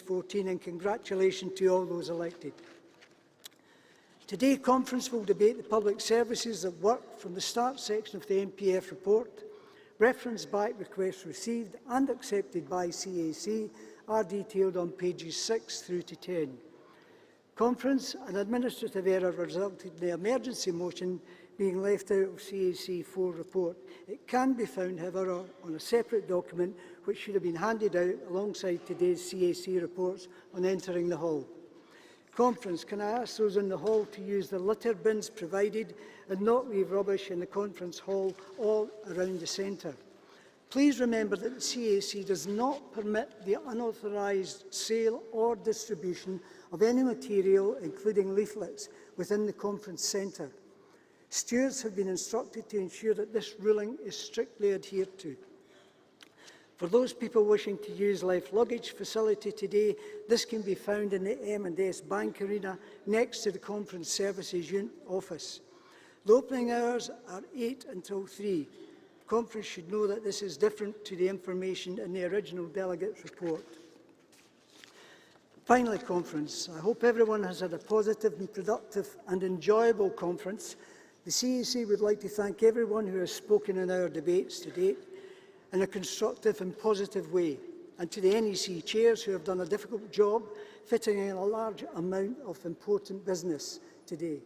14, and congratulations to all those elected. Today, Conference will debate the public services that work from the start section of the MPF report. Reference back requests received and accepted by CAC are detailed on pages 6 through to 10. Conference, an administrative error resulted in the emergency motion being left out of CAC 4 report. It can be found, however, on a separate document which should have been handed out alongside today's CAC reports on entering the hall. Conference, can I ask those in the hall to use the litter bins provided and not leave rubbish in the conference hall all around the centre? Please remember that the CAC does not permit the unauthorised sale or distribution of any material, including leaflets, within the conference centre. Stewards have been instructed to ensure that this ruling is strictly adhered to. For those people wishing to use Life Luggage facility today, this can be found in the M&S Bank Arena next to the Conference Services Unit office. The opening hours are 8 until 3. Conference should know that this is different to the information in the original delegates' report. Finally, Conference, I hope everyone has had a positive and productive and enjoyable conference. The CAC would like to thank everyone who has spoken in our debates to date in a constructive and positive way, and to the NEC chairs who have done a difficult job fitting in a large amount of important business today.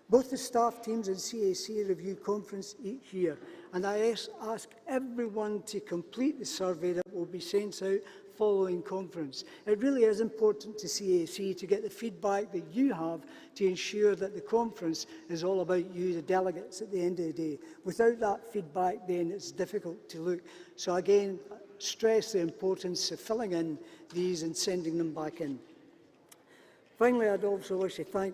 Both the staff teams and CAC review conference each year, and I ask everyone to complete the survey that will be sent out following conference. It really is important to CAC to get the feedback that you have to ensure that the conference is all about you, the delegates, at the end of the day. Without that feedback, then it's difficult to look. So again, stress the importance of filling in these and sending them back in. Finally, I'd also wish to thank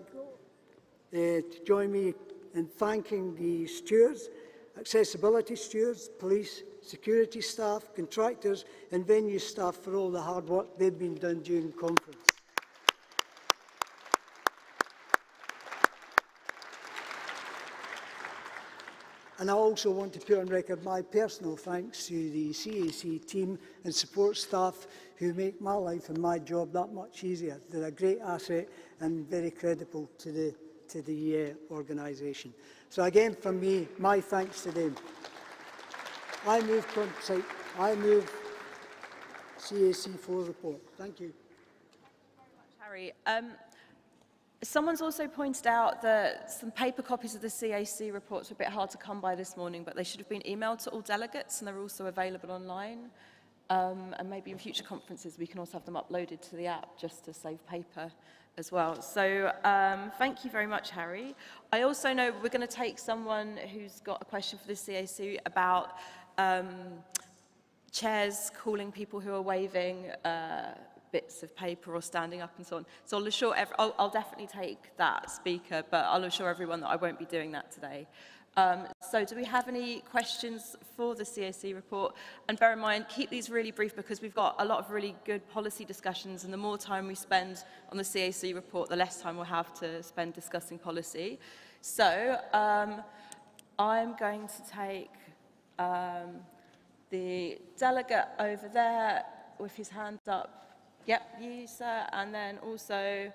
to join me in thanking the stewards, accessibility stewards, police, security staff, contractors and venue staff for all the hard work they've been done during the conference. And I also want to put on record my personal thanks to the CAC team and support staff who make my life and my job that much easier. They're a great asset and very credible to the organisation. So again, from me, my thanks to them. I move CAC 4 report. Thank you. Harry. Someone's also pointed out that some paper copies of the CAC reports were a bit hard to come by this morning, but they should have been emailed to all delegates, and they're also available online. And maybe in future conferences we can also have them uploaded to the app just to save paper as well. So thank you very much, Harry. I also know we're going to take someone who's got a question for the CAC about chairs calling people who are waving bits of paper or standing up and so on. So I'll definitely take that speaker, but I'll assure everyone that I won't be doing that today. So do we have any questions for the CAC report? And bear in mind, keep these really brief because we've got a lot of really good policy discussions, and the more time we spend on the CAC report, the less time we'll have to spend discussing policy. So I'm going to take the delegate over there with his hand up. Yep, you, sir. And then also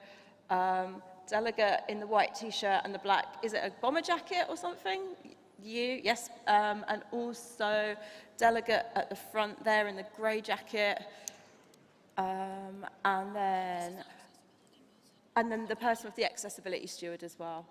delegate in the white T-shirt and the black, is it a bomber jacket or something? You, yes. And also delegate at the front there in the grey jacket. And then the person with the accessibility steward as well.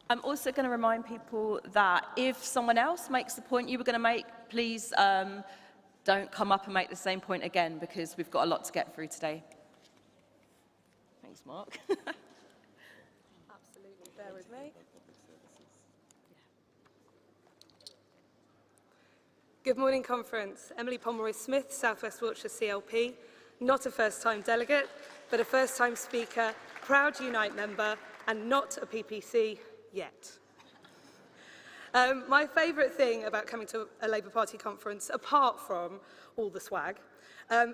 I'm also going to remind people that if someone else makes the point you were going to make, please don't come up and make the same point again, because we've got a lot to get through today. Thanks, Mark. Absolutely, bear with me. Good morning, Conference. Emily Pomeroy-Smith, South West Wiltshire CLP, not a first-time delegate, but a first-time speaker, proud Unite member, and not a PPC yet. My favourite thing about coming to a Labour Party conference, apart from all the swag,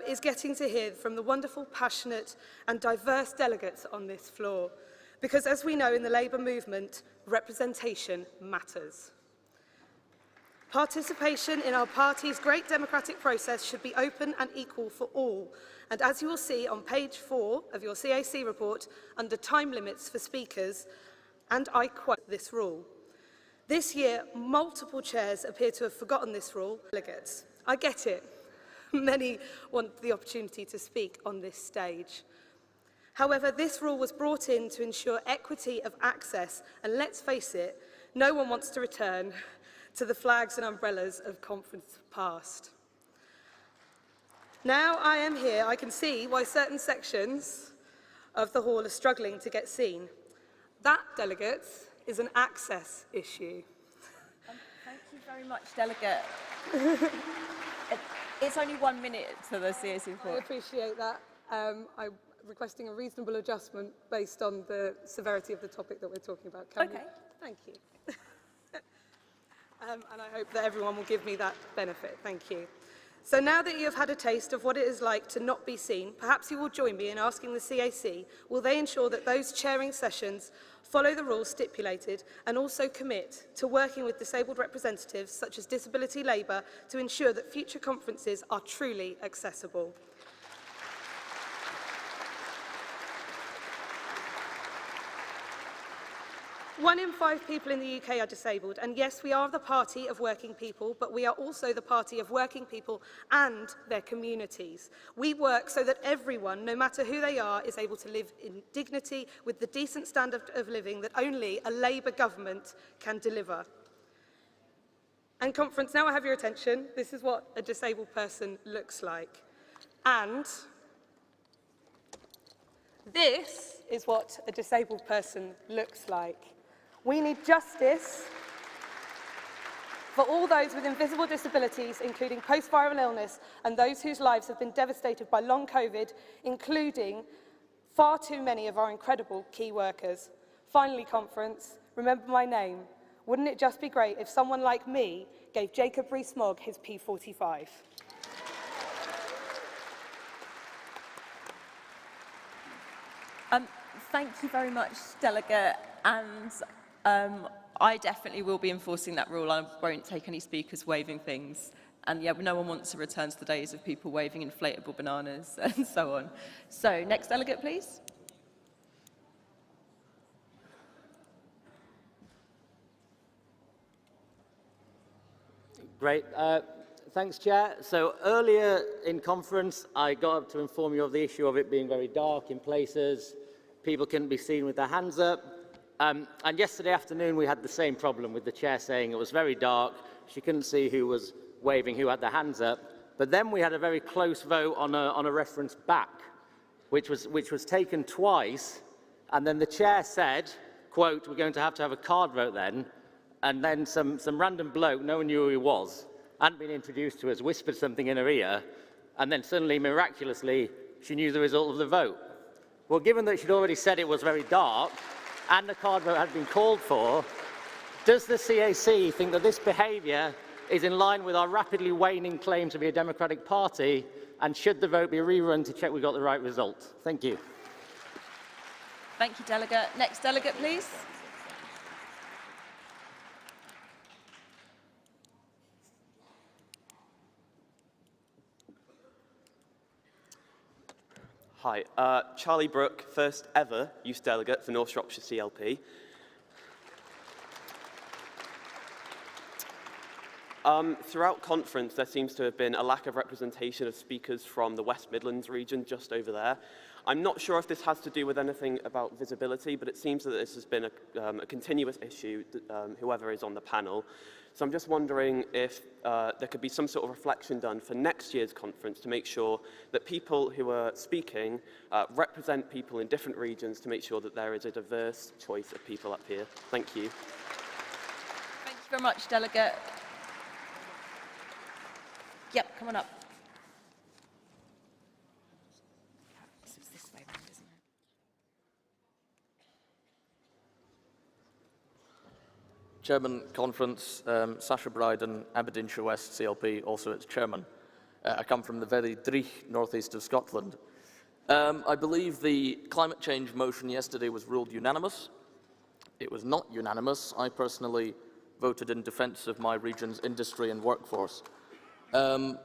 is getting to hear from the wonderful, passionate and diverse delegates on this floor. Because as we know in the Labour movement, representation matters. Participation in our party's great democratic process should be open and equal for all. And as you will see on page 4 of your CAC report, under time limits for speakers, and I quote this rule. This year, multiple chairs appear to have forgotten this rule. Delegates, I get it. Many want the opportunity to speak on this stage. However, this rule was brought in to ensure equity of access, and let's face it, no one wants to return to the flags and umbrellas of conference past. Now I am here, I can see why certain sections of the hall are struggling to get seen. That, delegates, is an access issue. Thank you very much, Delegate. It's only 1 minute to the CAC I report. appreciate that. I'm requesting a reasonable adjustment based on the severity of the topic that we're talking about. Thank you. And I hope that everyone will give me that benefit. Thank you. So now that you have had a taste of what it is like to not be seen, perhaps you will join me in asking the CAC, will they ensure that those chairing sessions follow the rules stipulated and also commit to working with disabled representatives such as Disability Labour to ensure that future conferences are truly accessible? One in 5 people in the UK are disabled, and yes, we are the party of working people, but we are also the party of working people and their communities. We work so that everyone, no matter who they are, is able to live in dignity with the decent standard of living that only a Labour government can deliver. And conference, now I have your attention. This is what a disabled person looks like. And this is what a disabled person looks like. We need justice for all those with invisible disabilities, including post-viral illness, and those whose lives have been devastated by long COVID, including far too many of our incredible key workers. Finally, conference, remember my name. Wouldn't it just be great if someone like me gave Jacob Rees-Mogg his P45? Thank you very much, Delegate. And I definitely will be enforcing that rule. I won't take any speakers waving things. And yeah, no one wants to return to the days of people waving inflatable bananas and so on. So, next delegate, please. Great. Thanks, Chair. So earlier in conference, I got up to inform you of the issue of it being very dark in places. People couldn't be seen with their hands up. And yesterday afternoon, we had the same problem with the Chair saying it was very dark. She couldn't see who was waving, who had their hands up. But then we had a very close vote on a reference back, which was taken twice. And then the Chair said, quote, we're going to have a card vote then. And then some random bloke, no one knew who he was, hadn't been introduced to us, whispered something in her ear, and then suddenly, miraculously, she knew the result of the vote. Well, given that she'd already said it was very dark, and the card vote had been called for, does the CAC think that this behaviour is in line with our rapidly waning claim to be a democratic party, and should the vote be rerun to check we got the right result? Thank you. Thank you, Delegate. Next delegate, please. Hi, Charlie Brooke, first ever Youth Delegate for North Shropshire CLP. Throughout conference, there seems to have been a lack of representation of speakers from the West Midlands region just over there. I'm not sure if this has to do with anything about visibility, but it seems that this has been a continuous issue, whoever is on the panel. So I'm just wondering if there could be some sort of reflection done for next year's conference to make sure that people who are speaking represent people in different regions to make sure that there is a diverse choice of people up here. Thank you. Thank you very much, Delegate. Yep, come on up. It's this way round, isn't Chairman, Conference, Sasha Bryden, Aberdeenshire West CLP, also its chairman. I come from the very Drich, northeast of Scotland. I believe the climate change motion yesterday was ruled unanimous. It was not unanimous. I personally voted in defence of my region's industry and workforce. And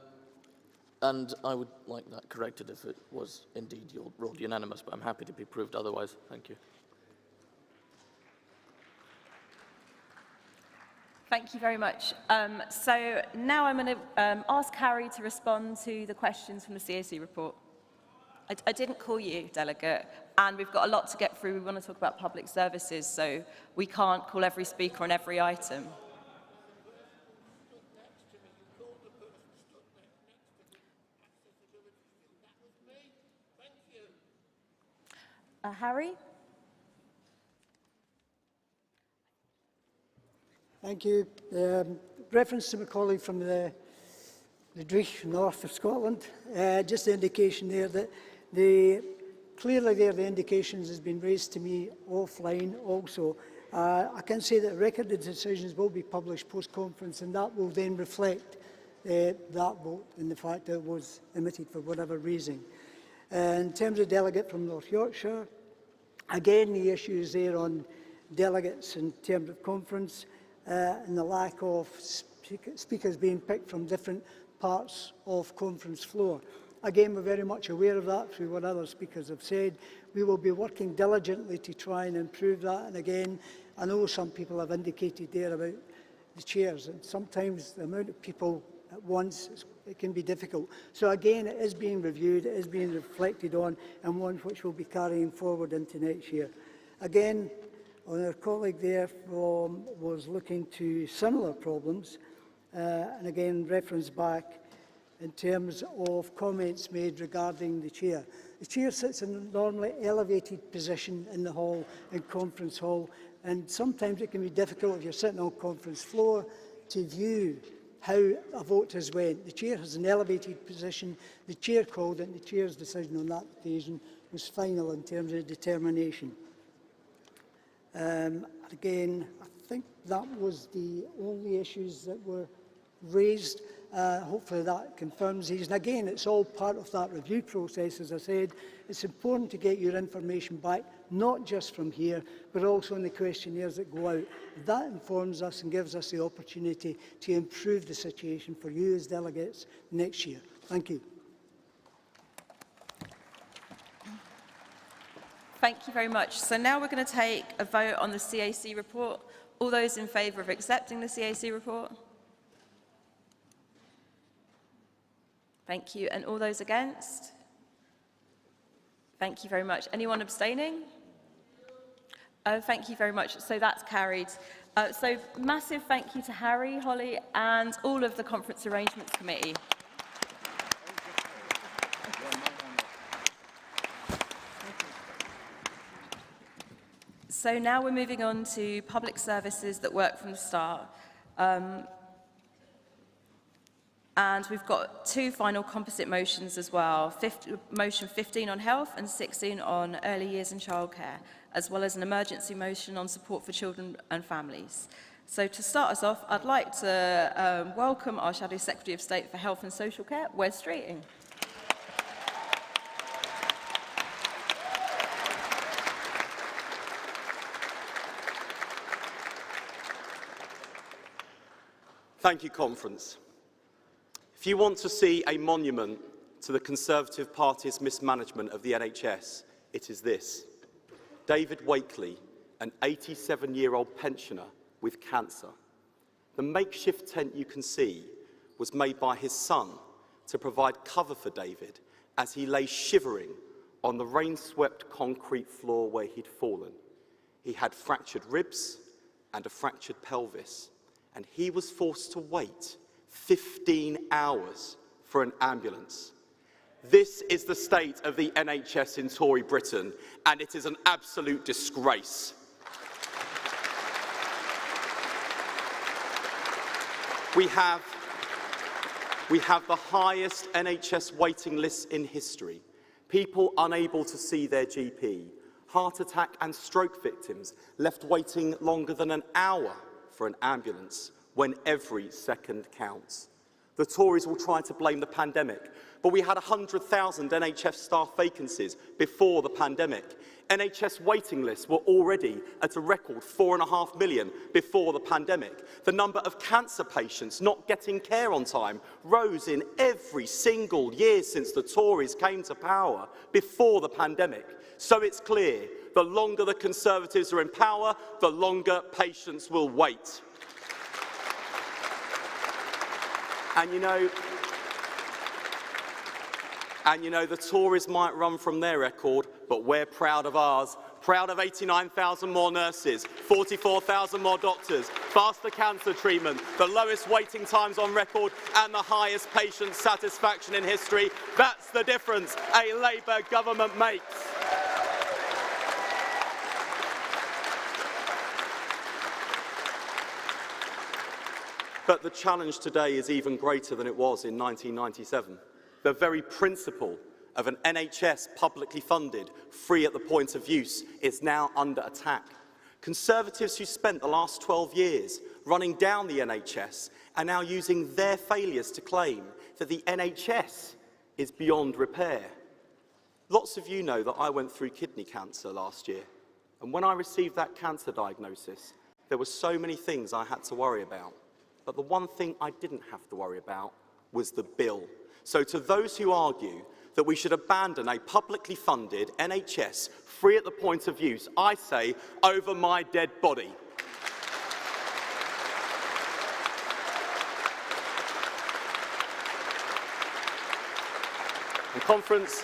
I would like that corrected if it was indeed ruled unanimous, but I'm happy to be proved otherwise. Thank you. Thank you very much. So now I'm going to ask Harry to respond to the questions from the CAC report. I didn't call you, Delegate, and we've got a lot to get through. We want to talk about public services, so we can't call every speaker on every item. Harry? Thank you. Reference to my colleague from the Drich, north of Scotland, just the indication there that clearly there the indications has been raised to me offline also. I can say that recorded decisions will be published post-conference, and that will then reflect that vote and the fact that it was omitted for whatever reason. In terms of delegate from North Yorkshire, again the issues there on delegates in terms of conference and the lack of speakers being picked from different parts of conference floor. Again, we're very much aware of that through what other speakers have said. We will be working diligently to try and improve that. And again, I know some people have indicated there about the chairs, and sometimes the amount of people at once, it can be difficult. So again, it is being reviewed, it is being reflected on, and one which we'll be carrying forward into next year. Again, on our colleague there was looking to similar problems, and again, reference back in terms of comments made regarding the chair. The chair sits in a normally elevated position in the hall, in conference hall, and sometimes it can be difficult if you're sitting on conference floor to view how a vote has went. The chair has an elevated position, the chair called it, and the chair's decision on that occasion was final in terms of determination. Again, I think that was the only issues that were raised. Hopefully that confirms these. And again, it's all part of that review process. As I said, it's important to get your information back, not just from here, but also in the questionnaires that go out. That informs us and gives us the opportunity to improve the situation for you as delegates next year. Thank you. Thank you very much. So now we're going to take a vote on the CAC report. All those in favour of accepting the CAC report? Thank you. And all those against? Thank you very much. Anyone abstaining? Thank you very much. So that's carried. So massive thank you to Harry, Holly, and all of the Conference Arrangements Committee. So now we're moving on to public services that work from the start. And we've got two final composite motions as well, motion 15 on health and 16 on early years and childcare, as well as an emergency motion on support for children and families. So to start us off, I'd like to welcome our Shadow Secretary of State for Health and Social Care, Wes Streeting. Thank you, Conference. If you want to see a monument to the Conservative Party's mismanagement of the NHS, it is this. David Wakely, an 87-year-old pensioner with cancer. The makeshift tent you can see was made by his son to provide cover for David as he lay shivering on the rain-swept concrete floor where he'd fallen. He had fractured ribs and a fractured pelvis, and he was forced to wait 15 hours for an ambulance. This is the state of the NHS in Tory Britain, and it is an absolute disgrace. We have the highest NHS waiting lists in history. People unable to see their GP, heart attack and stroke victims left waiting longer than an hour for an ambulance when every second counts. The Tories will try to blame the pandemic, but we had 100,000 NHS staff vacancies before the pandemic. NHS waiting lists were already at a record 4.5 million before the pandemic. The number of cancer patients not getting care on time rose in every single year since the Tories came to power before the pandemic. So it's clear, the longer the Conservatives are in power, the longer patients will wait. And you know, the Tories might run from their record, but we're proud of ours. Proud of 89,000 more nurses, 44,000 more doctors, faster cancer treatment, the lowest waiting times on record, and the highest patient satisfaction in history. That's the difference a Labour government makes. But the challenge today is even greater than it was in 1997. The very principle of an NHS publicly funded, free at the point of use, is now under attack. Conservatives who spent the last 12 years running down the NHS are now using their failures to claim that the NHS is beyond repair. Lots of you know that I went through kidney cancer last year, and when I received that cancer diagnosis, there were so many things I had to worry about. But the one thing I didn't have to worry about was the bill. So to those who argue that we should abandon a publicly funded NHS free at the point of use, I say, over my dead body. In conference,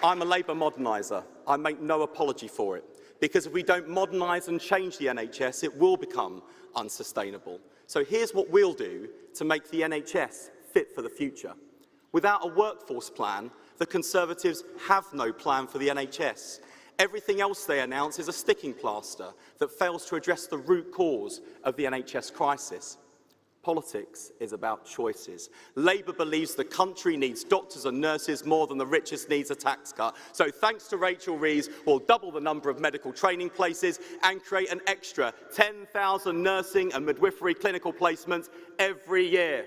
I'm a Labour moderniser. I make no apology for it, because if we don't modernise and change the NHS, it will become unsustainable. So here's what we'll do to make the NHS fit for the future. Without a workforce plan, the Conservatives have no plan for the NHS. Everything else they announce is a sticking plaster that fails to address the root cause of the NHS crisis. Politics is about choices. Labour believes the country needs doctors and nurses more than the richest needs a tax cut. So thanks to Rachel Reeves, we'll double the number of medical training places and create an extra 10,000 nursing and midwifery clinical placements every year.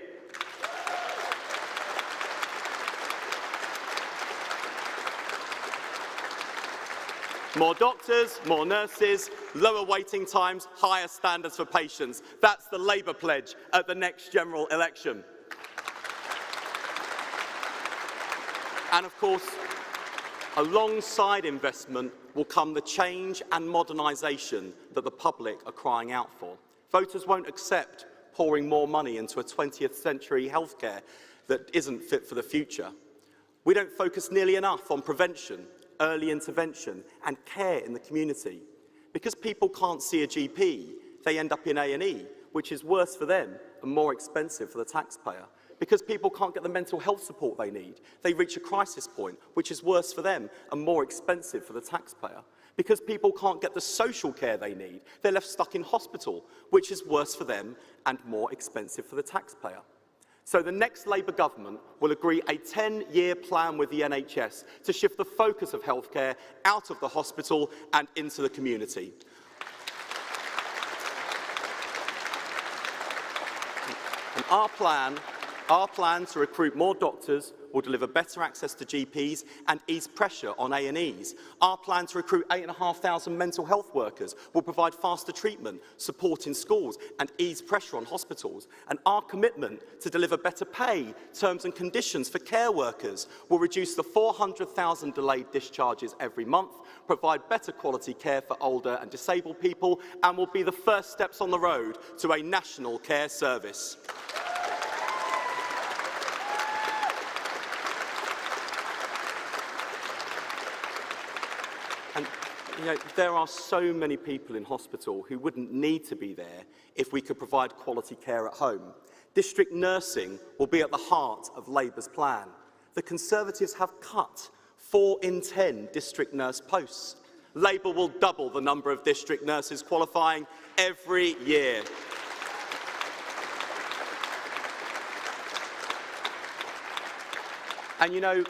More doctors, more nurses, lower waiting times, higher standards for patients. That's the Labour pledge at the next general election. And of course, alongside investment will come the change and modernisation that the public are crying out for. Voters won't accept pouring more money into a 20th century healthcare that isn't fit for the future. We don't focus nearly enough on prevention, early intervention and care in the community. Because people can't see a GP, they end up in A&E, which is worse for them and more expensive for the taxpayer. Because people can't get the mental health support they need, they reach a crisis point, which is worse for them and more expensive for the taxpayer. Because people can't get the social care they need, they're left stuck in hospital, which is worse for them and more expensive for the taxpayer. So the next Labour government will agree a 10-year plan with the NHS to shift the focus of healthcare out of the hospital and into the community. And our plan to recruit more doctors will deliver better access to GPs and ease pressure on A&Es. Our plan to recruit 8,500 mental health workers will provide faster treatment, support in schools and ease pressure on hospitals. And our commitment to deliver better pay, terms and conditions for care workers will reduce the 400,000 delayed discharges every month, provide better quality care for older and disabled people, and will be the first steps on the road to a national care service. And, you know, there are so many people in hospital who wouldn't need to be there if we could provide quality care at home. District nursing will be at the heart of Labour's plan. The Conservatives have cut 4 in 10 district nurse posts. Labour will double the number of district nurses qualifying every year. And you know,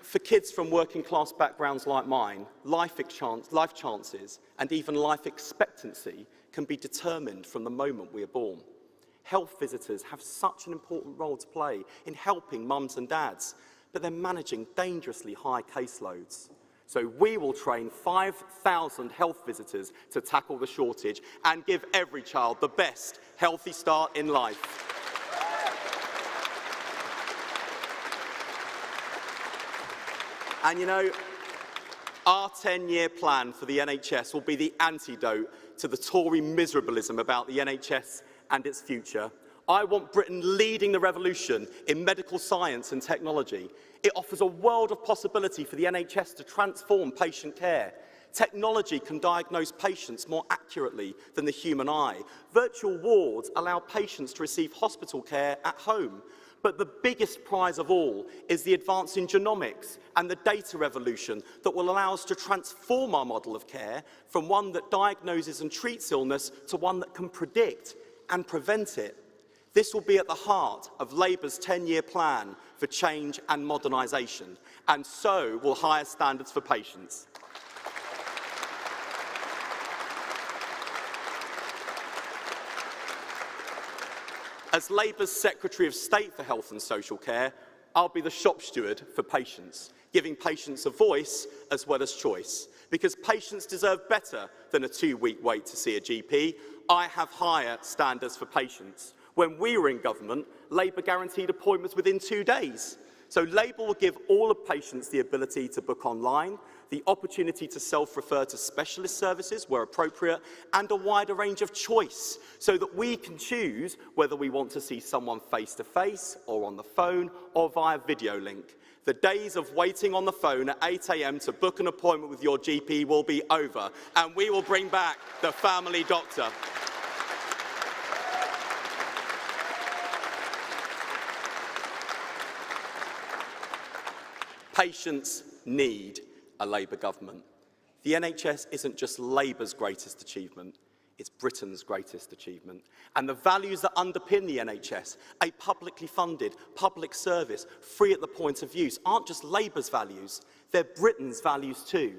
for kids from working class backgrounds like mine, life chances and even life expectancy can be determined from the moment we are born. Health visitors have such an important role to play in helping mums and dads, but they're managing dangerously high caseloads. So we will train 5,000 health visitors to tackle the shortage and give every child the best healthy start in life. And you know, our 10-year plan for the NHS will be the antidote to the Tory miserablism about the NHS and its future. I want Britain leading the revolution in medical science and technology. It offers a world of possibility for the NHS to transform patient care. Technology can diagnose patients more accurately than the human eye. Virtual wards allow patients to receive hospital care at home. But the biggest prize of all is the advance in genomics and the data revolution that will allow us to transform our model of care from one that diagnoses and treats illness to one that can predict and prevent it. This will be at the heart of Labour's 10-year plan for change and modernisation, and so will higher standards for patients. As Labour's Secretary of State for Health and Social Care, I'll be the shop steward for patients, giving patients a voice as well as choice. Because patients deserve better than a 2-week wait to see a GP, I have higher standards for patients. When we were in government, Labour guaranteed appointments within 2 days. So Labour will give all of patients the ability to book online, the opportunity to self-refer to specialist services where appropriate, and a wider range of choice so that we can choose whether we want to see someone face-to-face or on the phone or via video link. The days of waiting on the phone at 8 a.m. to book an appointment with your GP will be over, and we will bring back the family doctor. Patients need a Labour government. The NHS isn't just Labour's greatest achievement, it's Britain's greatest achievement. And the values that underpin the NHS, a publicly funded public service, free at the point of use, aren't just Labour's values, they're Britain's values too.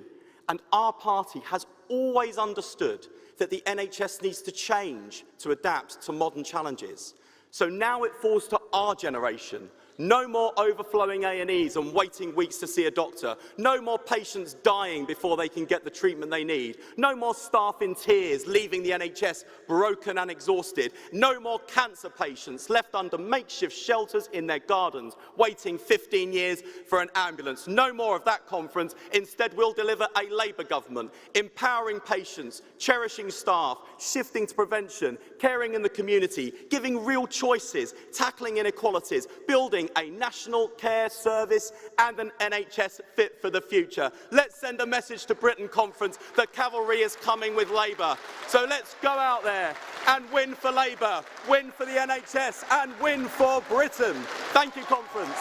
And our party has always understood that the NHS needs to change to adapt to modern challenges. So now it falls to our generation. No more overflowing A&Es and waiting weeks to see a doctor. No more patients dying before they can get the treatment they need. No more staff in tears leaving the NHS broken and exhausted. No more cancer patients left under makeshift shelters in their gardens, waiting 15 years for an ambulance. No more of that conference. Instead, we'll deliver a Labour government, empowering patients, cherishing staff, shifting to prevention, caring in the community, giving real choices, tackling inequalities, building a national care service and an NHS fit for the future. Let's send a message to Britain Conference that cavalry is coming with Labour. So let's go out there and win for Labour, win for the NHS and win for Britain. Thank you, Conference.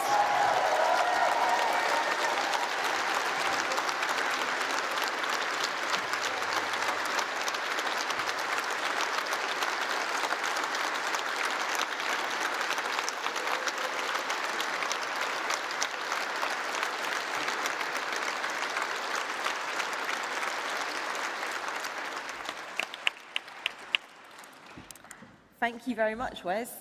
Thank you very much, Wes.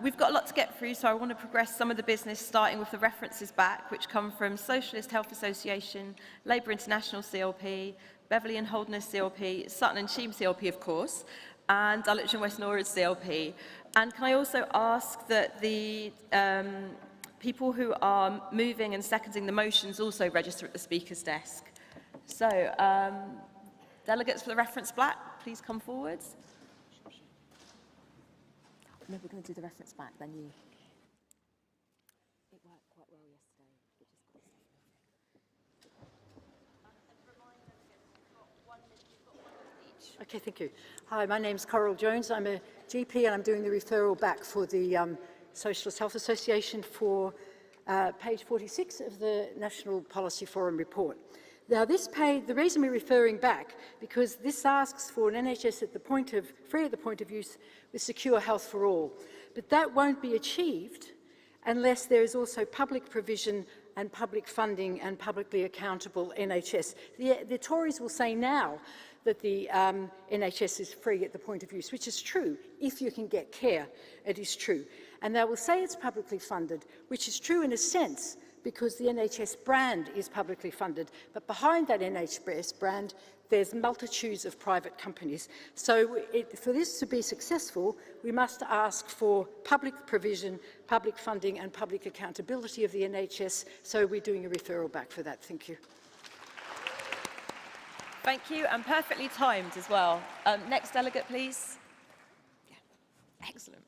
We've got a lot to get through, so I want to progress some of the business, starting with the references back, which come from Socialist Health Association, Labour International CLP, Beverley and Holderness CLP, Sutton and Cheam CLP, of course, and Dulwich and West Norwood CLP. And can I also ask that the people who are moving and seconding the motions also register at the Speaker's desk? So, delegates for the reference back, please come forwards. No, we're going to do the reference back, then you. It worked quite well yesterday, which is quite simple. Okay, thank you. Hi, my name's Coral Jones. I'm a GP and I'm doing the referral back for the Socialist Health Association for page 46 of the National Policy Forum report. Now, this page, the reason we're referring back, because this asks for an NHS at the point of, free at the point of use with secure health for all. But that won't be achieved unless there is also public provision and public funding and publicly accountable NHS. The Tories will say now that the NHS is free at the point of use, which is true. If you can get care, it is true. And they will say it's publicly funded, which is true in a sense, because the NHS brand is publicly funded. But behind that NHS brand, there's multitudes of private companies. So for this to be successful, we must ask for public provision, public funding and public accountability of the NHS. So we're doing a referral back for that. Thank you. Thank you, and perfectly timed as well. Next delegate, please. Yeah. Excellent.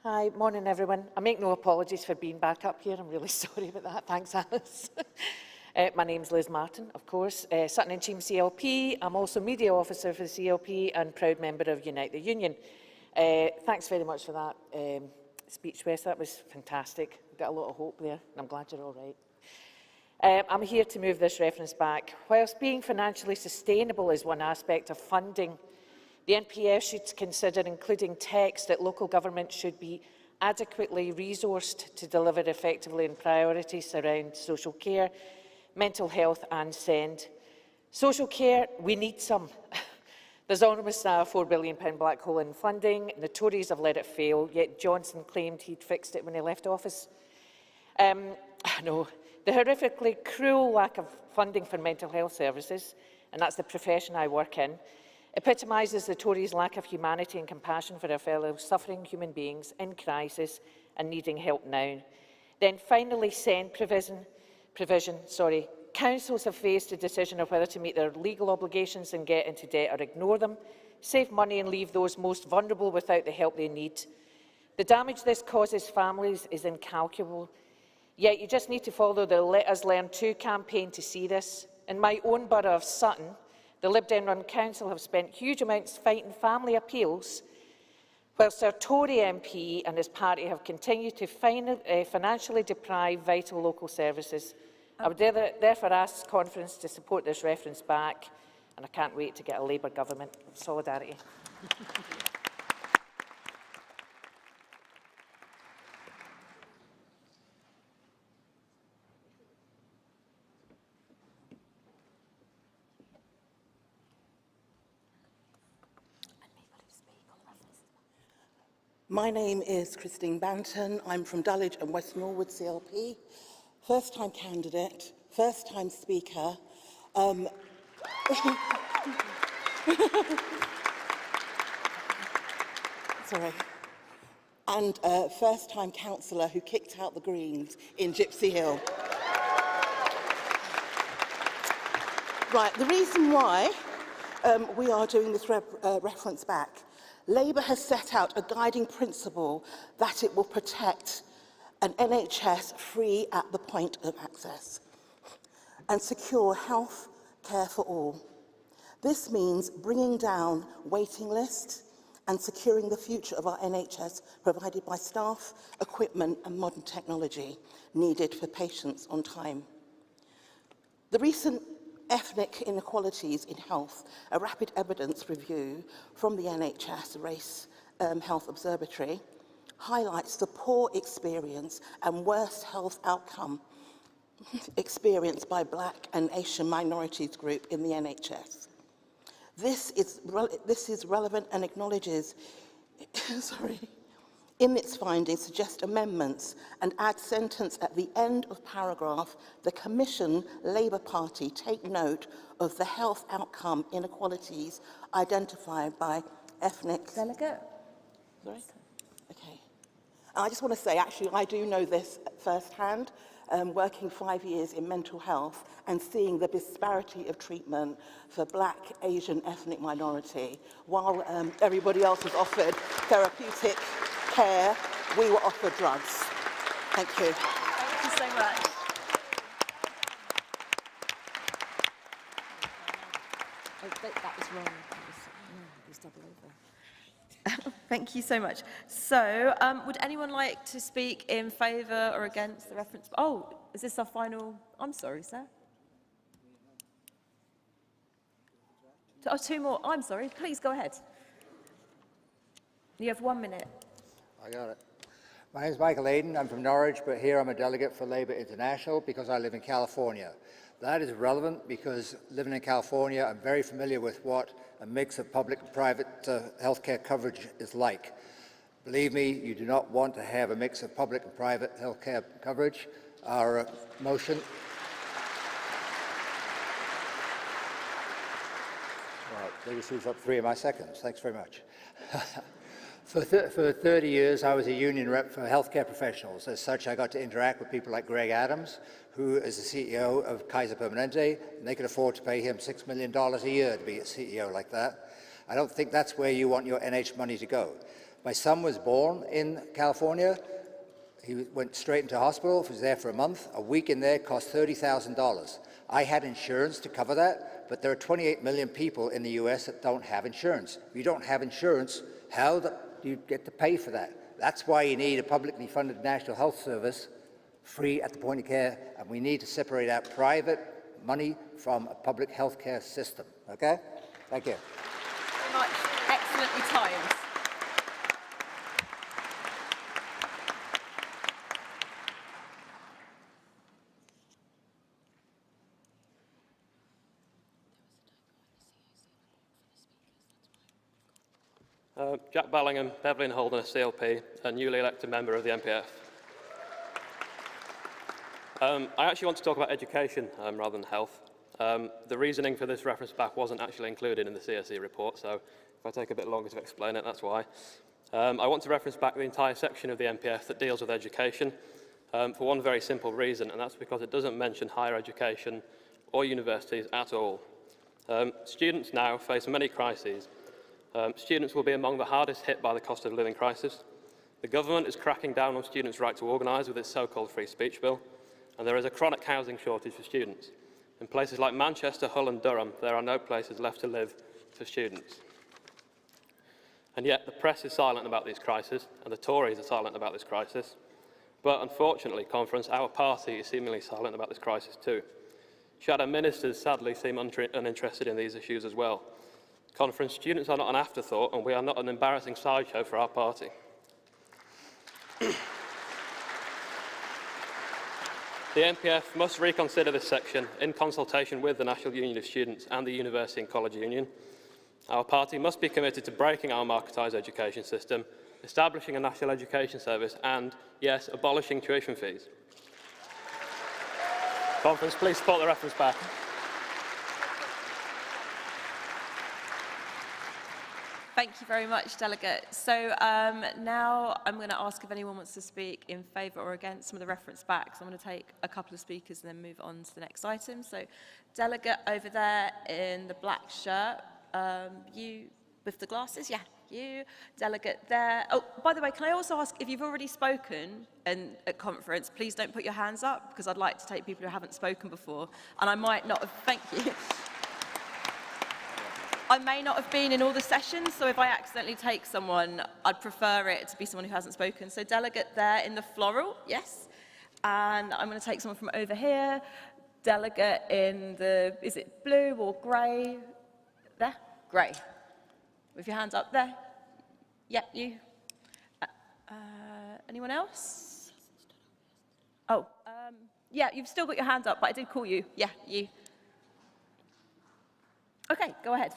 Hi, morning everyone. I make no apologies for being back up here. I'm really sorry about that. Thanks, Alice. My name's Liz Martin, of course, Sutton and Cheam CLP. I'm also Media Officer for the CLP and proud member of Unite the Union. Thanks very much for that speech, Wes. That was fantastic. Got a lot of hope there, and I'm glad you're all right. I'm here to move this reference back. Whilst being financially sustainable is one aspect of funding, the NPF should consider including text that local government should be adequately resourced to deliver effectively on priorities around social care, mental health and SEND. Social care, we need some. There's almost now a £4 billion black hole in funding. The Tories have let it fail, yet Johnson claimed he'd fixed it when he left office. No, the horrifically cruel lack of funding for mental health services, and that's the profession I work in, epitomises the Tories' lack of humanity and compassion for their fellow suffering human beings in crisis and needing help now. Then finally, SEND provision. Councils have faced a decision of whether to meet their legal obligations and get into debt or ignore them, save money and leave those most vulnerable without the help they need. The damage this causes families is incalculable, yet you just need to follow the Let Us Learn Too campaign to see this. In my own borough of Sutton, the Lib Dem run council have spent huge amounts fighting family appeals, whilst our Tory MP and his party have continued to financially deprive vital local services. I would therefore ask the conference to support this reference back, and I can't wait to get a Labour government. Solidarity. My name is Christine Banton. I'm from Dulwich and West Norwood CLP. First-time candidate, first-time speaker. Sorry. And first-time councillor who kicked out the Greens in Gypsy Hill. Right, the reason why we are doing this reference back, Labour has set out a guiding principle that it will protect an NHS free at the point of access and secure health care for all. This means bringing down waiting lists and securing the future of our NHS provided by staff, equipment and modern technology needed for patients on time. The recent ethnic inequalities in health, a rapid evidence review from the NHS Race Health Observatory, highlights the poor experience and worst health outcome experienced by Black and Asian minorities group in the NHS. This is relevant and acknowledges, in its findings, suggest amendments and add sentence at the end of paragraph, the Commission Labour Party take note of the health outcome inequalities identified by ethnic... Delegate. Sorry? Okay. And I just want to say, actually, I do know this firsthand, working 5 years in mental health and seeing the disparity of treatment for Black, Asian, ethnic minority, while everybody else was offered therapeutic care, we were offered drugs. Thank you. Thank you so much. That was wrong. It was double over. Thank you so much. So, would anyone like to speak in favour or against the reference? Oh, is this our final? I'm sorry, sir. Oh, two more. I'm sorry. Please go ahead. You have 1 minute. I got it. My name is Michael Aiden. I'm from Norwich, but here I'm a delegate for Labour International because I live in California. That is relevant because living in California, I'm very familiar with what a mix of public and private healthcare coverage is like. Believe me, you do not want to have a mix of public and private healthcare coverage. Our motion... Well, they just used up 3 of my seconds. Thanks very much. For 30 years, I was a union rep for healthcare professionals. As such, I got to interact with people like Greg Adams, who is the CEO of Kaiser Permanente, and they could afford to pay him $6 million a year to be a CEO like that. I don't think that's where you want your NH money to go. My son was born in California. He went straight into hospital, was there for a month. A week in there cost $30,000. I had insurance to cover that, but there are 28 million people in the US that don't have insurance. If you don't have insurance, how do you get to pay for that? That's why you need a publicly funded National Health Service, free at the point of care, and we need to separate out private money from a public health care system. Okay? Thank you. Very much. Excellently timed. Jack Ballingham, Beverley Holden, a CLP, a newly elected member of the MPF. I actually want to talk about education rather than health. The reasoning for this reference back wasn't actually included in the CSE report, so if I take a bit longer to explain it, that's why. I want to reference back the entire section of the MPF that deals with education for one very simple reason, and that's because it doesn't mention higher education or universities at all. Students now face many crises. Students will be among the hardest hit by the cost of living crisis. The government is cracking down on students' right to organise with its so-called free speech bill, and there is a chronic housing shortage for students. In places like Manchester, Hull and Durham, there are no places left to live for students. And yet the press is silent about these crises, and the Tories are silent about this crisis. But unfortunately, Conference, our party is seemingly silent about this crisis too. Shadow ministers sadly seem uninterested in these issues as well. Conference, students are not an afterthought, and we are not an embarrassing sideshow for our party. The MPF must reconsider this section in consultation with the National Union of Students and the University and College Union. Our party must be committed to breaking our marketised education system, establishing a national education service and, yes, abolishing tuition fees. Conference, please support the reference back. Thank you very much, Delegate. So now I'm going to ask if anyone wants to speak in favour or against some of the reference backs. I'm going to take a couple of speakers and then move on to the next item. So Delegate over there in the black shirt, you with the glasses, yeah, you. Delegate there. Oh, by the way, can I also ask if you've already spoken at conference, please don't put your hands up because I'd like to take people who haven't spoken before. And I might not have, thank you. I may not have been in all the sessions, so if I accidentally take someone, I'd prefer it to be someone who hasn't spoken. So delegate there in the floral, yes. And I'm going to take someone from over here. Delegate in the, is it blue or grey? There? Grey. With your hands up there. Yep, you. Anyone else? Oh, yeah, you've still got your hand up, but I did call you. Yeah, you. Okay, go ahead.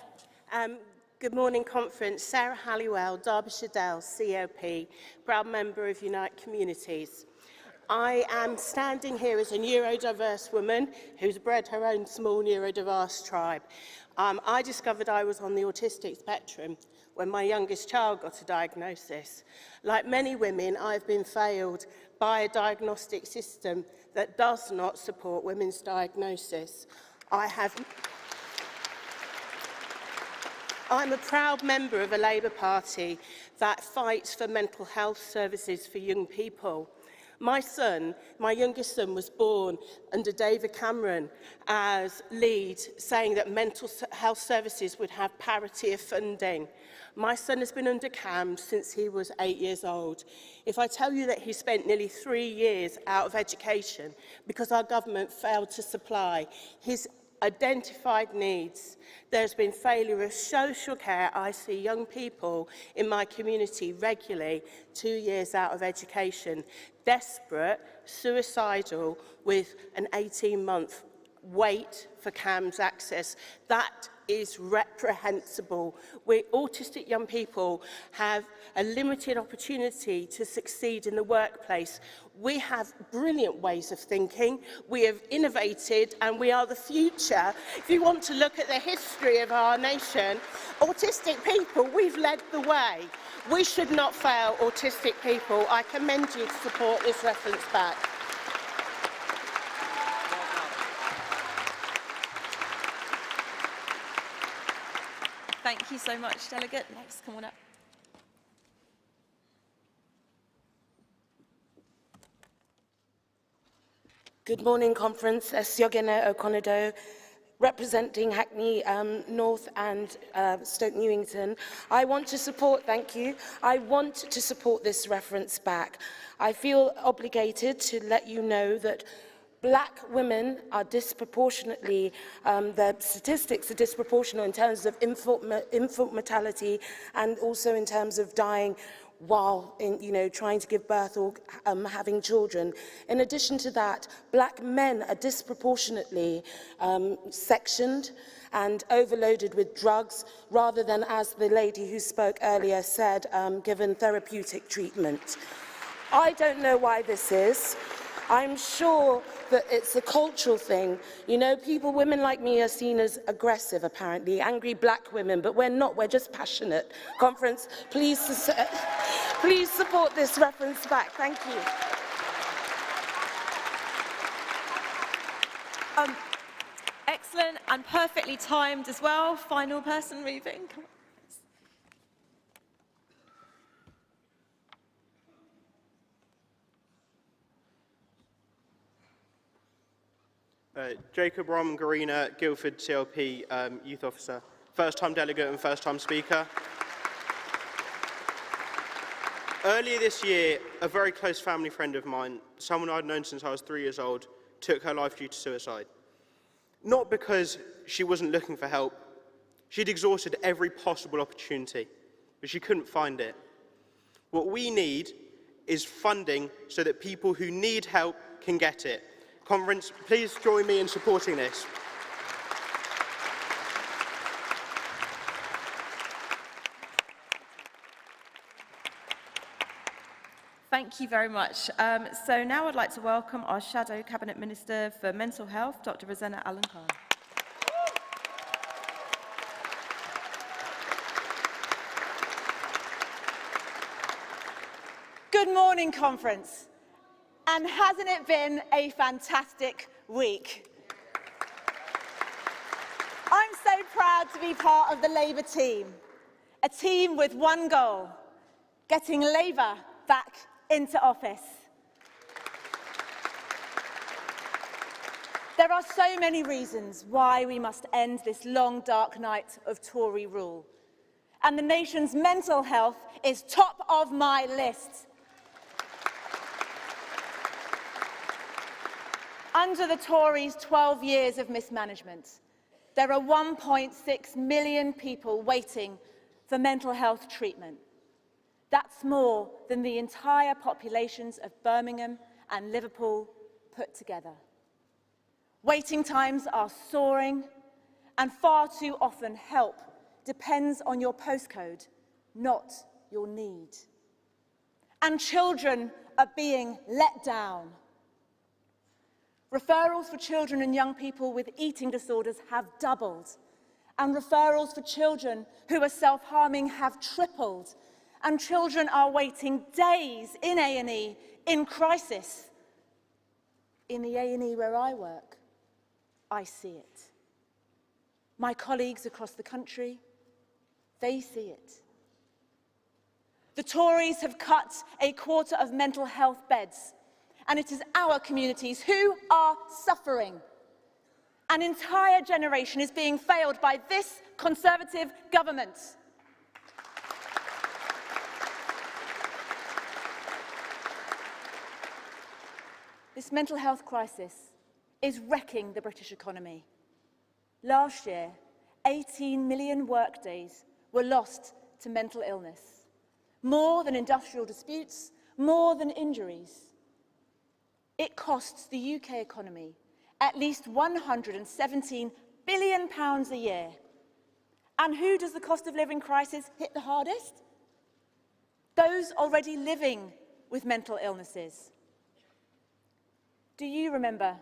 Good morning, Conference. Sarah Halliwell, Derbyshire Dales, COP, proud member of Unite Communities. I am standing here as a neurodiverse woman who's bred her own small neurodiverse tribe. I discovered I was on the autistic spectrum when my youngest child got a diagnosis. Like many women, I've been failed by a diagnostic system that does not support women's diagnosis. I'm a proud member of a Labour Party that fights for mental health services for young people. My youngest son, was born under David Cameron as lead, saying that mental health services would have parity of funding. My son has been under CAM since he was 8 years old. If I tell you that he spent nearly 3 years out of education because our government failed to supply his identified needs. There's been failure of social care. I see young people in my community regularly 2 years out of education, desperate, suicidal, with an 18-month wait for CAMHS access. That is reprehensible. Autistic young people have a limited opportunity to succeed in the workplace. We have brilliant ways of thinking. We have innovated and we are the future. If you want to look at the history of our nation, autistic people, we've led the way. We should not fail autistic people. I commend you to support this reference back. Thank you so much, Delegate. Next, come on up. Good morning, Conference. Siogene Okonodo, representing Hackney North and Stoke Newington. I want to support, thank you, I want to support this reference back. I feel obligated to let you know that Black women are disproportionately, the statistics are disproportionate in terms of infant mortality and also in terms of dying while trying to give birth or having children. In addition to that, Black men are disproportionately sectioned and overloaded with drugs rather than, as the lady who spoke earlier said, given therapeutic treatment. I don't know why this is. I'm sure that it's a cultural thing. You know, women like me are seen as aggressive, apparently, angry Black women, but we're not, we're just passionate. Conference, please support this reference back. Thank you. Excellent and perfectly timed as well. Final person moving. Come on. Jacob Garina, Guildford CLP Youth Officer. First-time delegate and first-time speaker. Earlier this year, a very close family friend of mine, someone I'd known since I was 3 years old, took her life due to suicide. Not because she wasn't looking for help. She'd exhausted every possible opportunity, but she couldn't find it. What we need is funding so that people who need help can get it. Conference, please join me in supporting this. Thank you very much. So now I'd like to welcome our Shadow Cabinet Minister for Mental Health, Dr. Rosanna Allen-Carr. Good morning, Conference. And hasn't it been a fantastic week? I'm so proud to be part of the Labour team, a team with one goal, getting Labour back into office. There are so many reasons why we must end this long, dark night of Tory rule. And the nation's mental health is top of my list. Under the Tories' 12 years of mismanagement, there are 1.6 million people waiting for mental health treatment. That's more than the entire populations of Birmingham and Liverpool put together. Waiting times are soaring, and far too often help depends on your postcode, not your need. And children are being let down. Referrals for children and young people with eating disorders have doubled, and referrals for children who are self-harming have tripled, and children are waiting days in A&E in crisis. In the A&E where I work, I see it. My colleagues across the country, they see it. The Tories have cut a quarter of mental health beds, and it is our communities who are suffering. An entire generation is being failed by this Conservative government. This mental health crisis is wrecking the British economy. Last year, 18 million workdays were lost to mental illness. More than industrial disputes, more than injuries. It costs the UK economy at least £117 billion a year. And who does the cost of living crisis hit the hardest? Those already living with mental illnesses. Do you remember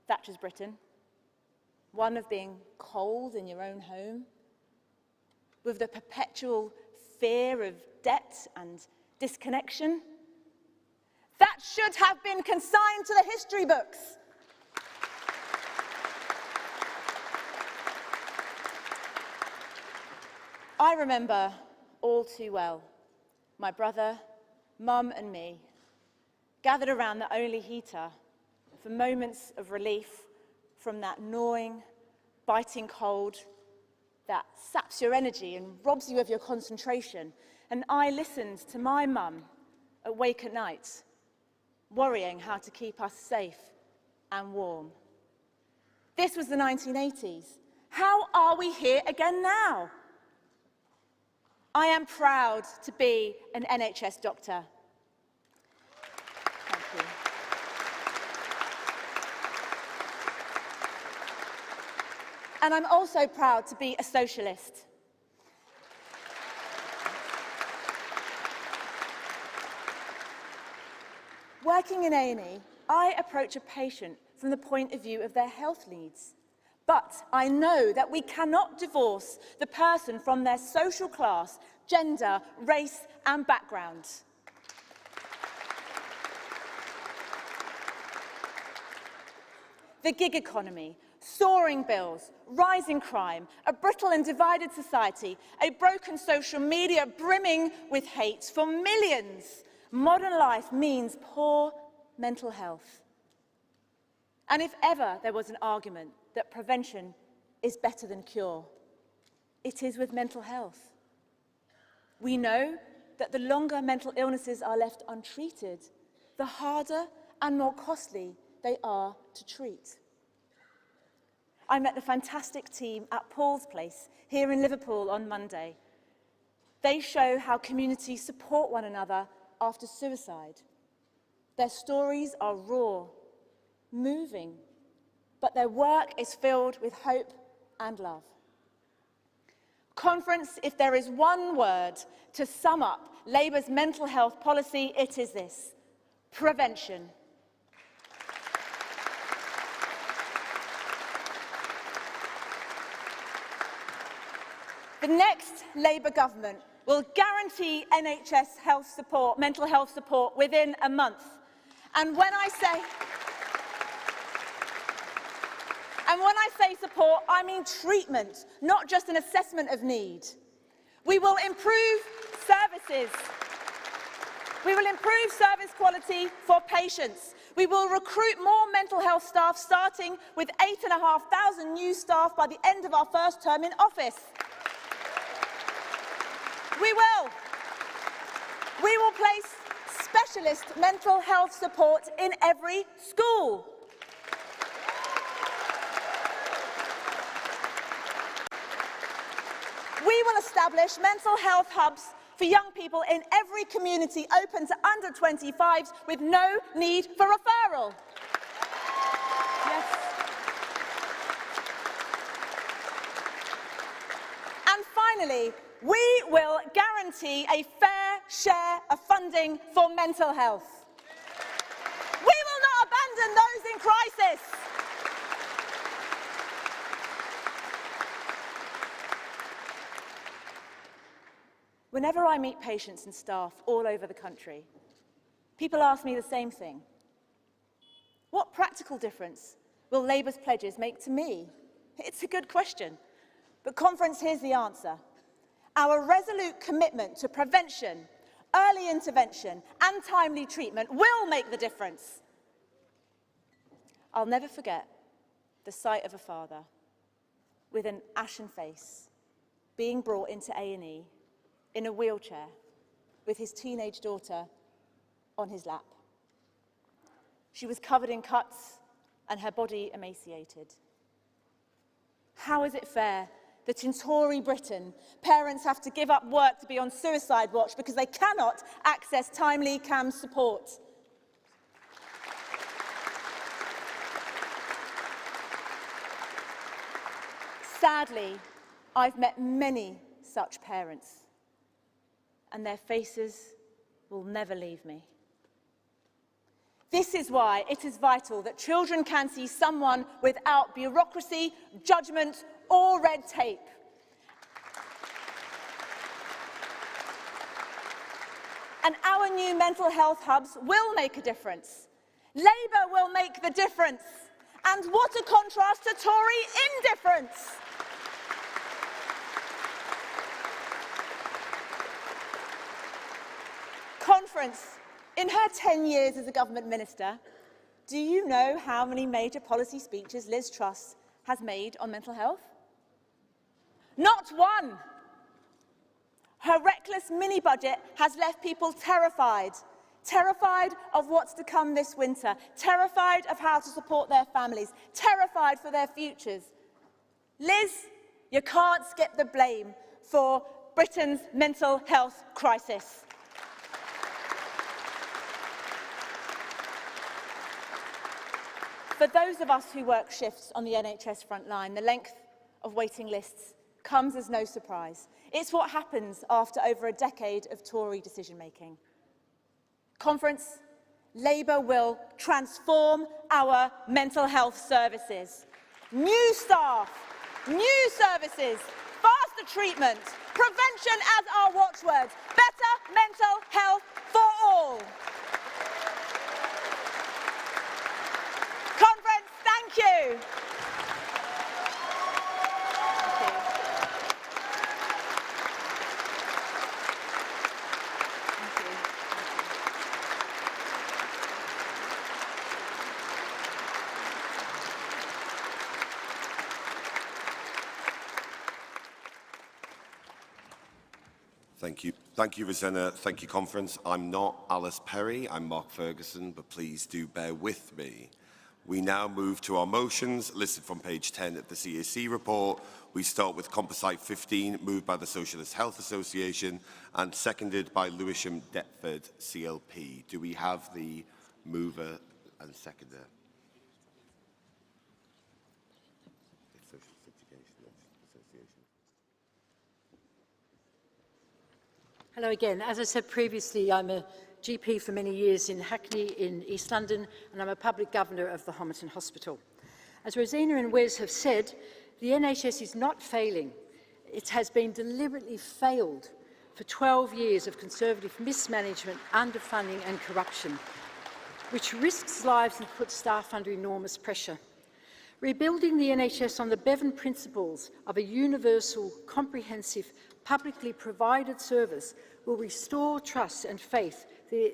Thatcher's Britain? One of being cold in your own home, with the perpetual fear of debt and disconnection? That should have been consigned to the history books. I remember all too well my brother, Mum and me gathered around the only heater for moments of relief from that gnawing, biting cold that saps your energy and robs you of your concentration. And I listened to my mum awake at night, worrying how to keep us safe and warm. This was the 1980s. How are we here again now? I am proud to be an NHS doctor. Thank you. And I'm also proud to be a socialist. Working in A&E, I approach a patient from the point of view of their health needs. But I know that we cannot divorce the person from their social class, gender, race and background. The gig economy, soaring bills, rising crime, a brittle and divided society, a broken social media brimming with hate for millions. Modern life means poor mental health. And if ever there was an argument that prevention is better than cure, it is with mental health. We know that the longer mental illnesses are left untreated, the harder and more costly they are to treat. I met the fantastic team at Paul's Place here in Liverpool on Monday. They show how communities support one another after suicide. Their stories are raw, moving, but their work is filled with hope and love. Conference, if there is one word to sum up Labour's mental health policy, it is this: prevention. The next Labour government will guarantee NHS health support, mental health support, within a month. And when I say support, I mean treatment, not just an assessment of need. We will improve services. We will improve service quality for patients. We will recruit more mental health staff, starting with 8,500 new staff by the end of our first term in office. We will place specialist mental health support in every school. We will establish mental health hubs for young people in every community, open to under 25s with no need for referral. Yes. And finally, we will guarantee a fair share of funding for mental health. We will not abandon those in crisis. Whenever I meet patients and staff all over the country, people ask me the same thing. What practical difference will Labour's pledges make to me? It's a good question, but Conference, here's the answer. Our resolute commitment to prevention, early intervention and timely treatment will make the difference. I'll never forget the sight of a father with an ashen face being brought into A&E in a wheelchair with his teenage daughter on his lap. She was covered in cuts and her body emaciated. How is it fair that in Tory Britain, parents have to give up work to be on suicide watch because they cannot access timely CAMHS support? Sadly, I've met many such parents, and their faces will never leave me. This is why it is vital that children can see someone without bureaucracy, judgment, or red tape. And our new mental health hubs will make a difference. Labour will make the difference. And what a contrast to Tory indifference! Conference, in her 10 years as a government minister, do you know how many major policy speeches Liz Truss has made on mental health? Not one! Her reckless mini-budget has left people terrified. Terrified of what's to come this winter, terrified of how to support their families, terrified for their futures. Liz, you can't skip the blame for Britain's mental health crisis. For those of us who work shifts on the NHS front line, the length of waiting lists comes as no surprise. It's what happens after over a decade of Tory decision-making. Conference, Labour will transform our mental health services. New staff, new services, faster treatment, prevention as our watchwords, better mental health for all. Conference, thank you. Thank you, Rosanna. Thank you, Conference. I'm not Alice Perry, I'm Mark Ferguson, but please do bear with me. We now move to our motions listed from page 10 of the CAC report. We start with Composite 15, moved by the Socialist Health Association and seconded by Lewisham Deptford CLP. Do we have the mover and seconder? Hello again. As I said previously, I'm a GP for many years in Hackney in East London, and I'm a public governor of the Homerton Hospital. As Rosina and Wes have said, the NHS is not failing. It has been deliberately failed for 12 years of Conservative mismanagement, underfunding and corruption, which risks lives and puts staff under enormous pressure. Rebuilding the NHS on the Bevan principles of a universal, comprehensive, publicly provided service will restore trust and faith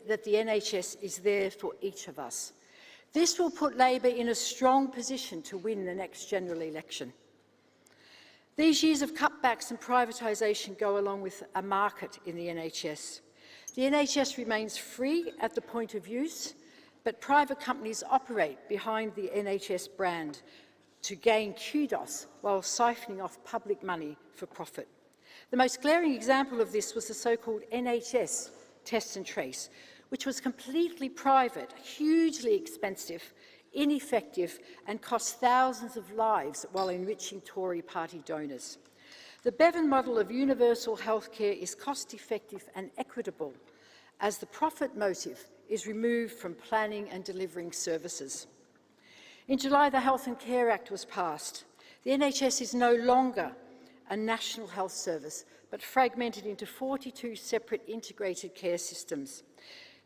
that the NHS is there for each of us. This will put Labour in a strong position to win the next general election. These years of cutbacks and privatisation go along with a market in the NHS. The NHS remains free at the point of use, but private companies operate behind the NHS brand to gain kudos while siphoning off public money for profit. The most glaring example of this was the so-called NHS Test and Trace, which was completely private, hugely expensive, ineffective and cost thousands of lives while enriching Tory party donors. The Bevan model of universal healthcare is cost-effective and equitable, as the profit motive is removed from planning and delivering services. In July, the Health and Care Act was passed. The NHS is no longer a national health service, but fragmented into 42 separate integrated care systems.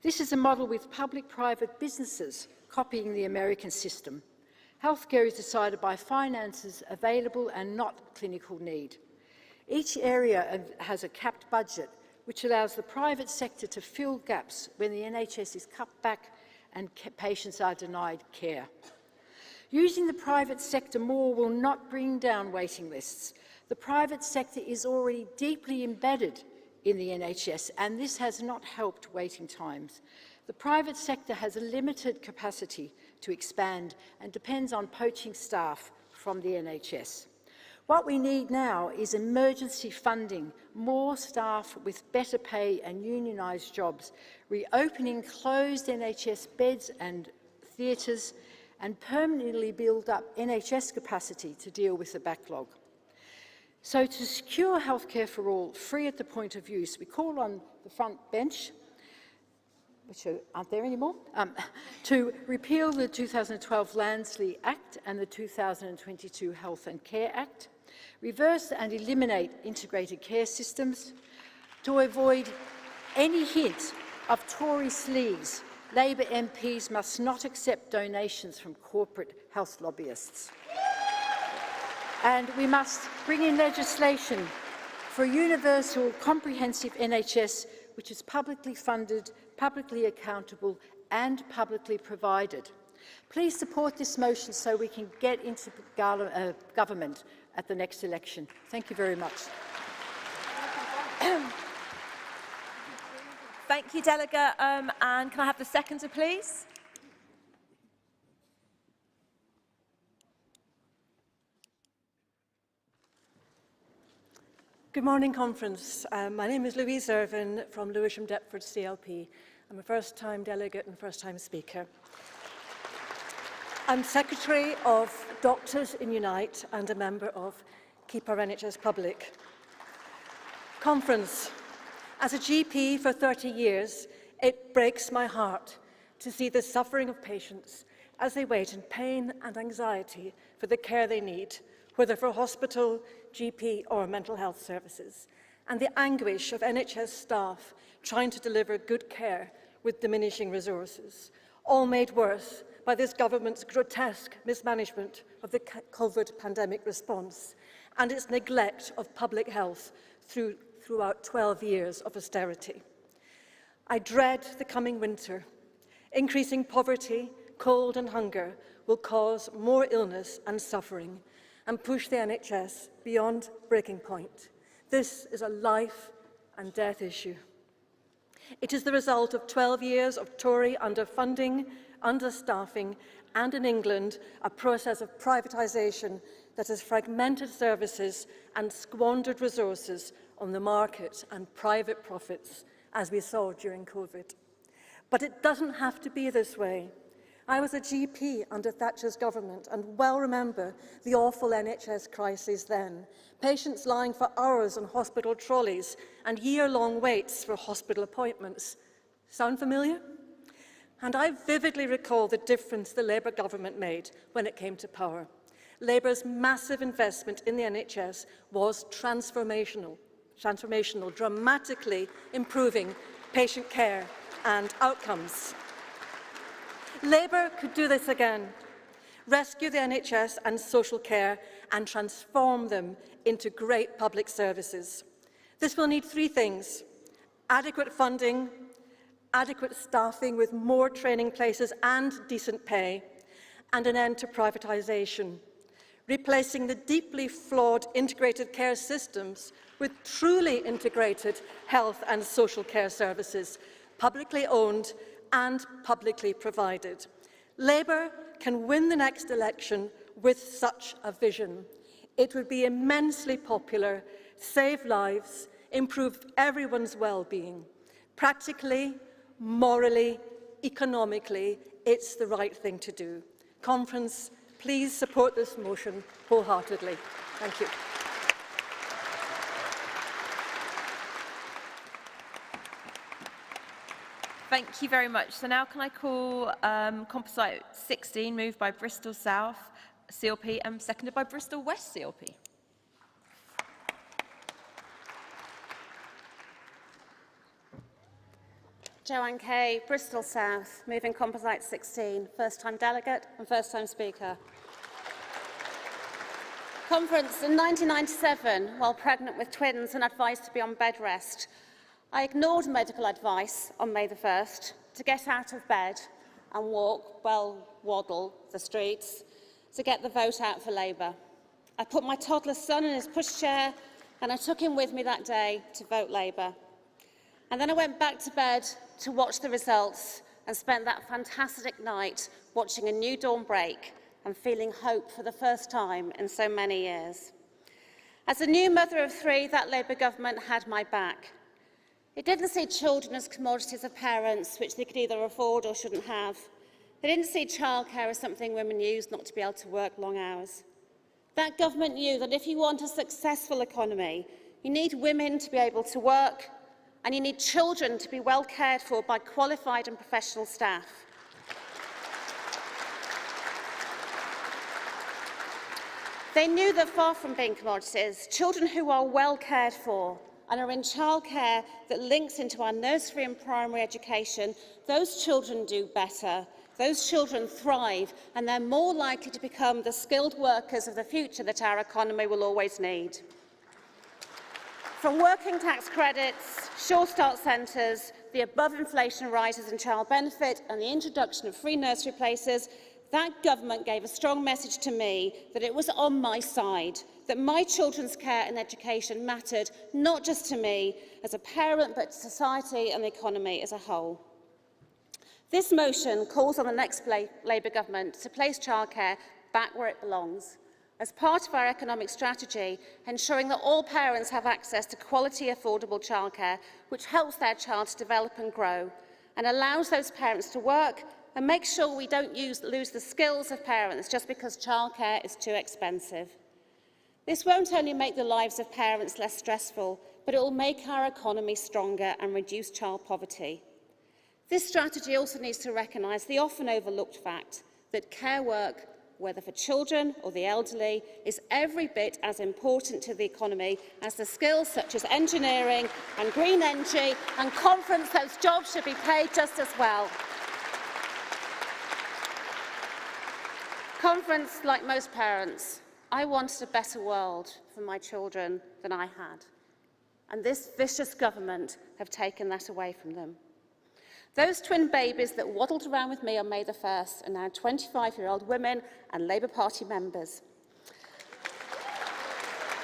This is a model with public-private businesses copying the American system. Healthcare is decided by finances available and not clinical need. Each area has a capped budget, which allows the private sector to fill gaps when the NHS is cut back and patients are denied care. Using the private sector more will not bring down waiting lists. The private sector is already deeply embedded in the NHS, and this has not helped waiting times. The private sector has a limited capacity to expand and depends on poaching staff from the NHS. What we need now is emergency funding, more staff with better pay and unionised jobs, reopening closed NHS beds and theatres, and permanently build up NHS capacity to deal with the backlog. So to secure healthcare for all, free at the point of use, we call on the front bench, which aren't there anymore, to repeal the 2012 Lansley Act and the 2022 Health and Care Act, reverse and eliminate integrated care systems, to avoid any hint of Tory sleaze. Labor MPs must not accept donations from corporate health lobbyists. And we must bring in legislation for a universal, comprehensive NHS which is publicly funded, publicly accountable and publicly provided. Please support this motion so we can get into government at the next election. Thank you very much. Thank you, Delegate. And can I have the seconder, please? Good morning, Conference. My name is Louise Irvin from Lewisham Deptford CLP. I'm a first-time delegate and first-time speaker. I'm Secretary of Doctors in Unite and a member of Keep Our NHS Public. Conference. As a GP for 30 years, it breaks my heart to see the suffering of patients as they wait in pain and anxiety for the care they need, whether for hospital, GP or mental health services, and the anguish of NHS staff trying to deliver good care with diminishing resources, all made worse by this government's grotesque mismanagement of the COVID pandemic response and its neglect of public health throughout 12 years of austerity. I dread the coming winter. Increasing poverty, cold and hunger will cause more illness and suffering and push the NHS beyond breaking point. This is a life and death issue. It is the result of 12 years of Tory underfunding, understaffing, and in England, a process of privatisation that has fragmented services and squandered resources on the market and private profits, as we saw during COVID. But it doesn't have to be this way. I was a GP under Thatcher's government and well remember the awful NHS crisis then. Patients lying for hours on hospital trolleys and year-long waits for hospital appointments. Sound familiar? And I vividly recall the difference the Labour government made when it came to power. Labour's massive investment in the NHS was transformational, dramatically improving patient care and outcomes. Labour could do this again, rescue the NHS and social care and transform them into great public services. This will need three things: adequate funding, adequate staffing with more training places and decent pay, and an end to privatisation, replacing the deeply flawed integrated care systems with truly integrated health and social care services, publicly owned and publicly provided. Labour can win the next election with such a vision. It would be immensely popular, save lives, improve everyone's well-being. Practically, morally, economically, it's the right thing to do. Conference, please support this motion wholeheartedly. Thank you. Thank you very much. So now can I call Composite 16, moved by Bristol South CLP and seconded by Bristol West CLP. Joanne Kay, Bristol South, moving Composite 16, first-time delegate and first-time speaker. Conference, in 1997, while pregnant with twins and advised to be on bed rest, I ignored medical advice on May the 1st to get out of bed and waddle the streets to get the vote out for Labour. I put my toddler son in his pushchair and I took him with me that day to vote Labour. And then I went back to bed to watch the results and spent that fantastic night watching a new dawn break and feeling hope for the first time in so many years. As a new mother of 3, that Labour government had my back. It didn't see children as commodities of parents, which they could either afford or shouldn't have. They didn't see childcare as something women used not to be able to work long hours. That government knew that if you want a successful economy, you need women to be able to work, and you need children to be well cared for by qualified and professional staff. They knew that far from being commodities, children who are well cared for and are in childcare that links into our nursery and primary education, those children do better. Those children thrive, and they're more likely to become the skilled workers of the future that our economy will always need. From working tax credits, Sure Start centres, the above-inflation rises in child benefit and the introduction of free nursery places, that government gave a strong message to me that it was on my side, that my children's care and education mattered not just to me as a parent, but to society and the economy as a whole. This motion calls on the next Labour government to place childcare back where it belongs, as part of our economic strategy, ensuring that all parents have access to quality, affordable childcare, which helps their child to develop and grow, and allows those parents to work and make sure we don't lose the skills of parents just because childcare is too expensive. This won't only make the lives of parents less stressful, but it will make our economy stronger and reduce child poverty. This strategy also needs to recognise the often overlooked fact that care work, whether for children or the elderly, is every bit as important to the economy as the skills such as engineering and green energy, and Conference, those jobs should be paid just as well. Conference, like most parents, I wanted a better world for my children than I had. And this vicious government have taken that away from them. Those twin babies that waddled around with me on May the 1st are now 25-year-old women and Labour Party members.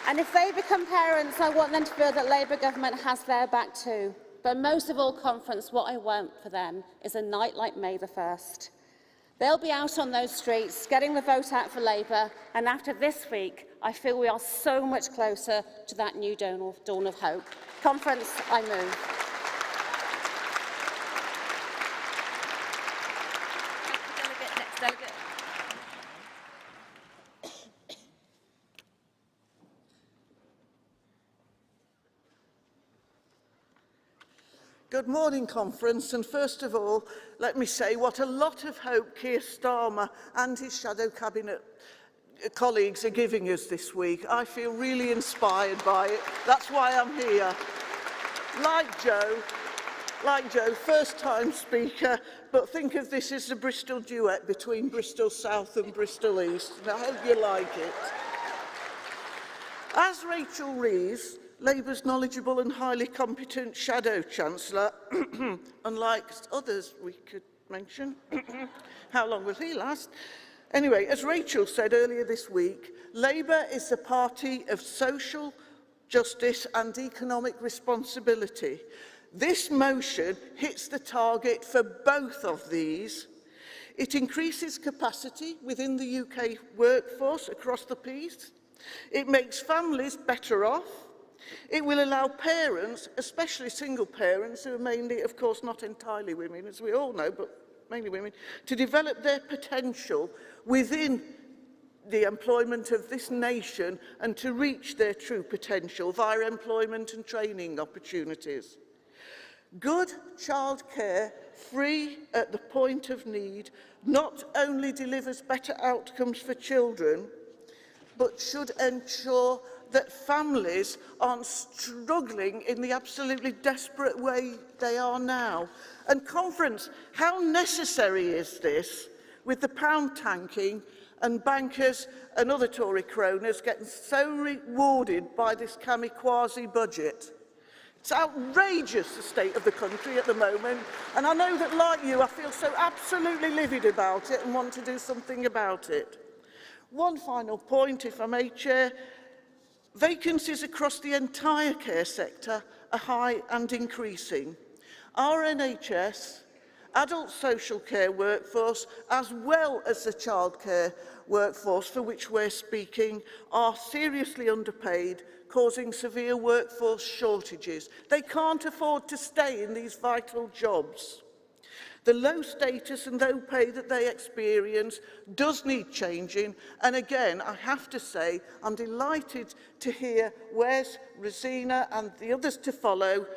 And if they become parents, I want them to feel that Labour government has their back too. But most of all, Conference, what I want for them is a night like May the 1st. They'll be out on those streets, getting the vote out for Labour, and after this week, I feel we are so much closer to that new dawn of hope. Conference, I move. Good morning, Conference, and first of all, let me say what a lot of hope Keir Starmer and his shadow cabinet colleagues are giving us this week. I feel really inspired by it. That's why I'm here. Like Joe, first-time speaker, but think of this as a Bristol duet between Bristol South and Bristol East, and I hope you like it. As Rachel Reeves, Labour's knowledgeable and highly competent Shadow Chancellor, unlike others we could mention, how long will he last? Anyway, as Rachel said earlier this week, Labour is the party of social justice and economic responsibility. This motion hits the target for both of these. It increases capacity within the UK workforce across the piece. It makes families better off. It will allow parents, especially single parents, who are mainly, of course, not entirely women, as we all know, but mainly women, to develop their potential within the employment of this nation and to reach their true potential via employment and training opportunities. Good childcare, free at the point of need, not only delivers better outcomes for children, but should ensure that families aren't struggling in the absolutely desperate way they are now. And Conference, how necessary is this with the pound tanking and bankers and other Tory cronies getting so rewarded by this kamikaze budget? It's outrageous, the state of the country at the moment, and I know that, like you, I feel so absolutely livid about it and want to do something about it. One final point, if I may, Chair. Vacancies across the entire care sector are high and increasing. Our NHS adult social care workforce, as well as the childcare workforce for which we're speaking, are seriously underpaid, causing severe workforce shortages. They can't afford to stay in these vital jobs. The low status and low pay that they experience does need changing, and again, I have to say, I'm delighted to hear Wes, Rosina and the others to follow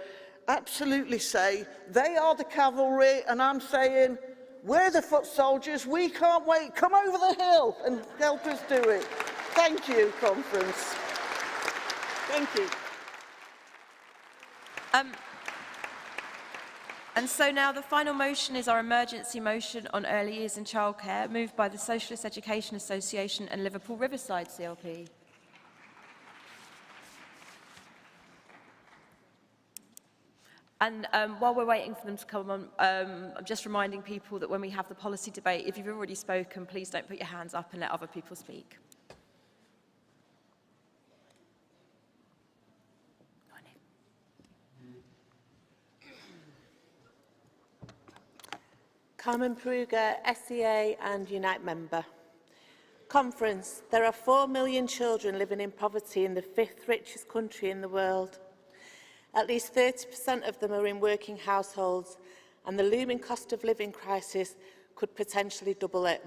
absolutely say they are the cavalry, and I'm saying we're the foot soldiers, we can't wait, come over the hill and help us do it. Thank you, conference. Thank you. And so now the final motion is our emergency motion on early years and childcare, moved by the Socialist Education Association and Liverpool Riverside CLP. And while we're waiting for them to come on, I'm just reminding people that when we have the policy debate, if you've already spoken, please don't put your hands up and let other people speak. Carmen Pruger, SEA and Unite member. Conference. There are 4 million children living in poverty in the 5th richest country in the world. At least 30% of them are in working households, and the looming cost of living crisis could potentially double it.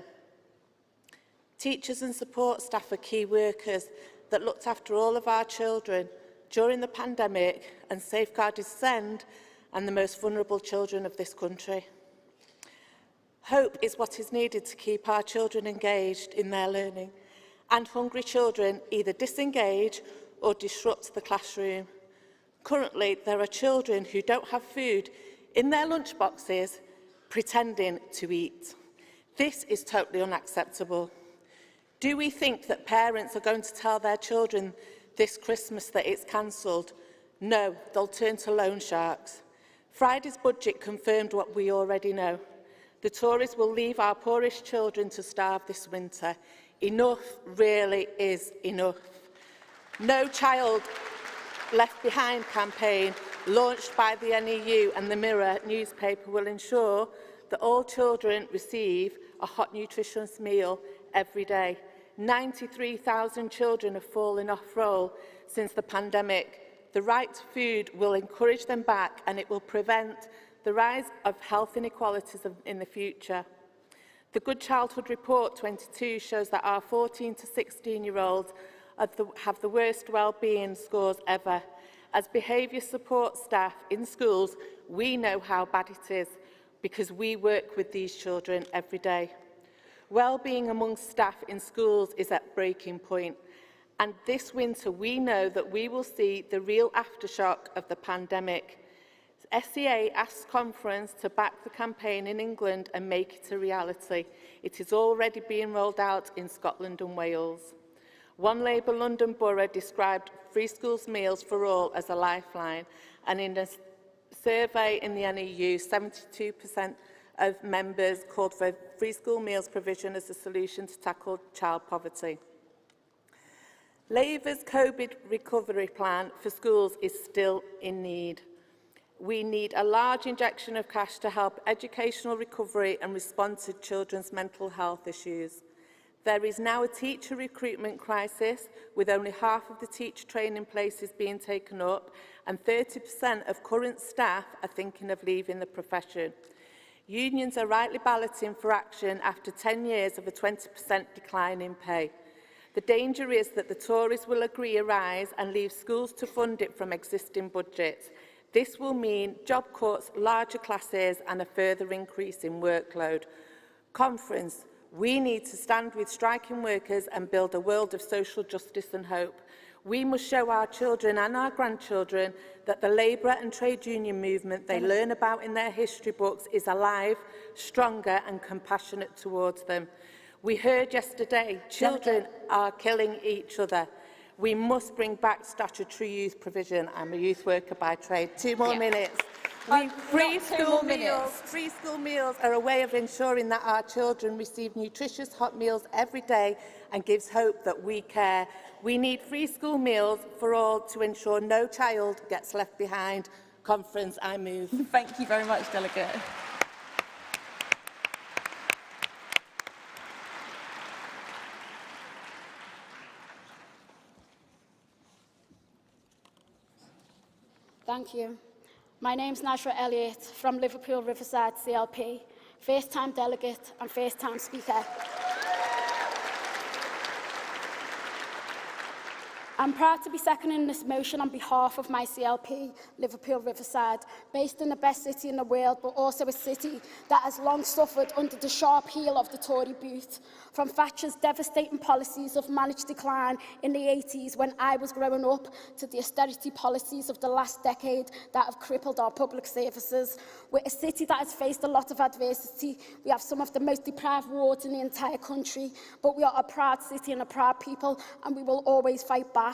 Teachers and support staff are key workers that looked after all of our children during the pandemic and safeguarded SEND and the most vulnerable children of this country. Hope is what is needed to keep our children engaged in their learning, and hungry children either disengage or disrupt the classroom. Currently, there are children who don't have food in their lunchboxes pretending to eat. This is totally unacceptable. Do we think that parents are going to tell their children this Christmas that it's cancelled? No, they'll turn to loan sharks. Friday's budget confirmed what we already know. The Tories will leave our poorest children to starve this winter. Enough really is enough. No Child Left Behind campaign, launched by the NEU and the Mirror newspaper, will ensure that all children receive a hot, nutritious meal every day. 93,000 children have fallen off roll since the pandemic. The right to food will encourage them back, and it will prevent the rise of health inequalities in the future. The Good Childhood Report 22 shows that our 14 to 16-year-olds have the worst well-being scores ever. As behaviour support staff in schools, we know how bad it is because we work with these children every day. Well-being among staff in schools is at breaking point, and this winter we know that we will see the real aftershock of the pandemic. SEA asks Conference to back the campaign in England and make it a reality. It is already being rolled out in Scotland and Wales. One Labour London borough described free schools meals for all as a lifeline, and in a survey in the NEU, 72% of members called for free school meals provision as a solution to tackle child poverty. Labour's COVID recovery plan for schools is still in need. We need a large injection of cash to help educational recovery and respond to children's mental health issues. There is now a teacher recruitment crisis, with only half of the teacher training places being taken up, and 30% of current staff are thinking of leaving the profession. Unions are rightly balloting for action after 10 years of a 20% decline in pay. The danger is that the Tories will agree a rise and leave schools to fund it from existing budgets. This will mean job cuts, larger classes and a further increase in workload. Conference, we need to stand with striking workers and build a world of social justice and hope. We must show our children and our grandchildren that the labour and trade union movement they learn about in their history books is alive, stronger and compassionate towards them. We heard yesterday children are killing each other. We must bring back statutory youth provision. I'm a youth worker by trade. 2 more minutes. Free school meals are a way of ensuring that our children receive nutritious hot meals every day and gives hope that we care. We need free school meals for all to ensure no child gets left behind. Conference, I move. Thank you very much, Delegate. Thank you. My name's Najra Elliott from Liverpool Riverside CLP, first-time delegate and first-time speaker. I'm proud to be seconding this motion on behalf of my CLP, Liverpool Riverside, based in the best city in the world, but also a city that has long suffered under the sharp heel of the Tory boot. From Thatcher's devastating policies of managed decline in the 80s when I was growing up, to the austerity policies of the last decade that have crippled our public services. We're a city that has faced a lot of adversity. We have some of the most deprived wards in the entire country, but we are a proud city and a proud people, and we will always fight back.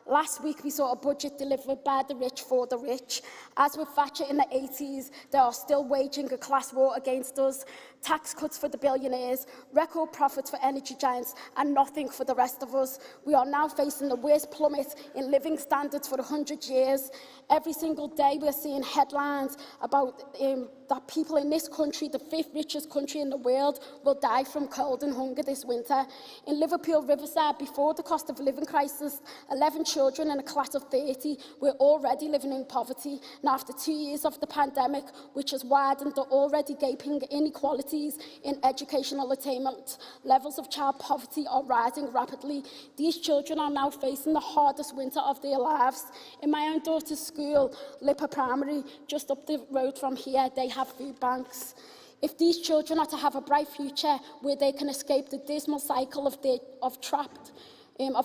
Last week we saw a budget delivered by the rich for the rich. As with Thatcher in the 80s, they are still waging a class war against us. Tax cuts for the billionaires, record profits for energy giants, and nothing for the rest of us. We are now facing the worst plummet in living standards for 100 years. Every single day we're seeing headlines about that people in this country, the 5th richest country in the world, will die from cold and hunger this winter. In Liverpool Riverside, before the cost of living crisis, 11 children in a class of 30 were already living in poverty. Now, after 2 years of the pandemic, which has widened the already gaping inequalities in educational attainment, levels of child poverty are rising rapidly. These children are now facing the hardest winter of their lives. In my own daughter's school, Lipper Primary, just up the road from here, they have food banks. If these children are to have a bright future where they can escape the dismal cycle of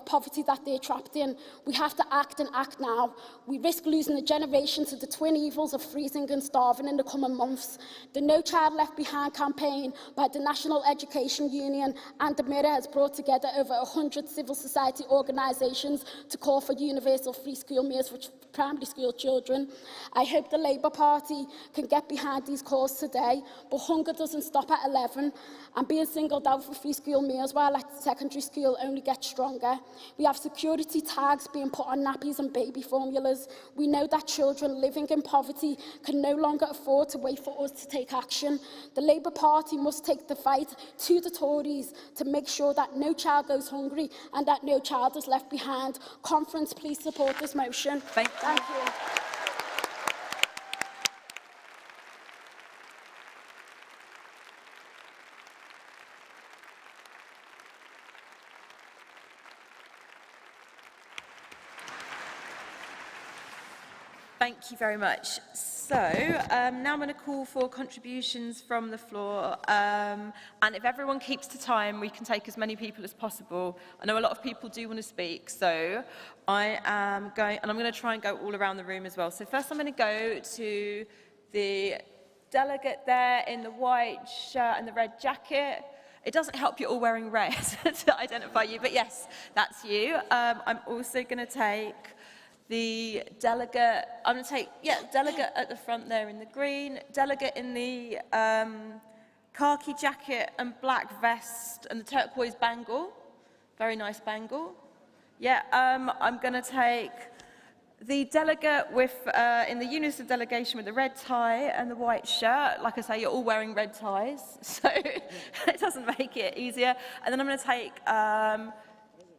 poverty that they're trapped in, we have to act and act now. We risk losing a generation to the twin evils of freezing and starving in the coming months. The No Child Left Behind campaign by the National Education Union and the Mirror has brought together over 100 civil society organisations to call for universal free school meals for primary school children. I hope the Labour Party can get behind these calls today, but hunger doesn't stop at 11, and being singled out for free school meals while at secondary school only gets stronger. We have security tags being put on nappies and baby formulas. We know that children living in poverty can no longer afford to wait for us to take action. The Labour Party must take the fight to the Tories to make sure that no child goes hungry and that no child is left behind. Conference, please support this motion. Thank you. Thank you very much. So now I'm going to call for contributions from the floor. And if everyone keeps to time, we can take as many people as possible. I know a lot of people do want to speak, so I am going, and I'm going to try and go all around the room as well. So first I'm going to go to the delegate there in the white shirt and the red jacket. It doesn't help you're all wearing red to identify you, but yes, that's you. I'm also going to take the delegate, I'm going to take, delegate at the front there in the green, delegate in the khaki jacket and black vest and the turquoise bangle, very nice bangle. Yeah, I'm going to take the delegate with, in the UNICEF delegation with the red tie and the white shirt. Like I say, you're all wearing red ties, so it doesn't make it easier. And then I'm going to take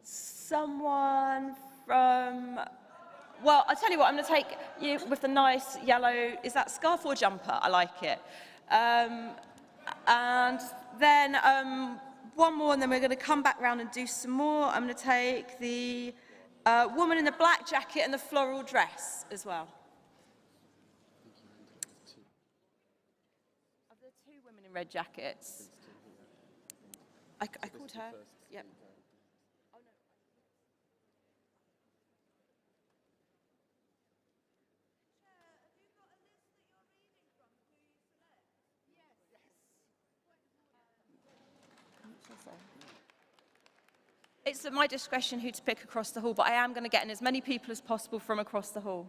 someone from, well, I'll tell you what, I'm going to take you with the nice yellow, is that scarf or jumper? I like it. And then one more, and then we're going to come back round and do some more. I'm going to take the woman in the black jacket and the floral dress as well. Of the two women in red jackets. I called her. Yep. It's at my discretion who to pick across the hall, but I am going to get in as many people as possible from across the hall.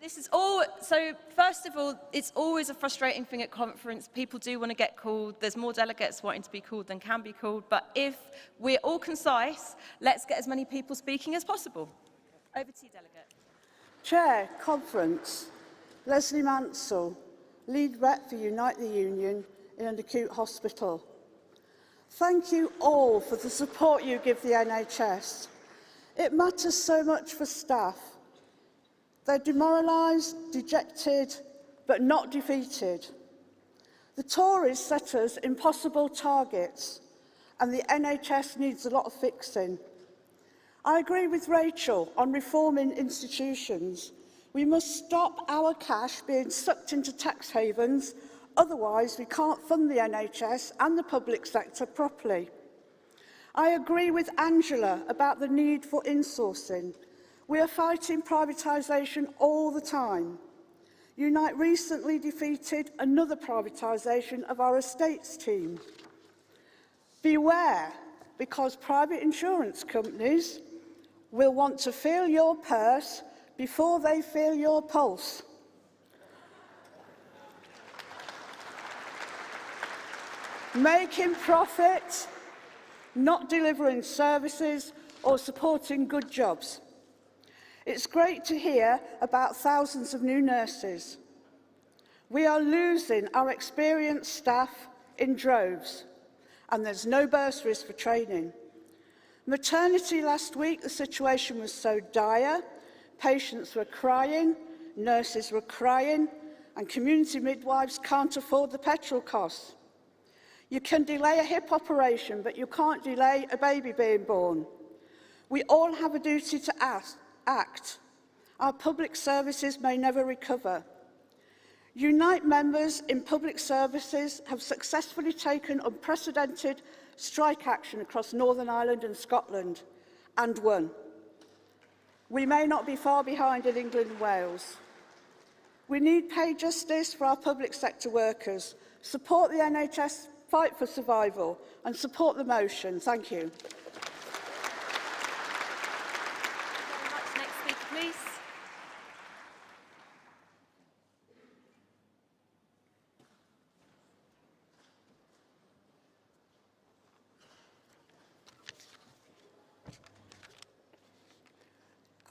This is all, so first of all, it's always a frustrating thing at conference. People do want to get called. There's more delegates wanting to be called than can be called. But if we're all concise, let's get as many people speaking as possible. Over to you, Delegate. Chair, Conference, Leslie Mansell, Lead Rep for Unite the Union in an acute hospital. Thank you all for the support you give the NHS. It matters so much for staff. They're demoralised, dejected, but not defeated. The Tories set us impossible targets, and the NHS needs a lot of fixing. I agree with Rachel on reforming institutions. We must stop our cash being sucked into tax havens, otherwise we can't fund the NHS and the public sector properly. I agree with Angela about the need for insourcing. We are fighting privatisation all the time. Unite recently defeated another privatisation of our estates team. Beware, because private insurance companies will want to feel your purse before they feel your pulse. Making profit, not delivering services or supporting good jobs. It's great to hear about thousands of new nurses. We are losing our experienced staff in droves, and there's no bursaries for training. Maternity last week, the situation was so dire, patients were crying, nurses were crying, and community midwives can't afford the petrol costs. You can delay a hip operation, but you can't delay a baby being born. We all have a duty to act. Our public services may never recover. Unite members in public services have successfully taken unprecedented strike action across Northern Ireland and Scotland, and won. We may not be far behind in England and Wales. We need pay justice for our public sector workers, support the NHS fight for survival, and support the motion. Thank you. Next speaker, please.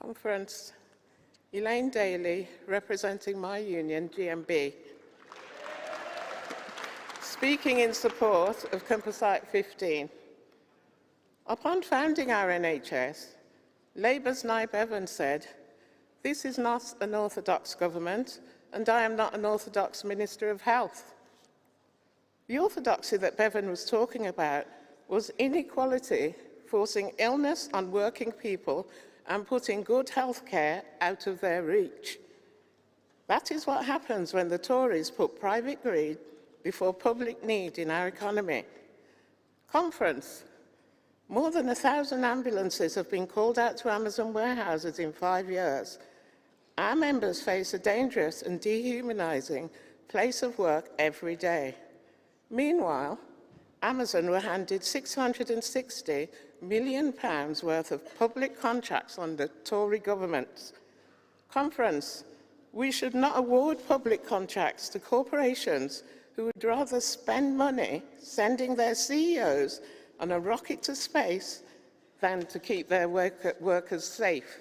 Conference. Elaine Daly, representing my union, GMB. Speaking in support of Composite 15. Upon founding our NHS, Labour's Nye Bevan said, "This is not an orthodox government, and I am not an orthodox Minister of Health." The orthodoxy that Bevan was talking about was inequality, forcing illness on working people and putting good health care out of their reach. That is what happens when the Tories put private greed before public need in our economy. Conference. More than 1,000 ambulances have been called out to Amazon warehouses in 5 years. Our members face a dangerous and dehumanising place of work every day. Meanwhile, Amazon were handed £660 million worth of public contracts under Tory governments. Conference. We should not award public contracts to corporations who would rather spend money sending their CEOs on a rocket to space than to keep their workers safe.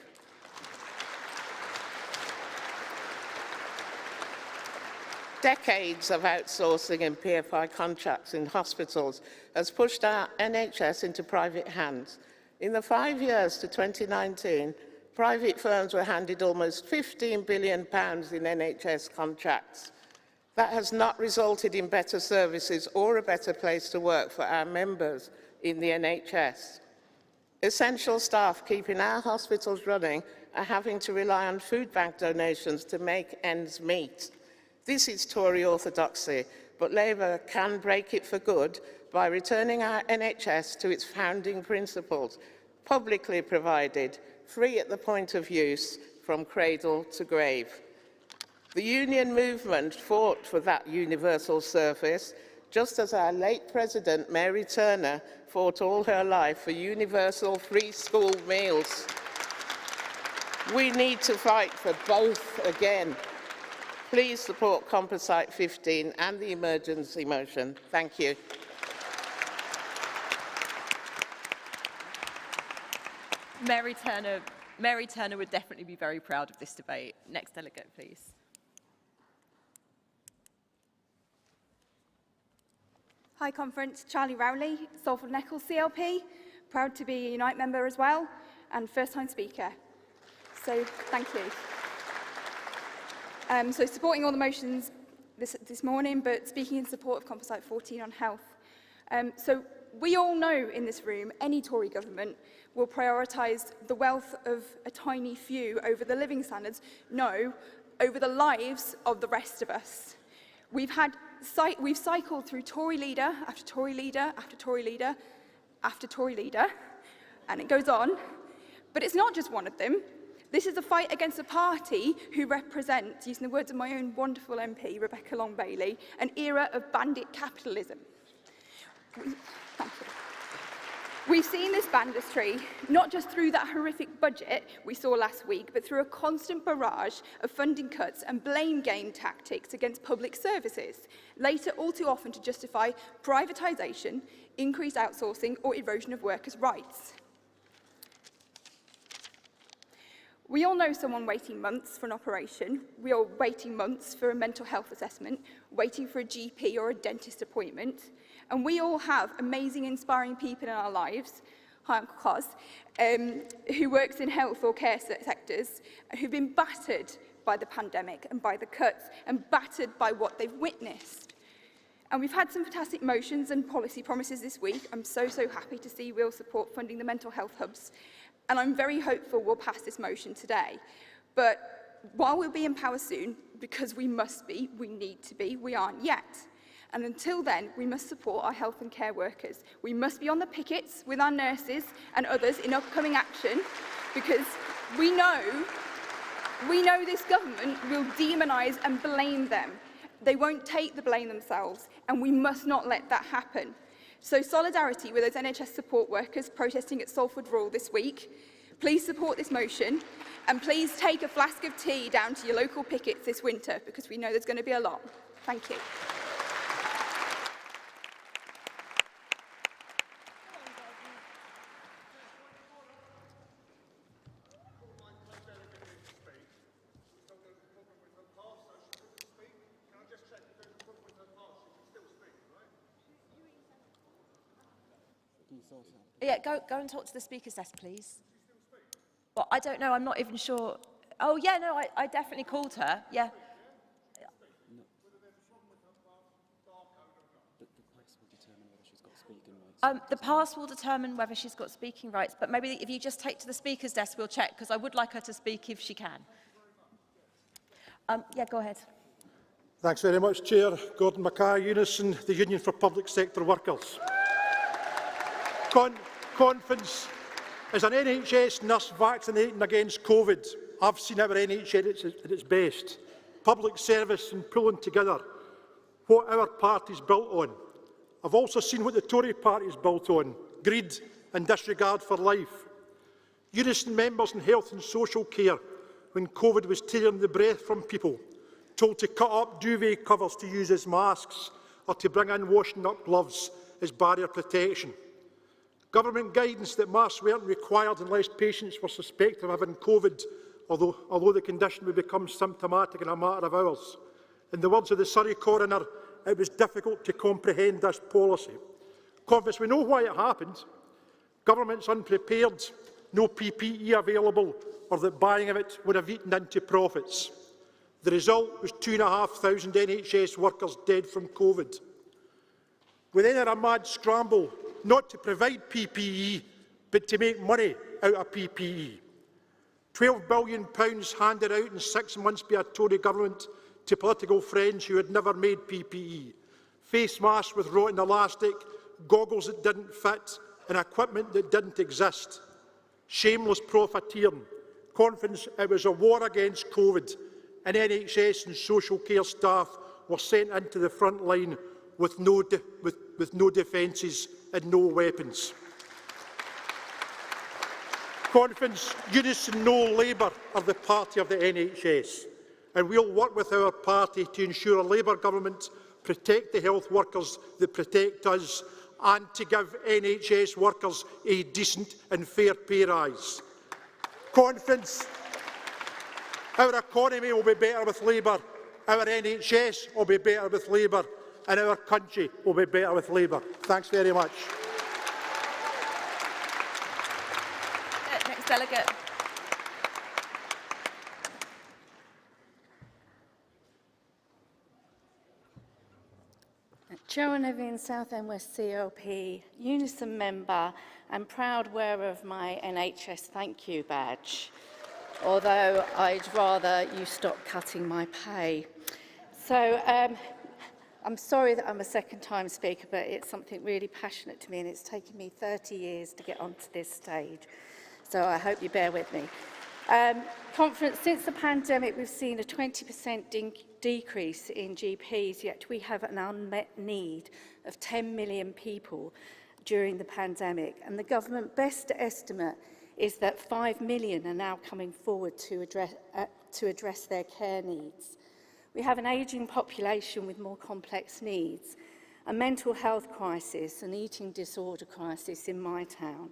Decades of outsourcing and PFI contracts in hospitals has pushed our NHS into private hands. In the 5 years to 2019, private firms were handed almost £15 billion in NHS contracts. That has not resulted in better services or a better place to work for our members in the NHS. Essential staff keeping our hospitals running are having to rely on food bank donations to make ends meet. This is Tory orthodoxy, but Labour can break it for good by returning our NHS to its founding principles, publicly provided, free at the point of use, from cradle to grave. The union movement fought for that universal service, just as our late President, Mary Turner, fought all her life for universal free school meals. We need to fight for both again. Please support Composite 15 and the emergency motion. Thank you. Mary Turner would definitely be very proud of this debate. Next delegate, please. Hi Conference, Charlie Rowley, Salford and Eccles CLP, proud to be a Unite member as well. and first-time speaker. So thank you. So supporting all the motions this morning, but speaking in support of Composite 14 on health. So we all know in this room, any Tory government will prioritise the wealth of a tiny few over the living standards, no, over the lives of the rest of us. We've cycled through Tory leader after Tory leader after Tory leader after Tory leader, and it goes on. But it's not just one of them. This is a fight against a party who represent, using the words of my own wonderful MP, Rebecca Long-Bailey, an era of bandit capitalism. Thank you. We've seen this banditry not just through that horrific budget we saw last week, but through a constant barrage of funding cuts and blame game tactics against public services, later all too often to justify privatisation, increased outsourcing or erosion of workers' rights. We all know someone waiting months for an operation. We are waiting months for a mental health assessment, waiting for a GP or a dentist appointment. And we all have amazing, inspiring people in our lives, hi Uncle Cos, who works in health or care sectors, who've been battered by the pandemic and by the cuts, and battered by what they've witnessed. And we've had some fantastic motions and policy promises this week. I'm so happy to see we'll support funding the mental health hubs. And I'm very hopeful we'll pass this motion today. But while we'll be in power soon, because we must be, we need to be, we aren't yet. And until then, we must support our health and care workers. We must be on the pickets with our nurses and others in upcoming action, because we know this government will demonise and blame them. They won't take the blame themselves, and we must not let that happen. So solidarity with those NHS support workers protesting at Salford Rural this week. Please support this motion, and please take a flask of tea down to your local pickets this winter, because we know there's going to be a lot. Thank you. Yeah, go and talk to the Speaker's desk, please. Well, I don't know, I'm not even sure. Oh, yeah, no, I definitely called her, yeah. The pass will determine whether she's got speaking rights, but maybe if you just take to the Speaker's desk, we'll check, because I would like her to speak if she can. Yeah, go ahead. Thanks very much, Chair. Gordon Mackay, Unison, the Union for Public Sector Workers. Conference. As an NHS nurse vaccinating against COVID, I've seen our NHS at its best. Public service and pulling together what our party's built on. I've also seen what the Tory party is built on, greed and disregard for life. Unison members in health and social care, when COVID was tearing the breath from people, told to cut up duvet covers to use as masks or to bring in washing up gloves as barrier protection. Government guidance that masks weren't required unless patients were suspected of having COVID, although the condition would become symptomatic in a matter of hours. In the words of the Surrey coroner, it was difficult to comprehend this policy. Conference, we know why it happened. Government's unprepared, no PPE available, or that buying of it would have eaten into profits. The result was 2,500 NHS workers dead from COVID. We then had a mad scramble not to provide PPE, but to make money out of PPE. £12 billion handed out in 6 months by a Tory government to political friends who had never made PPE. Face masks with rotten elastic, goggles that didn't fit, and equipment that didn't exist. Shameless profiteering. Conference, it was a war against COVID, and NHS and social care staff were sent into the front line with no defences and no weapons. Conference, Unison, no Labour are the party of the NHS, and we'll work with our party to ensure a Labour government protect the health workers that protect us and to give NHS workers a decent and fair pay rise. Conference, our economy will be better with Labour, our NHS will be better with Labour, and our country will be better with Labour. Thanks very much. Next delegate. Joan Evans, Southend West CLP, Unison member and proud wearer of my NHS Thank You badge, although I'd rather you stop cutting my pay. So I'm sorry that I'm a second-time speaker, but it's something really passionate to me, and it's taken me 30 years to get onto this stage. So I hope you bear with me. Conference, since the pandemic, we've seen a 20% decrease in GPs, yet we have an unmet need of 10 million people during the pandemic. And the government best estimate is that 5 million are now coming forward to address their care needs. We have an ageing population with more complex needs, a mental health crisis, an eating disorder crisis in my town,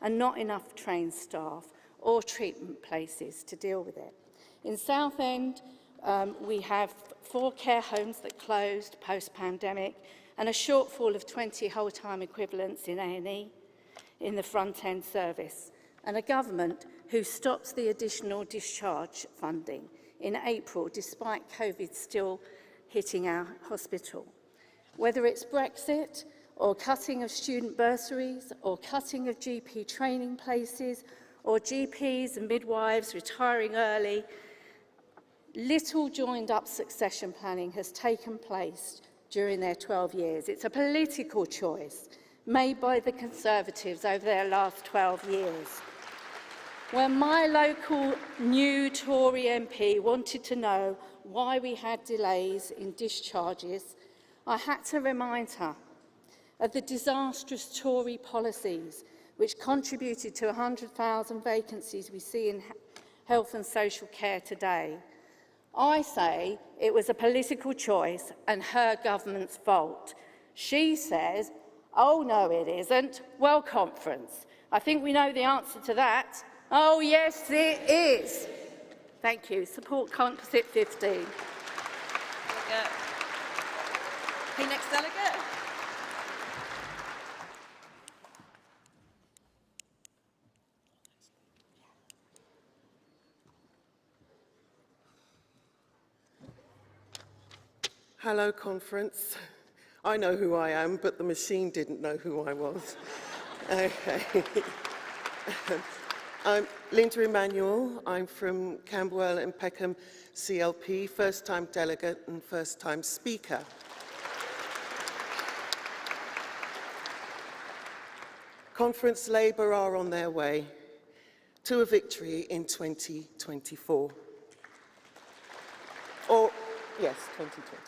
and not enough trained staff or treatment places to deal with it. In Southend, we have 4 care homes that closed post-pandemic and a shortfall of 20 whole-time equivalents in A&E in the front-end service, and a government who stops the additional discharge funding in April, despite COVID still hitting our hospital. Whether it's Brexit, or cutting of student bursaries, or cutting of GP training places, or GPs and midwives retiring early, little joined-up succession planning has taken place during their 12 years. It's a political choice made by the Conservatives over their last 12 years. When my local new Tory MP wanted to know why we had delays in discharges, I had to remind her of the disastrous Tory policies which contributed to 100,000 vacancies we see in health and social care today. I say it was a political choice and her government's fault. She says, oh no it isn't. Well, conference, I think we know the answer to that. Oh yes it is. Thank you. Support Composite 15. Okay, next delegate. Hello, conference. I know who I am, but the machine didn't know who I was. Okay. I'm Linda Emanuel. I'm from Camberwell and Peckham CLP, first-time delegate and first-time speaker. Conference Labour are on their way to a victory in 2024. Or, yes, 2024.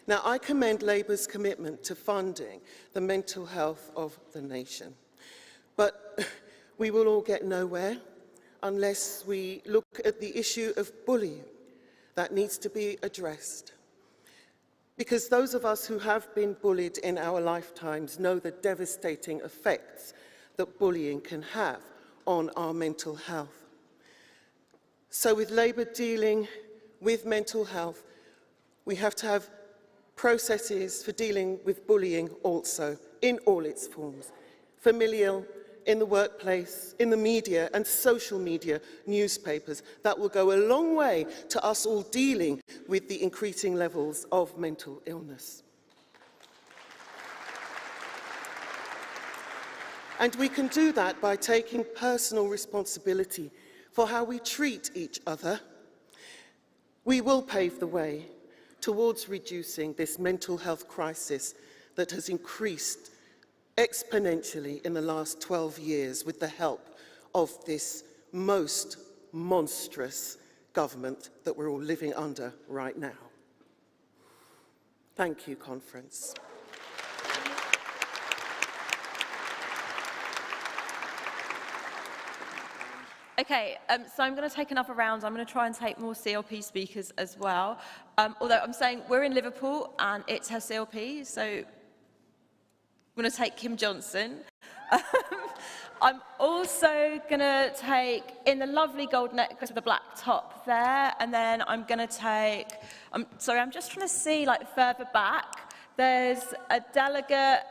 Now, I commend Labour's commitment to funding the mental health of the nation. But we will all get nowhere unless we look at the issue of bullying that needs to be addressed. Because those of us who have been bullied in our lifetimes know the devastating effects that bullying can have on our mental health. So with Labour dealing with mental health, we have to have processes for dealing with bullying also, in all its forms, familial, in the workplace, in the media and social media, newspapers, that will go a long way to us all dealing with the increasing levels of mental illness. And we can do that by taking personal responsibility for how we treat each other. We will pave the way towards reducing this mental health crisis that has increased exponentially in the last 12 years with the help of this most monstrous government that we're all living under right now. Thank you, conference. Okay, so I'm going to take another round. I'm going to try and take more CLP speakers as well. Although I'm saying we're in Liverpool and it's her CLP, so I'm going to take Kim Johnson. I'm also going to take, in the lovely gold necklace with the black top there, and then I'm going to take, sorry, I'm just trying to see like further back. There's a delegate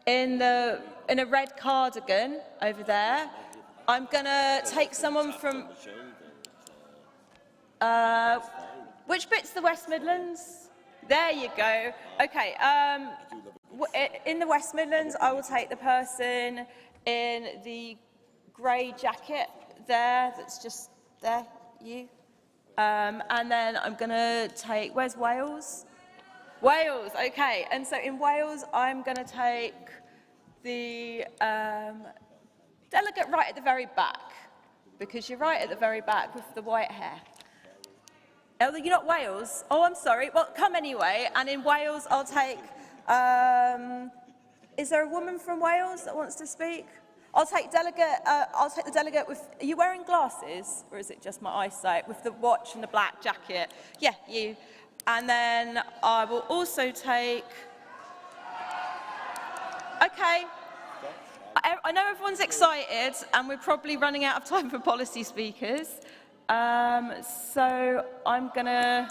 in a red cardigan over there. I'm going to take someone from... which bit's the West Midlands? There you go. Okay, in the West Midlands, I will take the person in the grey jacket there, that's just there, you. And then I'm going to take, where's Wales? Wales, okay. And so in Wales, I'm going to take the delegate right at the very back, because you're right at the very back with the white hair. Oh, you're not Wales? Oh, I'm sorry. Well, come anyway. And in Wales, I'll take... is there a woman from Wales that wants to speak? I'll take the delegate with... Are you wearing glasses? Or is it just my eyesight? With the watch and the black jacket? Yeah, you. And then I will also take... Okay. I know everyone's excited, and we're probably running out of time for policy speakers. So I'm going to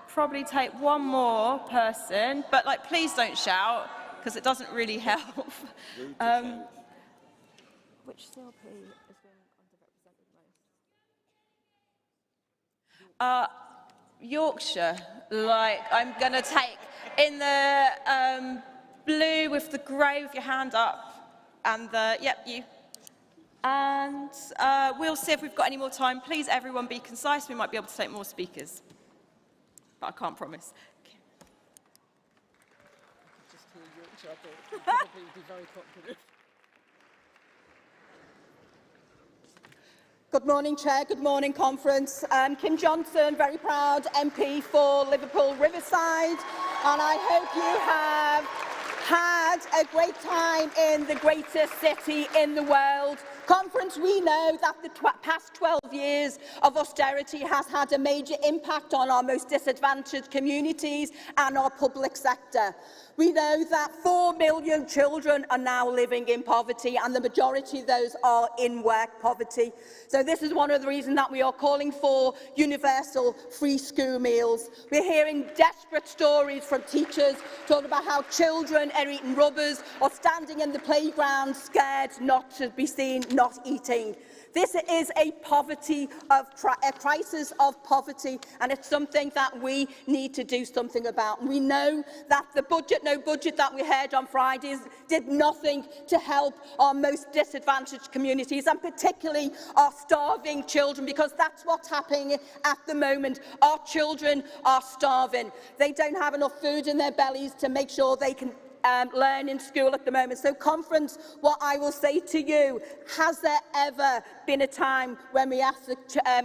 probably take one more person, but please don't shout, because it doesn't really help. Which CLP has been underrepresented most? Yorkshire. I'm going to take in the blue with the grey with your hand up, and the, yep, you. And we'll see if we've got any more time. Please, everyone, be concise. We might be able to take more speakers, but I can't promise. Okay. Just hear Yorkshire, I thought it would probably be very popular. Good morning, Chair. Good morning, Conference. Kim Johnson, very proud MP for Liverpool Riverside, and I hope you have had a great time in the greatest city in the world. Conference, we know that the past 12 years of austerity has had a major impact on our most disadvantaged communities and our public sector. We know that 4 million children are now living in poverty, and the majority of those are in work poverty. So this is one of the reasons that we are calling for universal free school meals. We're hearing desperate stories from teachers talking about how children are eating rubbers or standing in the playground scared not to be seen not eating. This is a crisis of poverty, and it's something that we need to do something about. And we know that the no budget that we heard on Fridays did nothing to help our most disadvantaged communities, and particularly our starving children, because that's what's happening at the moment. Our children are starving. They don't have enough food in their bellies to make sure they can learn in school at the moment. So, Conference, what I will say to you, has there ever been a time when we ask the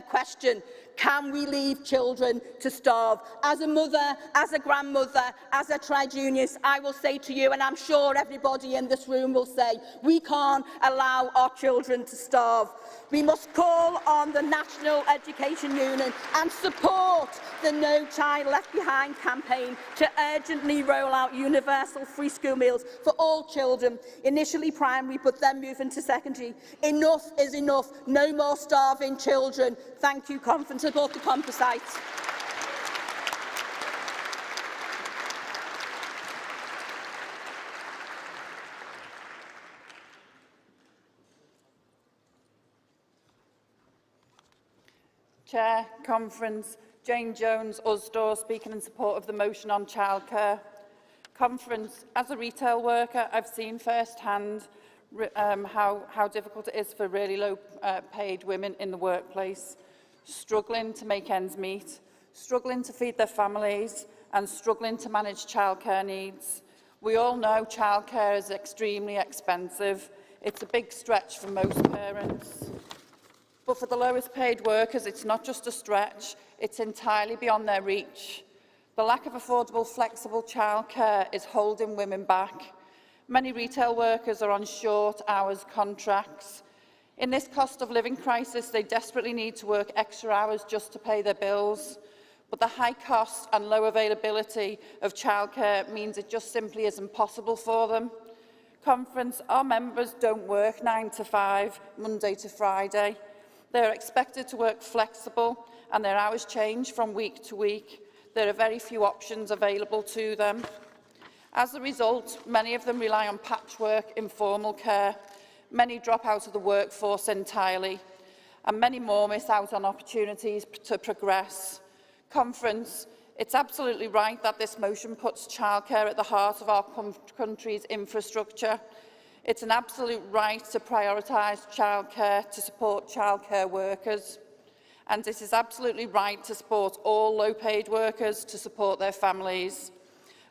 question, can we leave children to starve? As a mother, as a grandmother, as a trade unionist, I will say to you, and I'm sure everybody in this room will say, we can't allow our children to starve. We must call on the National Education Union and support the No Child Left Behind campaign to urgently roll out universal free school meals for all children, initially primary but then moving to secondary. Enough is enough. No more starving children. Thank you, Conference. Support the composite. Chair, Conference, Jane Jones, Usdaw, speaking in support of the motion on childcare. Conference, as a retail worker, I've seen firsthand how difficult it is for really low paid women in the workplace, struggling to make ends meet, struggling to feed their families, and struggling to manage childcare needs. We all know childcare is extremely expensive. It's a big stretch for most parents. But for the lowest paid workers, it's not just a stretch, it's entirely beyond their reach. The lack of affordable, flexible childcare is holding women back. Many retail workers are on short hours contracts. In this cost of living crisis, they desperately need to work extra hours just to pay their bills. But the high cost and low availability of childcare means it just simply isn't possible for them. Conference, our members don't work 9 to 5, Monday to Friday. They are expected to work flexible, and their hours change from week to week. There are very few options available to them. As a result, many of them rely on patchwork informal care. Many drop out of the workforce entirely, and many more miss out on opportunities to progress. Conference, it's absolutely right that this motion puts childcare at the heart of our country's infrastructure. It's an absolute right to prioritise childcare, to support childcare workers. And it is absolutely right to support all low-paid workers, to support their families.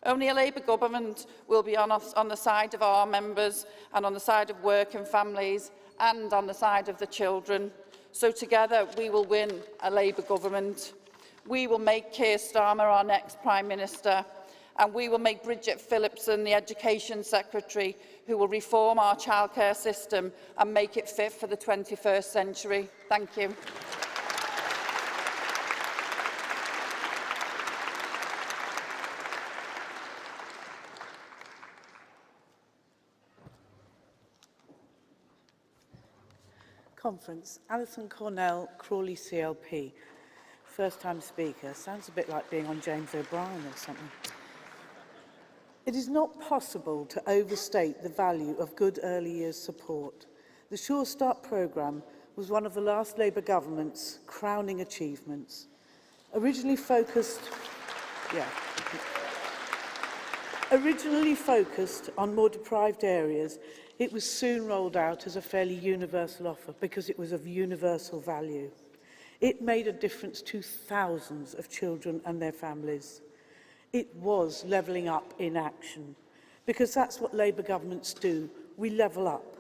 Only a Labour government will be on the side of our members and on the side of working families and on the side of the children. So together we will win a Labour government. We will make Keir Starmer our next Prime Minister, and we will make Bridget Phillipson the Education Secretary, who will reform our childcare system and make it fit for the 21st century. Thank you. Conference. Alison Cornell, Crawley CLP. First-time speaker. Sounds a bit like being on James O'Brien or something. It is not possible to overstate the value of good early years support. The Sure Start programme was one of the last Labour government's crowning achievements. Originally focused on more deprived areas, it was soon rolled out as a fairly universal offer because it was of universal value. It made a difference to thousands of children and their families. It was levelling up in action, because that's what Labour governments do. We level up,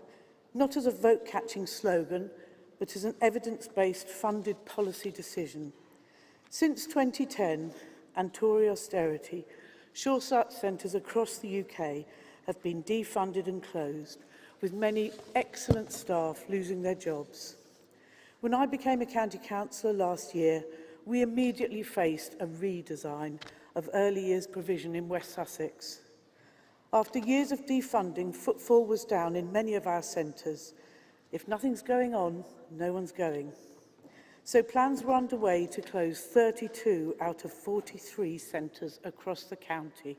not as a vote-catching slogan, but as an evidence-based funded policy decision. Since 2010 and Tory austerity, Sure Start centres across the UK have been defunded and closed, with many excellent staff losing their jobs. When I became a county councillor last year, we immediately faced a redesign of early years provision in West Sussex. After years of defunding, footfall was down in many of our centres. If nothing's going on, no one's going. So plans were underway to close 32 out of 43 centres across the county.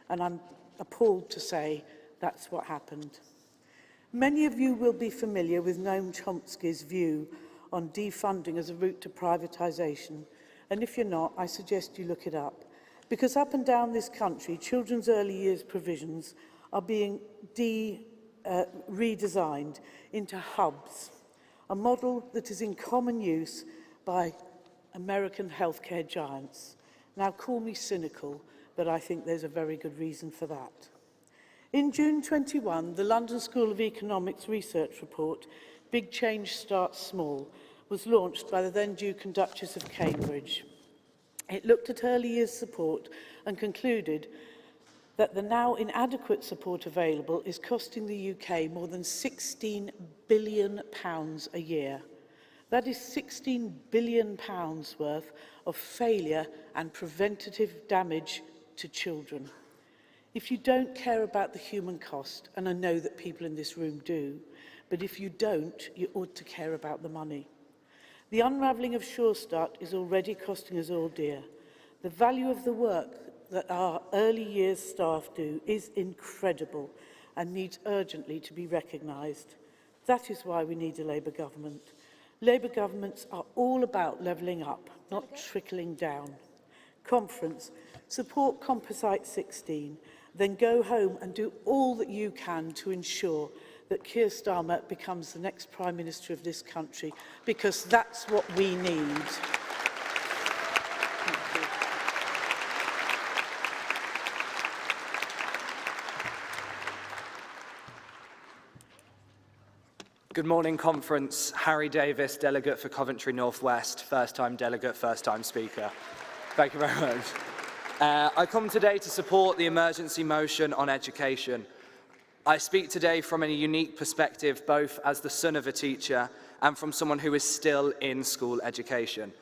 And I'm appalled to say that's what happened. Many of you will be familiar with Noam Chomsky's view on defunding as a route to privatisation. And if you're not, I suggest you look it up. Because up and down this country, children's early years provisions are being redesigned into hubs, a model that is in common use by American healthcare giants. Now, call me cynical, but I think there's a very good reason for that. In June 21, the London School of Economics research report, Big Change Starts Small, was launched by the then Duke and Duchess of Cambridge. It looked at early years support and concluded that the now inadequate support available is costing the UK more than £16 billion a year. That is £16 billion worth of failure and preventative damage to children. If you don't care about the human cost, and I know that people in this room do, but if you don't, you ought to care about the money. The unravelling of Sure Start is already costing us all dear. The value of the work that our early years staff do is incredible and needs urgently to be recognised. That is why we need a Labour government. Labour governments are all about levelling up, not trickling down. Conference, support Composite 16, then go home and do all that you can to ensure that Keir Starmer becomes the next Prime Minister of this country, because that's what we need. Good morning, Conference. Harry Davis, Delegate for Coventry North West, first-time delegate, first-time speaker. Thank you very much. I come today to support the emergency motion on education. I speak today from a unique perspective, both as the son of a teacher and from someone who is still in school education.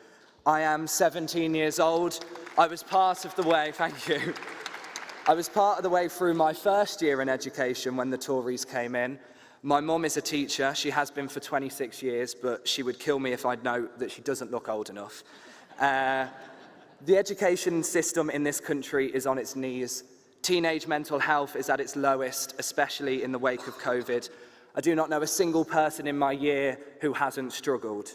I am 17 years old. I was part of the way, thank you. I was part of the way through my first year in education when the Tories came in. My mum is a teacher. She has been for 26 years, but she would kill me if I'd know that she doesn't look old enough. The education system in this country is on its knees. Teenage mental health is at its lowest, especially in the wake of COVID. I do not know a single person in my year who hasn't struggled.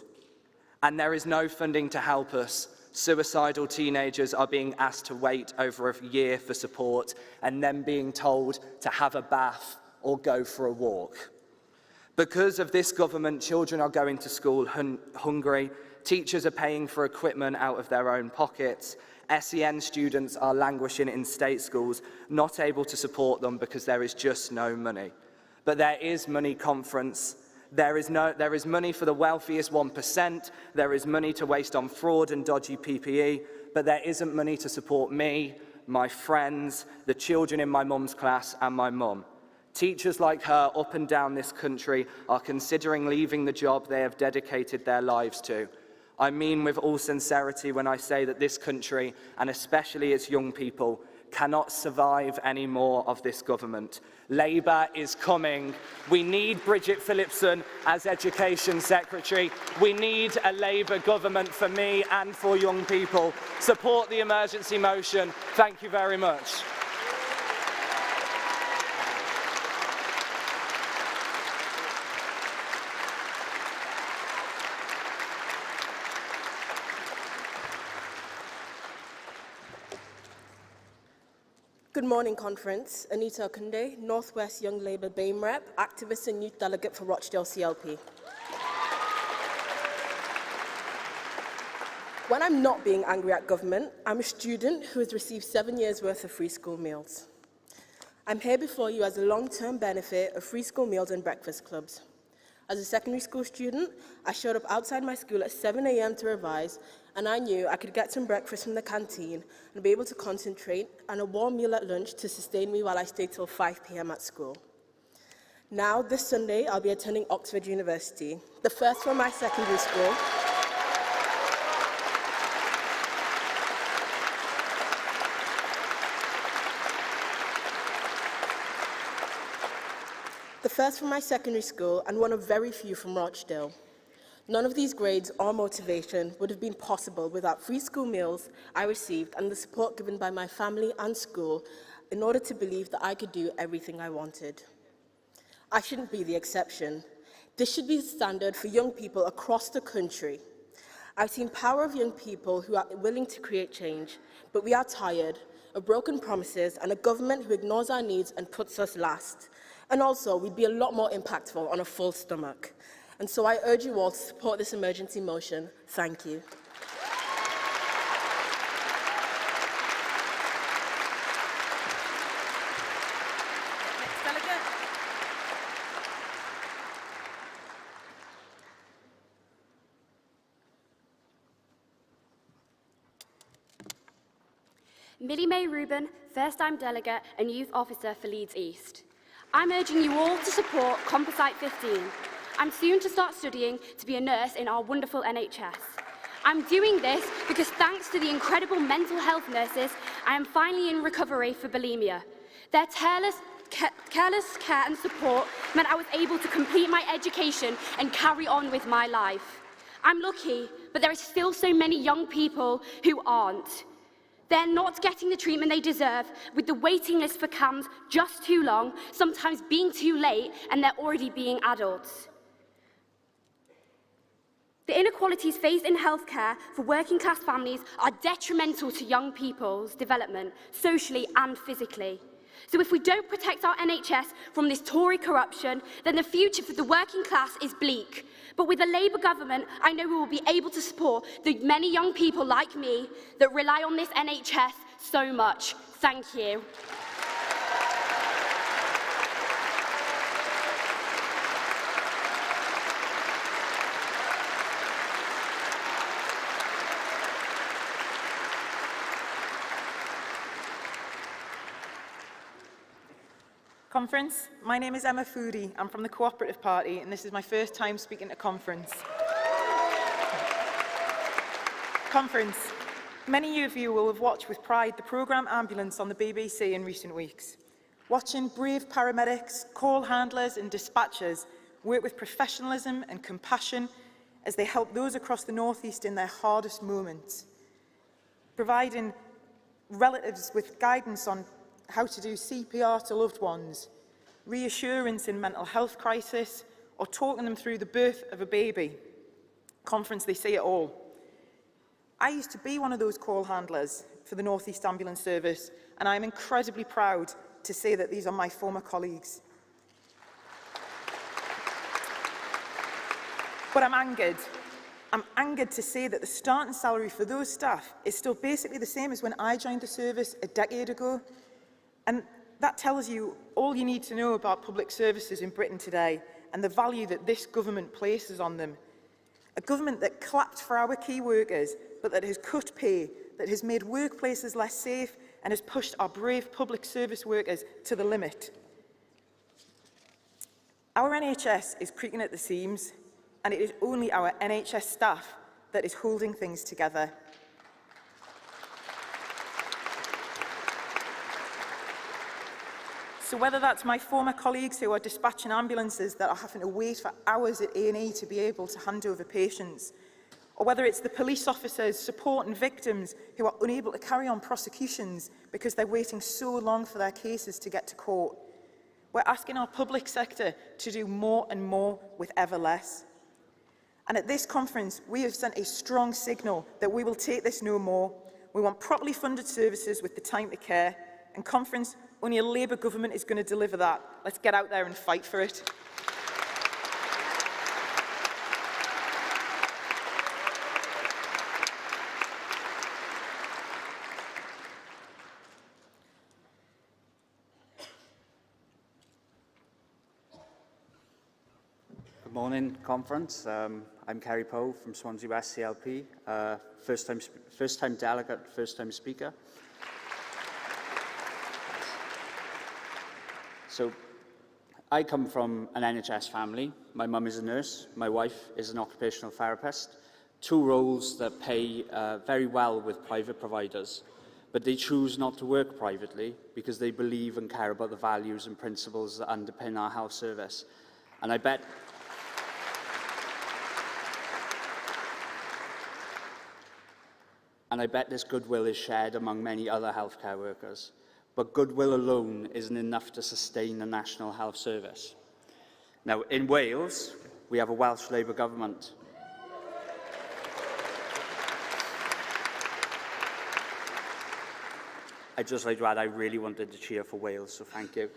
And there is no funding to help us. Suicidal teenagers are being asked to wait over a year for support and then being told to have a bath or go for a walk. Because of this government, children are going to school hungry, teachers are paying for equipment out of their own pockets, SEN students are languishing in state schools, not able to support them because there is just no money. But there is money, conference. There is money for the wealthiest 1%, there is money to waste on fraud and dodgy PPE, but there isn't money to support me, my friends, the children in my mum's class and my mum. Teachers like her up and down this country are considering leaving the job they have dedicated their lives to. I mean with all sincerity when I say that this country, and especially its young people, cannot survive any more of this government. Labour is coming. We need Bridget Phillipson as Education Secretary. We need a Labour government for me and for young people. Support the emergency motion. Thank you very much. Good morning, Conference. Anita Okunde, North West Young Labour BAME Rep, activist and youth delegate for Rochdale CLP. When I'm not being angry at government, I'm a student who has received 7 years' worth of free school meals. I'm here before you as a long-term benefit of free school meals and breakfast clubs. As a secondary school student, I showed up outside my school at 7 a.m. to revise, and I knew I could get some breakfast from the canteen and be able to concentrate and a warm meal at lunch to sustain me while I stayed till 5 p.m. at school. Now, this Sunday, I'll be attending Oxford University, the first from my secondary school. The first from my secondary school and one of very few from Rochdale. None of these grades or motivation would have been possible without free school meals I received and the support given by my family and school in order to believe that I could do everything I wanted. I shouldn't be the exception. This should be the standard for young people across the country. I've seen power of young people who are willing to create change, but we are tired of broken promises and a government who ignores our needs and puts us last. And also, we'd be a lot more impactful on a full stomach. And so I urge you all to support this emergency motion. Thank you. Next delegate. Millie May Rubin, first-time delegate and youth officer for Leeds East. I'm urging you all to support Composite 15. I'm soon to start studying to be a nurse in our wonderful NHS. I'm doing this because thanks to the incredible mental health nurses, I am finally in recovery for bulimia. Their careless care and support meant I was able to complete my education and carry on with my life. I'm lucky, but there are still so many young people who aren't. They're not getting the treatment they deserve, with the waiting list for CAMHS just too long, sometimes being too late, and they're already being adults. The inequalities faced in healthcare for working class families are detrimental to young people's development, socially and physically. So if we don't protect our NHS from this Tory corruption, then the future for the working class is bleak. But with a Labour government, I know we will be able to support the many young people like me that rely on this NHS so much. Thank you. Conference, my name is Emma Foodie. I'm from the Cooperative Party and this is my first time speaking at Conference. Conference, many of you will have watched with pride the programme Ambulance on the BBC in recent weeks. Watching brave paramedics, call handlers and dispatchers work with professionalism and compassion as they help those across the North East in their hardest moments. Providing relatives with guidance on how to do CPR to loved ones, reassurance in mental health crisis, or talking them through the birth of a baby. Conference, they say it all. I used to be one of those call handlers for the North East Ambulance Service, and I am incredibly proud to say that these are my former colleagues. But I'm angered. I'm angered to say that the starting salary for those staff is still basically the same as when I joined the service a decade ago. And that tells you all you need to know about public services in Britain today and the value that this government places on them. A government that clapped for our key workers, but that has cut pay, that has made workplaces less safe and has pushed our brave public service workers to the limit. Our NHS is creaking at the seams, and it is only our NHS staff that is holding things together. So whether that's my former colleagues who are dispatching ambulances that are having to wait for hours at A&E to be able to hand over patients, or whether it's the police officers supporting victims who are unable to carry on prosecutions because they're waiting so long for their cases to get to court, we're asking our public sector to do more and more with ever less. And at this conference, we have sent a strong signal that we will take this no more. We want properly funded services with the time to care. And conference, only a Labour government is going to deliver that. Let's get out there and fight for it. Good morning, conference. I'm Kerry Poe from Swansea West CLP, first-time delegate, first-time speaker. So, I come from an NHS family. My mum is a nurse, my wife is an occupational therapist, two roles that pay very well with private providers, but they choose not to work privately because they believe and care about the values and principles that underpin our health service. And I bet this goodwill is shared among many other healthcare workers. But goodwill alone isn't enough to sustain a national health service. Now, in Wales, we have a Welsh Labour government. I'd just like to add, I really wanted to cheer for Wales, so thank you.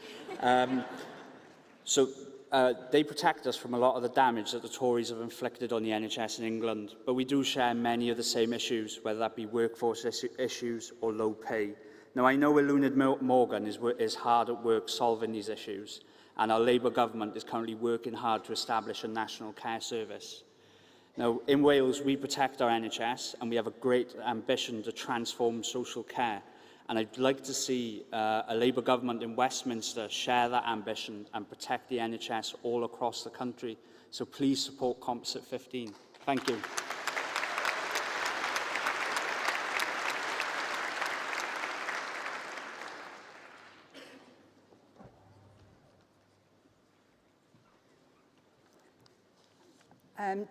They protect us from a lot of the damage that the Tories have inflicted on the NHS in England, but we do share many of the same issues, whether that be workforce issues or low pay. Now, I know Eluned Morgan is hard at work solving these issues, and our Labour government is currently working hard to establish a national care service. Now, in Wales, we protect our NHS, and we have a great ambition to transform social care. And I'd like to see a Labour government in Westminster share that ambition and protect the NHS all across the country. So please support Composite 15. Thank you.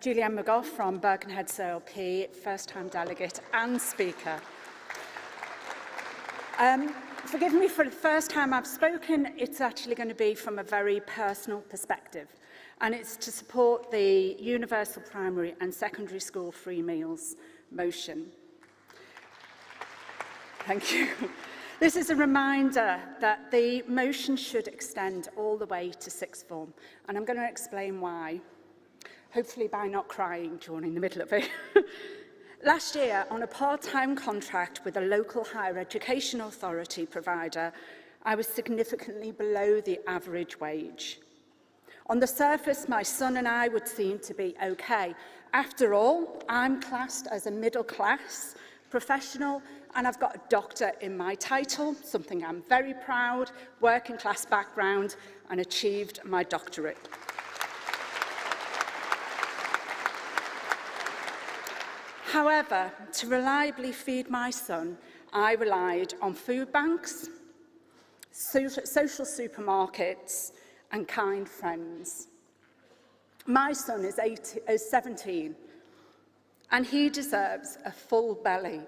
Julianne McGough from Birkenhead CLP, first-time delegate and speaker. Forgive me for the first time I've spoken. It's actually going to be from a very personal perspective, and it's to support the universal primary and secondary school free meals motion. Thank you. This is a reminder that the motion should extend all the way to sixth form, and I'm going to explain why, hopefully by not crying during the middle of it. Last year, on a part-time contract with a local higher education authority provider, I was significantly below the average wage. On the surface, my son and I would seem to be okay. After all, I'm classed as a middle-class professional, and I've got a doctor in my title, something I'm very proud, working-class background, and achieved my doctorate. However, to reliably feed my son, I relied on food banks, social supermarkets, and kind friends. My son is 17, and he deserves a full belly.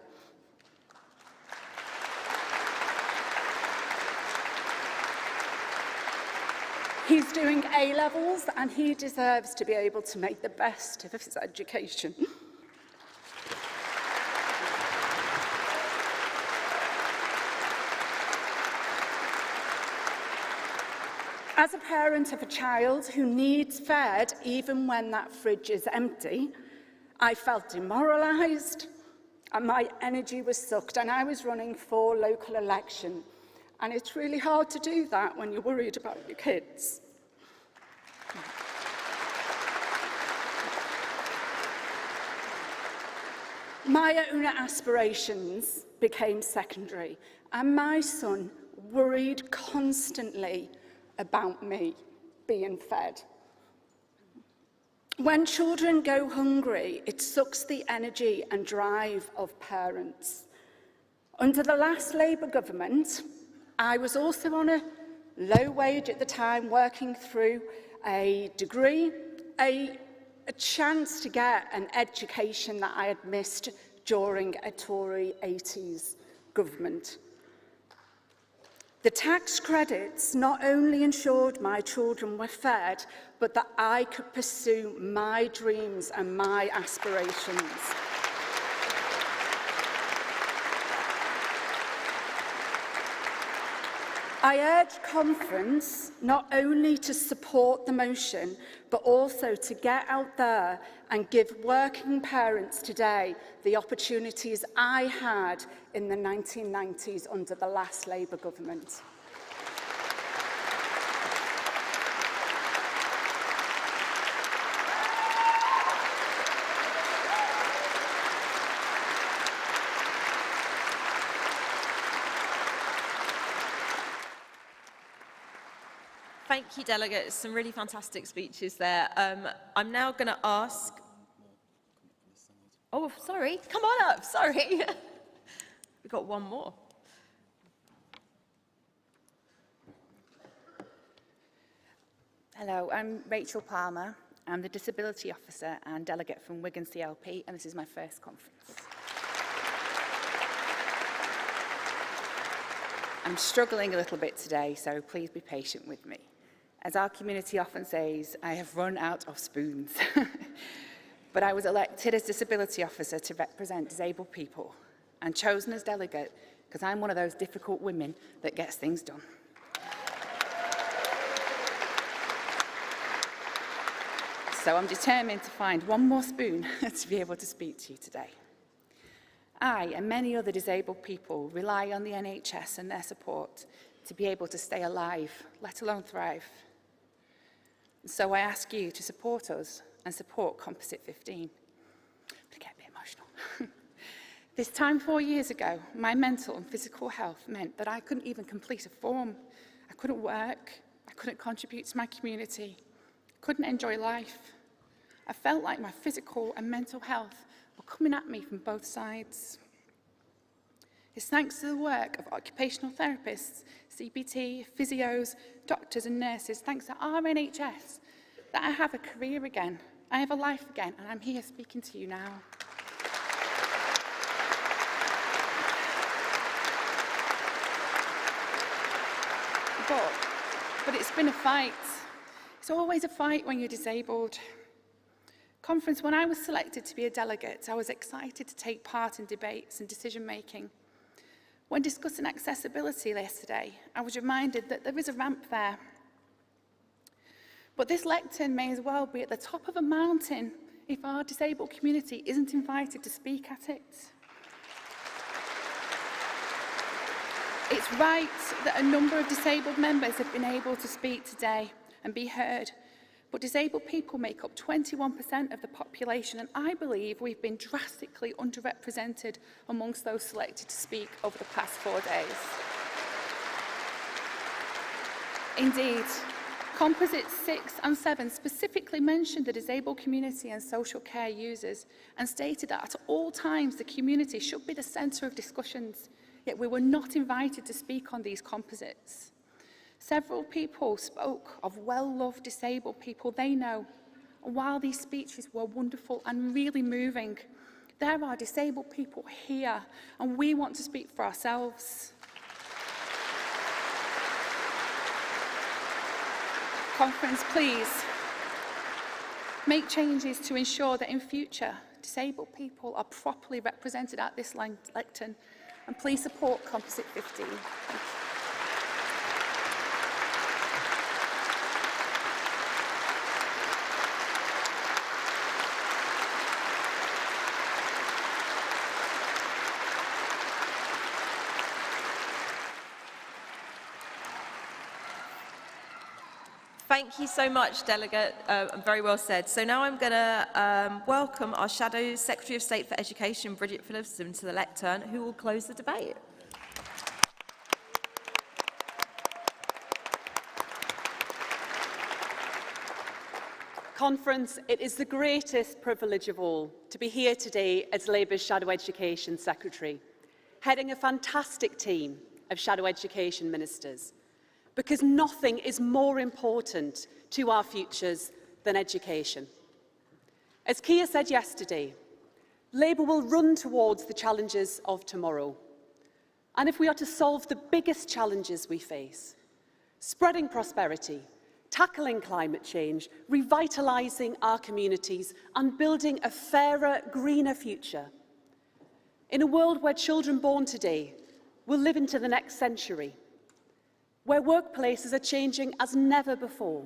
He's doing A-levels and he deserves to be able to make the best of his education. As a parent of a child who needs fed even when that fridge is empty, I felt demoralised and my energy was sucked, and I was running for local election. And it's really hard to do that when you're worried about your kids. My own aspirations became secondary, and my son worried constantly about me being fed. When children go hungry, it sucks the energy and drive of parents. Under the last Labour government, I was also on a low wage at the time, working through a degree, a chance to get an education that I had missed during a Tory 80s government. The tax credits not only ensured my children were fed, but that I could pursue my dreams and my aspirations. I urge conference not only to support the motion, but also to get out there and give working parents today the opportunities I had in the 1990s under the last Labour government. Thank you, delegates. Some really fantastic speeches there. I'm now going to ask... Oh, sorry. Come on up. Sorry. We've got one more. Hello, I'm Rachel Palmer. I'm the Disability Officer and Delegate from Wigan CLP, and this is my first conference. I'm struggling a little bit today, so please be patient with me. As our community often says, I have run out of spoons. But I was elected as Disability Officer to represent disabled people and chosen as delegate because I'm one of those difficult women that gets things done. So I'm determined to find one more spoon to be able to speak to you today. I and many other disabled people rely on the NHS and their support to be able to stay alive, let alone thrive. So I ask you to support us and support Composite 15. I get a bit emotional. This time 4 years ago, my mental and physical health meant that I couldn't even complete a form. I couldn't work, I couldn't contribute to my community, I couldn't enjoy life. I felt like my physical and mental health were coming at me from both sides. It's thanks to the work of occupational therapists, CBT, physios, doctors and nurses, thanks to our NHS, that I have a career again, I have a life again, and I'm here speaking to you now. But it's been a fight. It's always a fight when you're disabled. Conference, when I was selected to be a delegate, I was excited to take part in debates and decision-making. When discussing accessibility yesterday, I was reminded that there is a ramp there. But this lectern may as well be at the top of a mountain if our disabled community isn't invited to speak at it. It's right that a number of disabled members have been able to speak today and be heard, but disabled people make up 21% of the population, and I believe we've been drastically underrepresented amongst those selected to speak over the past 4 days. Indeed, Composites 6 and 7 specifically mentioned the disabled community and social care users and stated that at all times the community should be the centre of discussions, yet we were not invited to speak on these composites. Several people spoke of well-loved disabled people they know, and while these speeches were wonderful and really moving, there are disabled people here, and we want to speak for ourselves. Conference, please make changes to ensure that in future disabled people are properly represented at this lectern, and please support Composite 15. Thank you. Thank you so much, Delegate. Very well said. So now I'm going to welcome our Shadow Secretary of State for Education, Bridget Phillipson, to the lectern, who will close the debate. Conference, it is the greatest privilege of all to be here today as Labour's Shadow Education Secretary, heading a fantastic team of Shadow Education Ministers, because nothing is more important to our futures than education. As Keir said yesterday, Labour will run towards the challenges of tomorrow. And if we are to solve the biggest challenges we face, spreading prosperity, tackling climate change, revitalising our communities and building a fairer, greener future, in a world where children born today will live into the next century, where workplaces are changing as never before,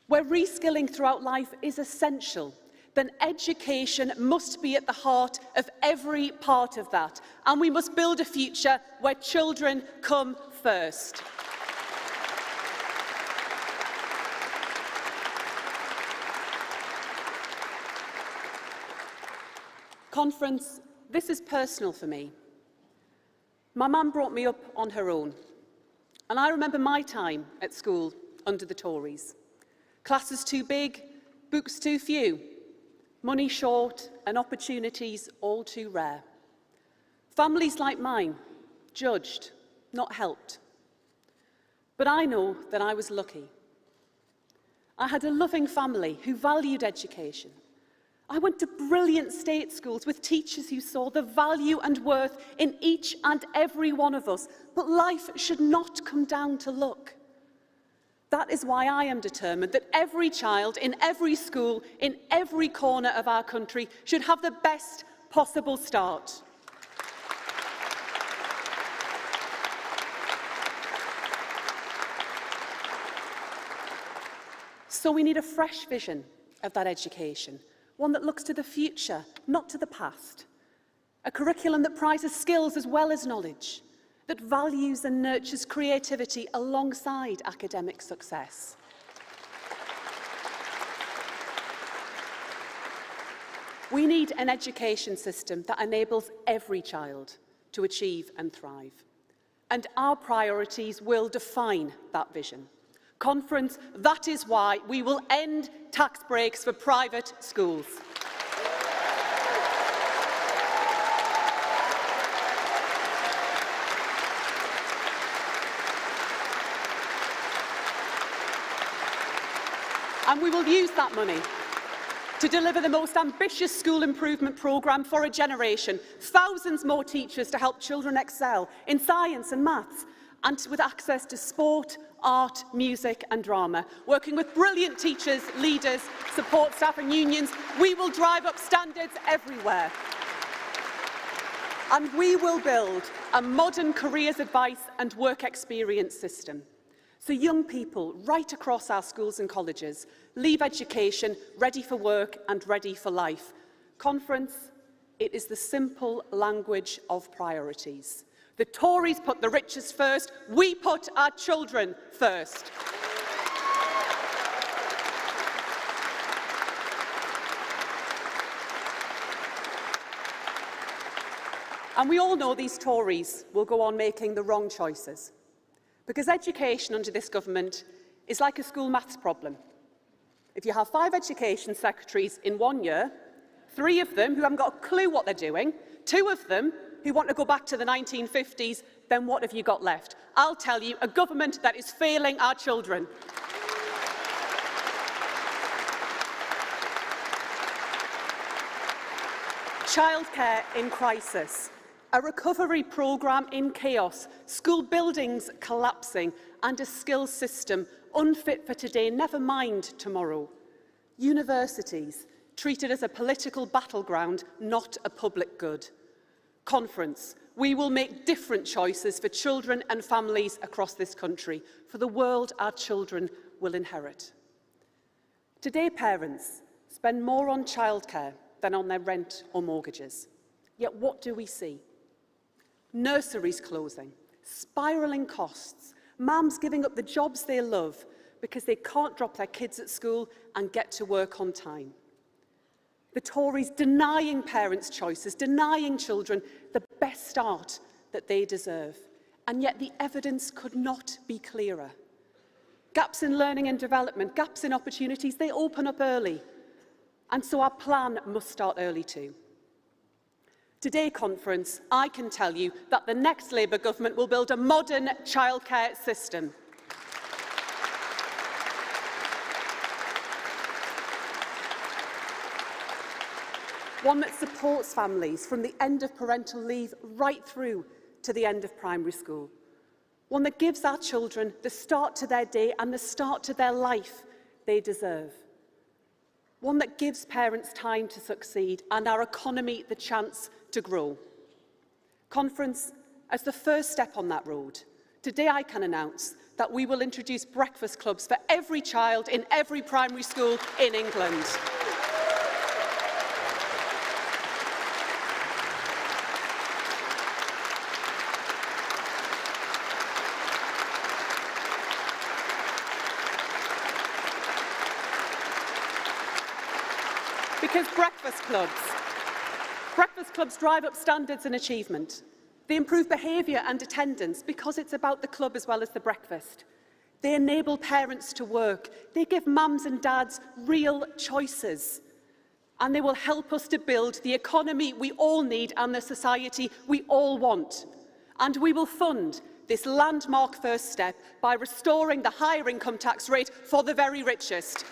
where reskilling throughout life is essential, then education must be at the heart of every part of that. And we must build a future where children come first. Conference, this is personal for me. My mum brought me up on her own. And I remember my time at school under the Tories. Classes too big, books too few, money short and opportunities all too rare. Families like mine, judged, not helped. But I know that I was lucky. I had a loving family who valued education. I went to brilliant state schools with teachers who saw the value and worth in each and every one of us. But life should not come down to luck. That is why I am determined that every child in every school, in every corner of our country, should have the best possible start. So we need a fresh vision of that education. One that looks to the future, not to the past. A curriculum that prizes skills as well as knowledge, that values and nurtures creativity alongside academic success. We need an education system that enables every child to achieve and thrive. And our priorities will define that vision. Conference, that is why we will end tax breaks for private schools. And we will use that money to deliver the most ambitious school improvement programme for a generation, thousands more teachers to help children excel in science and maths, and with access to sport, art, music and drama. Working with brilliant teachers, leaders, support staff and unions, we will drive up standards everywhere. And we will build a modern careers advice and work experience system. So young people right across our schools and colleges leave education ready for work and ready for life. Conference, it is the simple language of priorities. The Tories put the richest first, we put our children first. And we all know these Tories will go on making the wrong choices. Because education under this government is like a school maths problem. If you have 5 education secretaries in 1 year, 3 of them who haven't got a clue what they're doing, 2 of them who want to go back to the 1950s, then what have you got left? I'll tell you, a government that is failing our children. Childcare in crisis, a recovery programme in chaos, school buildings collapsing, and a skills system unfit for today, never mind tomorrow. Universities treated as a political battleground, not a public good. Conference, we will make different choices for children and families across this country, for the world our children will inherit. Today, parents spend more on childcare than on their rent or mortgages. Yet what do we see? Nurseries closing, spiralling costs, mums giving up the jobs they love because they can't drop their kids at school and get to work on time. The Tories denying parents' choices, denying children the best start that they deserve. And yet the evidence could not be clearer. Gaps in learning and development, gaps in opportunities, they open up early. And so our plan must start early too. Today, Conference, I can tell you that the next Labour government will build a modern childcare system. One that supports families from the end of parental leave right through to the end of primary school. One that gives our children the start to their day and the start to their life they deserve. One that gives parents time to succeed and our economy the chance to grow. Conference, as the first step on that road, today I can announce that we will introduce breakfast clubs for every child in every primary school in England. Because breakfast clubs drive up standards and achievement. They improve behaviour and attendance because it's about the club as well as the breakfast. They enable parents to work. They give mums and dads real choices. And they will help us to build the economy we all need and the society we all want. And we will fund this landmark first step by restoring the higher income tax rate for the very richest.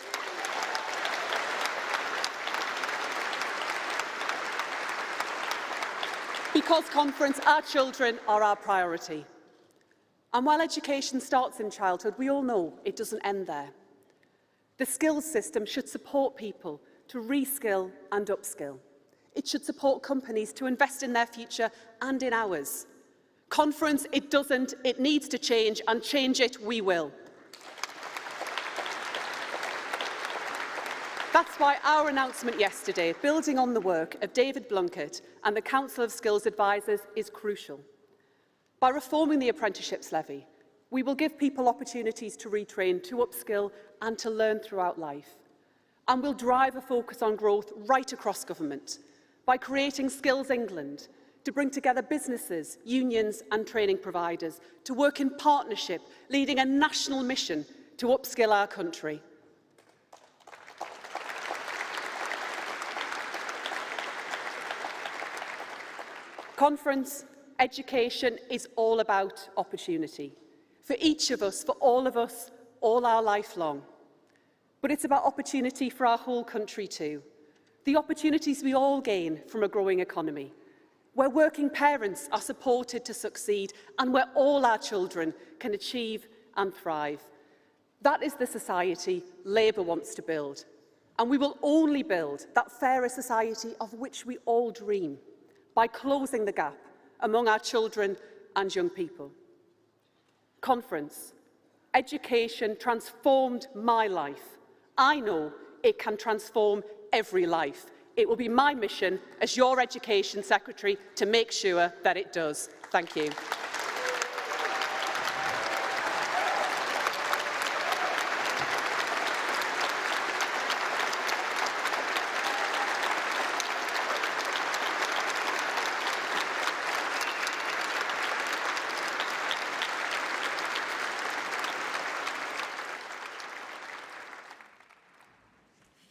Because, Conference, our children are our priority. And while education starts in childhood, we all know it doesn't end there. The skills system should support people to reskill and upskill. It should support companies to invest in their future and in ours. Conference, it doesn't, it needs to change, and change it we will. That's why our announcement yesterday, building on the work of David Blunkett and the Council of Skills Advisors, is crucial. By reforming the apprenticeships levy, we will give people opportunities to retrain, to upskill and to learn throughout life. And we'll drive a focus on growth right across government by creating Skills England, to bring together businesses, unions and training providers to work in partnership, leading a national mission to upskill our country. Conference, education is all about opportunity. For each of us, for all of us, all our life long. But it's about opportunity for our whole country too. The opportunities we all gain from a growing economy, where working parents are supported to succeed and where all our children can achieve and thrive. That is the society Labour wants to build. And we will only build that fairer society of which we all dream, by closing the gap among our children and young people. Conference, education transformed my life. I know it can transform every life. It will be my mission as your Education Secretary to make sure that it does. Thank you.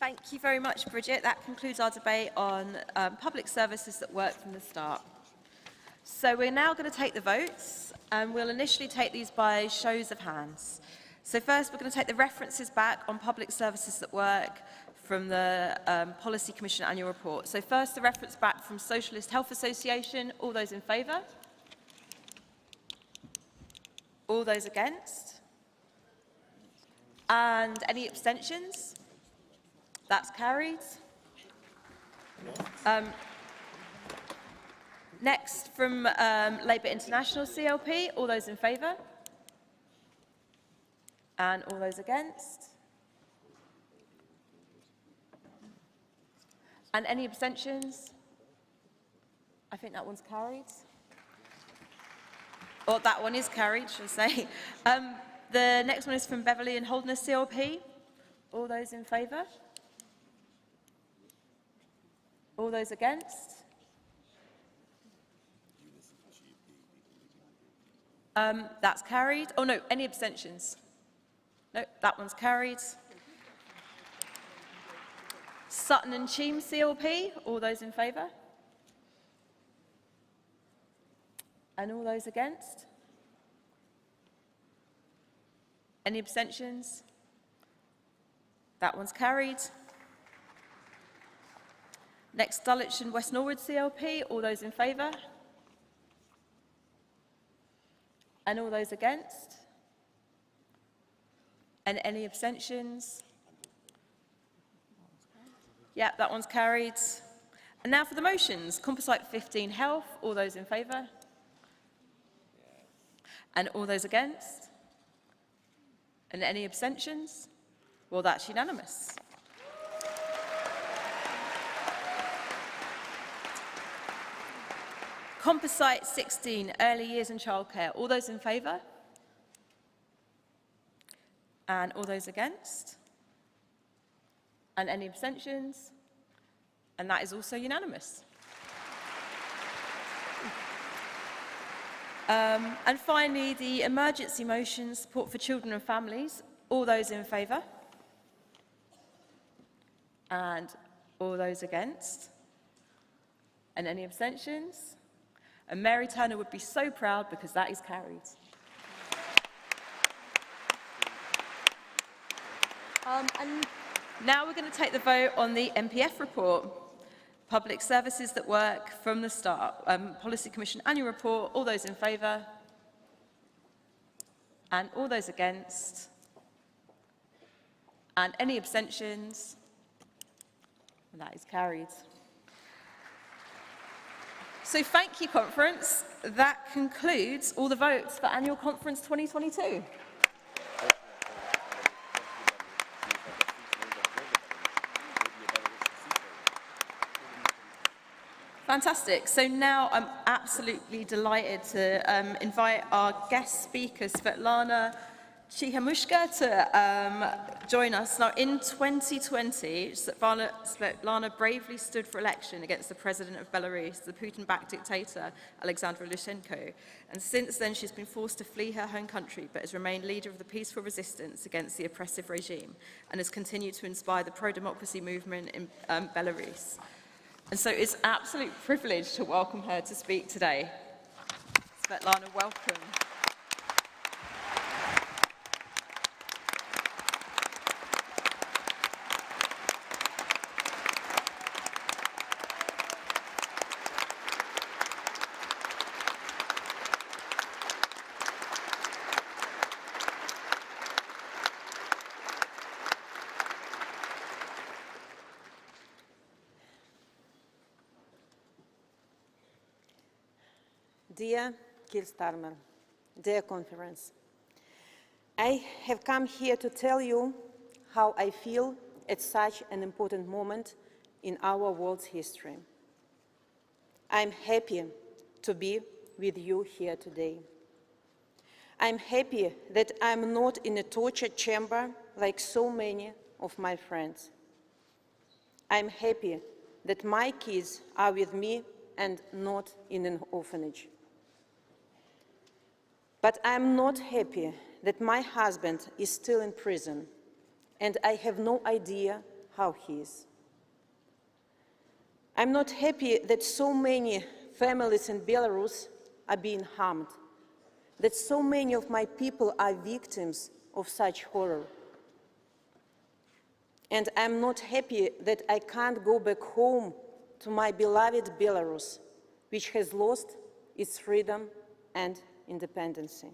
Thank you very much, Bridget. That concludes our debate on public services that work from the start. So we're now going to take the votes, and we'll initially take these by shows of hands. So first, we're going to take the references back on public services that work from the Policy Commission annual report. So first, the reference back from Socialist Health Association. All those in favour? All those against? And any abstentions? That's carried. Next, from Labour International CLP, all those in favour? And all those against? And any abstentions? I think that one's carried. Or that one is carried, should I say. The next one is from Beverley and Holderness CLP. All those in favour? All those against? That's carried. Oh no, any abstentions? No, that one's carried. Sutton and Cheam CLP, all those in favour? And all those against? Any abstentions? That one's carried. Next, Dulwich and West Norwood CLP, all those in favour? And all those against? And any abstentions? Yeah, that one's carried. And now for the motions. Composite 15 Health, all those in favour? And all those against? And any abstentions? Well, that's unanimous. Composite 16 Early Years and Childcare, all those in favour? And all those against? And any abstentions? And that is also unanimous. And finally, the emergency motion, Support for Children and Families. All those in favour? And all those against? And any abstentions? And Mary Turner would be so proud because that is carried. And now we're going to take the vote on the MPF report. Public Services that Work from the Start. Policy Commission Annual Report. All those in favour? And all those against? And any abstentions? And that is carried. So thank you, Conference. That concludes all the votes for Annual Conference 2022. Fantastic. So now I'm absolutely delighted to invite our guest speaker, Svetlana Tsikhanouskaya, to join us. Now, in 2020, Svetlana bravely stood for election against the president of Belarus, the Putin-backed dictator, Alexander Lukashenko. And since then, she's been forced to flee her home country, but has remained leader of the peaceful resistance against the oppressive regime and has continued to inspire the pro-democracy movement in Belarus. And so it's an absolute privilege to welcome her to speak today. Svetlana, welcome. Dear Keir Starmer, dear Conference, I have come here to tell you how I feel at such an important moment in our world's history. I'm happy to be with you here today. I'm happy that I'm not in a torture chamber like so many of my friends. I'm happy that my kids are with me and not in an orphanage. But I'm not happy that my husband is still in prison, and I have no idea how he is. I'm not happy that so many families in Belarus are being harmed, that so many of my people are victims of such horror. And I'm not happy that I can't go back home to my beloved Belarus, which has lost its freedom and independence.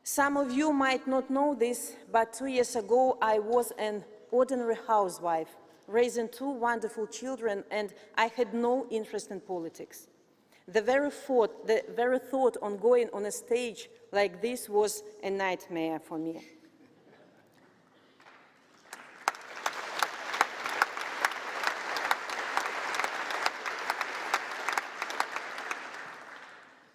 Some of you might not know this, but 2 years ago I was an ordinary housewife, raising 2 wonderful children, and I had no interest in politics. The very thought on going on a stage like this was a nightmare for me.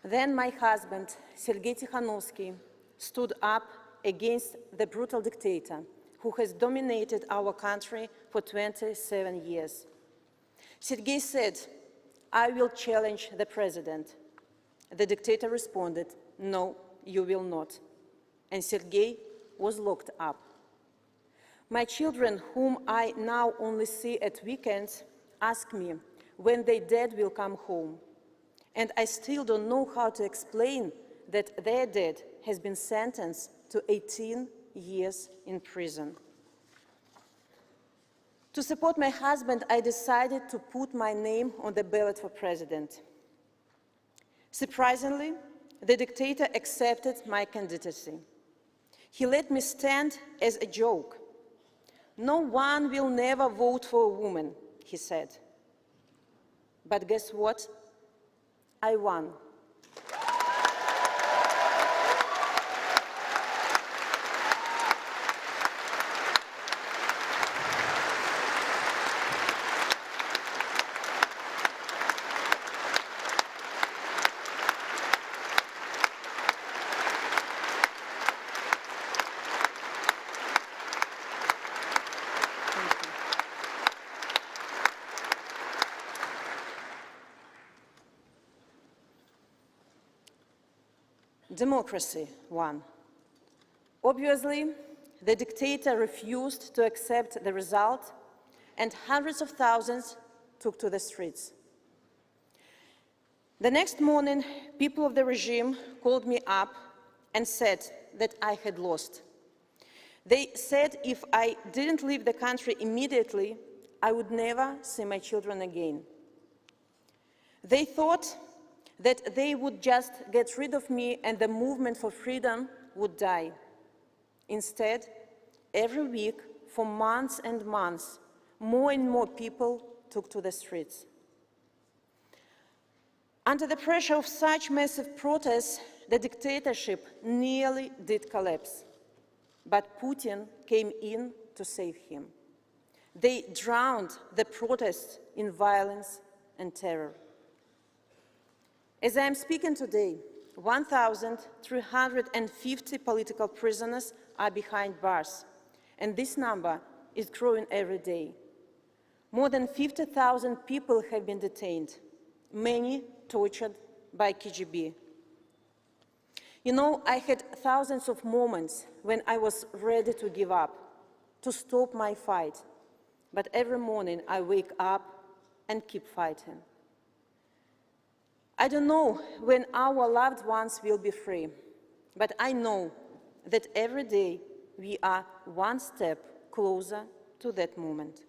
Then my husband, Sergei Tikhanovsky, stood up against the brutal dictator who has dominated our country for 27 years. Sergei said, "I will challenge the president." The dictator responded, "No, you will not." And Sergei was locked up. My children, whom I now only see at weekends, ask me when their dad will come home. And I still don't know how to explain that their dad has been sentenced to 18 years in prison. To support my husband, I decided to put my name on the ballot for president. Surprisingly, the dictator accepted my candidacy. He let me stand as a joke. "No one will never vote for a woman," he said. But guess what? I won. Democracy won. Obviously, the dictator refused to accept the result, and hundreds of thousands took to the streets. The next morning, people of the regime called me up and said that I had lost. They said if I didn't leave the country immediately, I would never see my children again. They thought that they would just get rid of me and the movement for freedom would die. Instead, every week, for months and months, more and more people took to the streets. Under the pressure of such massive protests, the dictatorship nearly did collapse. But Putin came in to save him. They drowned the protests in violence and terror. As I am speaking today, 1,350 political prisoners are behind bars, and this number is growing every day. More than 50,000 people have been detained, many tortured by KGB. You know, I had thousands of moments when I was ready to give up, to stop my fight, but every morning I wake up and keep fighting. I don't know when our loved ones will be free, but I know that every day we are one step closer to that moment.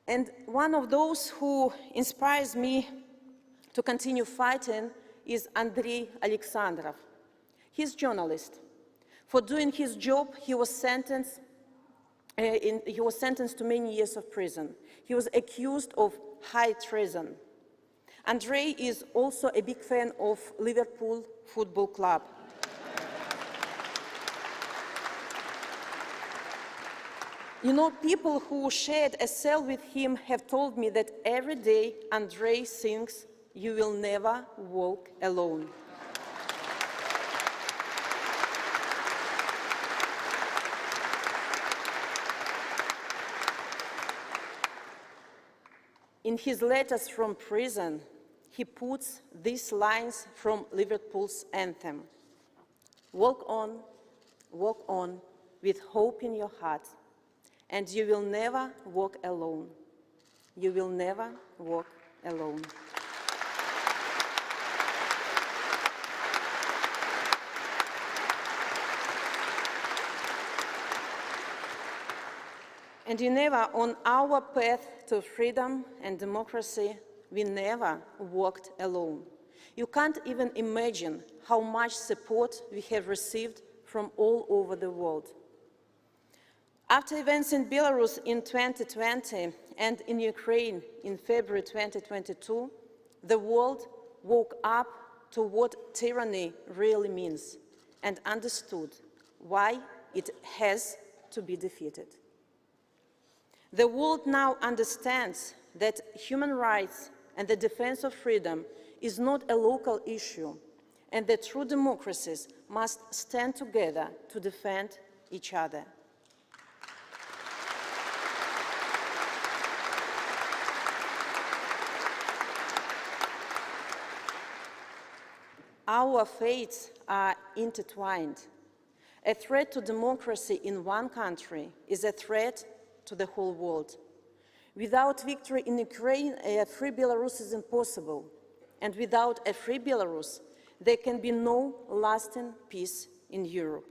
And one of those who inspires me to continue fighting is Andrei Alexandrov. He's a journalist. For doing his job, he was sentenced to many years of prison. He was accused of high treason. Andrei is also a big fan of Liverpool Football Club. You know, people who shared a cell with him have told me that every day Andrei sings, "You will never walk alone." In his letters from prison, he puts these lines from Liverpool's anthem: walk on, with hope in your heart, and you will never walk alone. You will never walk alone. And you never, on our path to freedom and democracy, we never walked alone. You can't even imagine how much support we have received from all over the world. After events in Belarus in 2020 and in Ukraine in February 2022, the world woke up to what tyranny really means and understood why it has to be defeated. The world now understands that human rights and the defense of freedom is not a local issue, and that true democracies must stand together to defend each other. Our fates are intertwined. A threat to democracy in one country is a threat to the whole world. Without victory in Ukraine, a free Belarus is impossible. And without a free Belarus, there can be no lasting peace in Europe.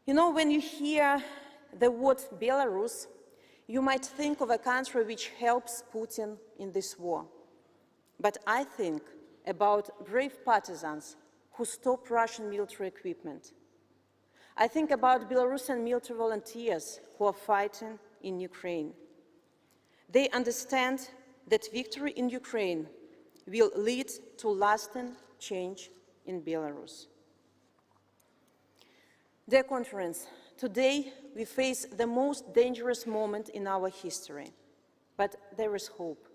You know, when you hear the word Belarus, you might think of a country which helps Putin in this war. But I think about brave partisans who stop Russian military equipment. I think about Belarusian military volunteers who are fighting in Ukraine. They understand that victory in Ukraine will lead to lasting change in Belarus. Dear conference, today we face the most dangerous moment in our history, but there is hope.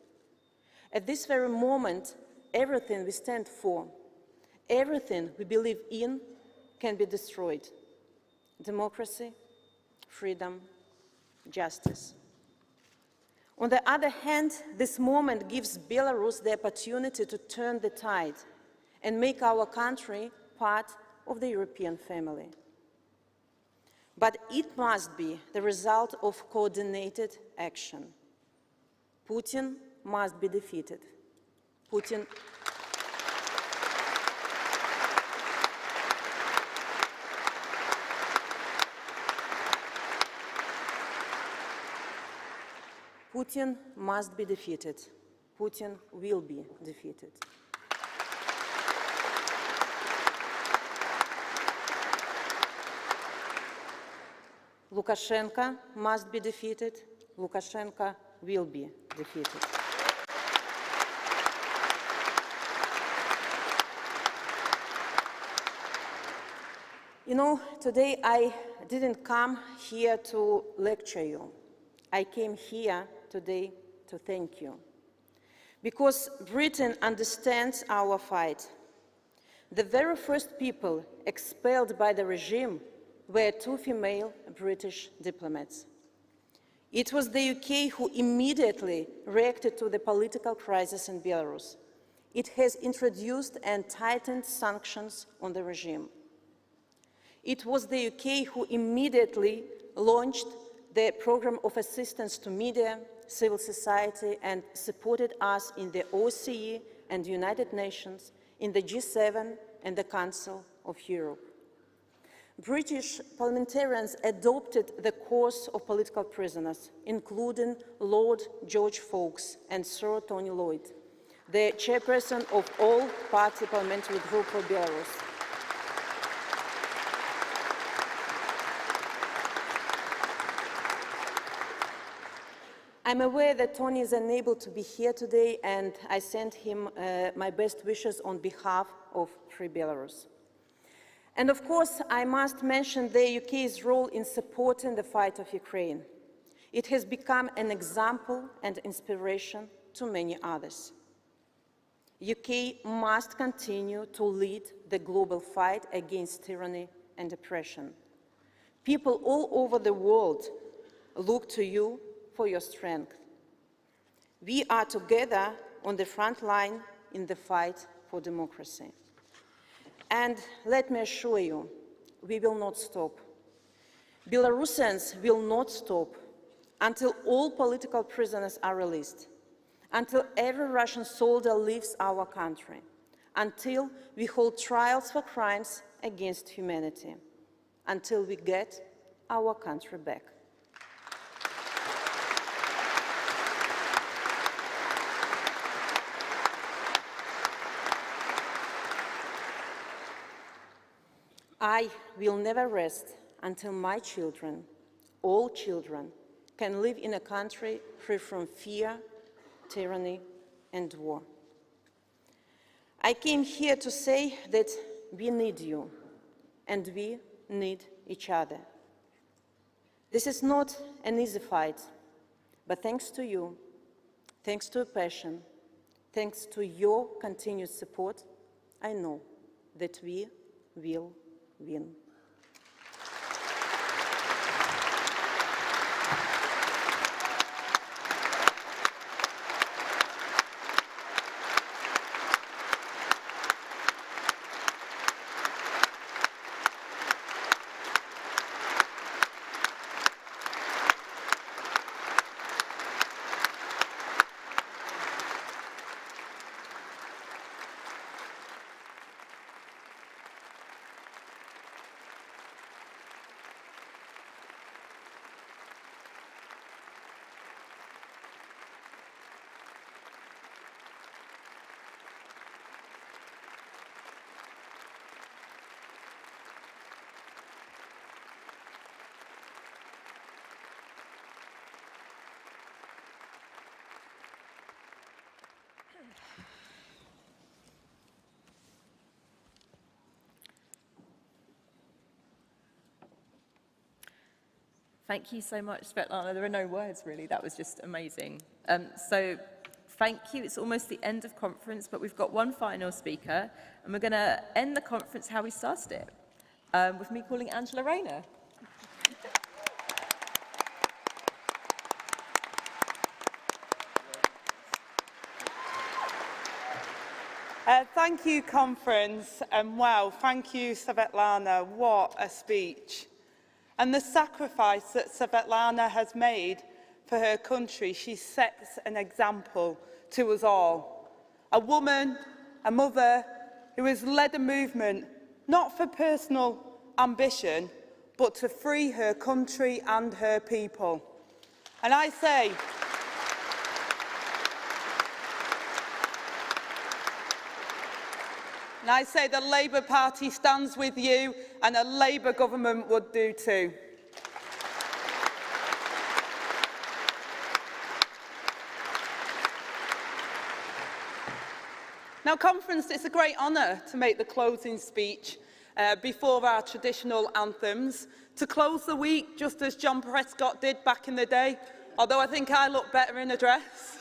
At this very moment, everything we stand for, everything we believe in, can be destroyed. Democracy, freedom, justice. On the other hand, this moment gives Belarus the opportunity to turn the tide and make our country part of the European family. But it must be the result of coordinated action. Putin must be defeated. Putin must be defeated. Putin will be defeated. Lukashenko must be defeated. Lukashenko will be defeated. You know, today I didn't come here to lecture you. I came here today to thank you. Because Britain understands our fight. The very first people expelled by the regime were 2 female British diplomats. It was the UK who immediately reacted to the political crisis in Belarus. It has introduced and tightened sanctions on the regime. It was the UK who immediately launched the program of assistance to media, civil society, and supported us in the OSCE and the United Nations, in the G7 and the Council of Europe. British parliamentarians adopted the cause of political prisoners, including Lord George Foulkes and Sir Tony Lloyd, the chairperson of all-party parliamentary group for Belarus. I'm aware that Tony is unable to be here today, and I send him my best wishes on behalf of Free Belarus. And of course, I must mention the UK's role in supporting the fight of Ukraine. It has become an example and inspiration to many others. UK must continue to lead the global fight against tyranny and oppression. People all over the world look to you for your strength. We are together on the front line in the fight for democracy. And let me assure you, we will not stop. Belarusians will not stop until all political prisoners are released, until every Russian soldier leaves our country, until we hold trials for crimes against humanity, until we get our country back. I will never rest until my children, all children, can live in a country free from fear, tyranny, and war. I came here to say that we need you, and we need each other. This is not an easy fight, but thanks to you, thanks to your passion, thanks to your continued support, I know that we will win. Thank you so much, Svetlana. There are no words, really. That was just amazing. So thank you. It's almost the end of conference, but we've got one final speaker, and we're going to end the conference how we started it, with me calling Angela Rayner. Thank you, conference, and wow, thank you, Svetlana. What a speech. And the sacrifice that Svetlana has made for her country, she sets an example to us all. A woman, a mother, who has led a movement not for personal ambition, but to free her country and her people. And I say, the Labour Party stands with you, and a Labour government would do too. Now, conference, it's a great honour to make the closing speech before our traditional anthems, to close the week just as John Prescott did back in the day, although I think I look better in a dress.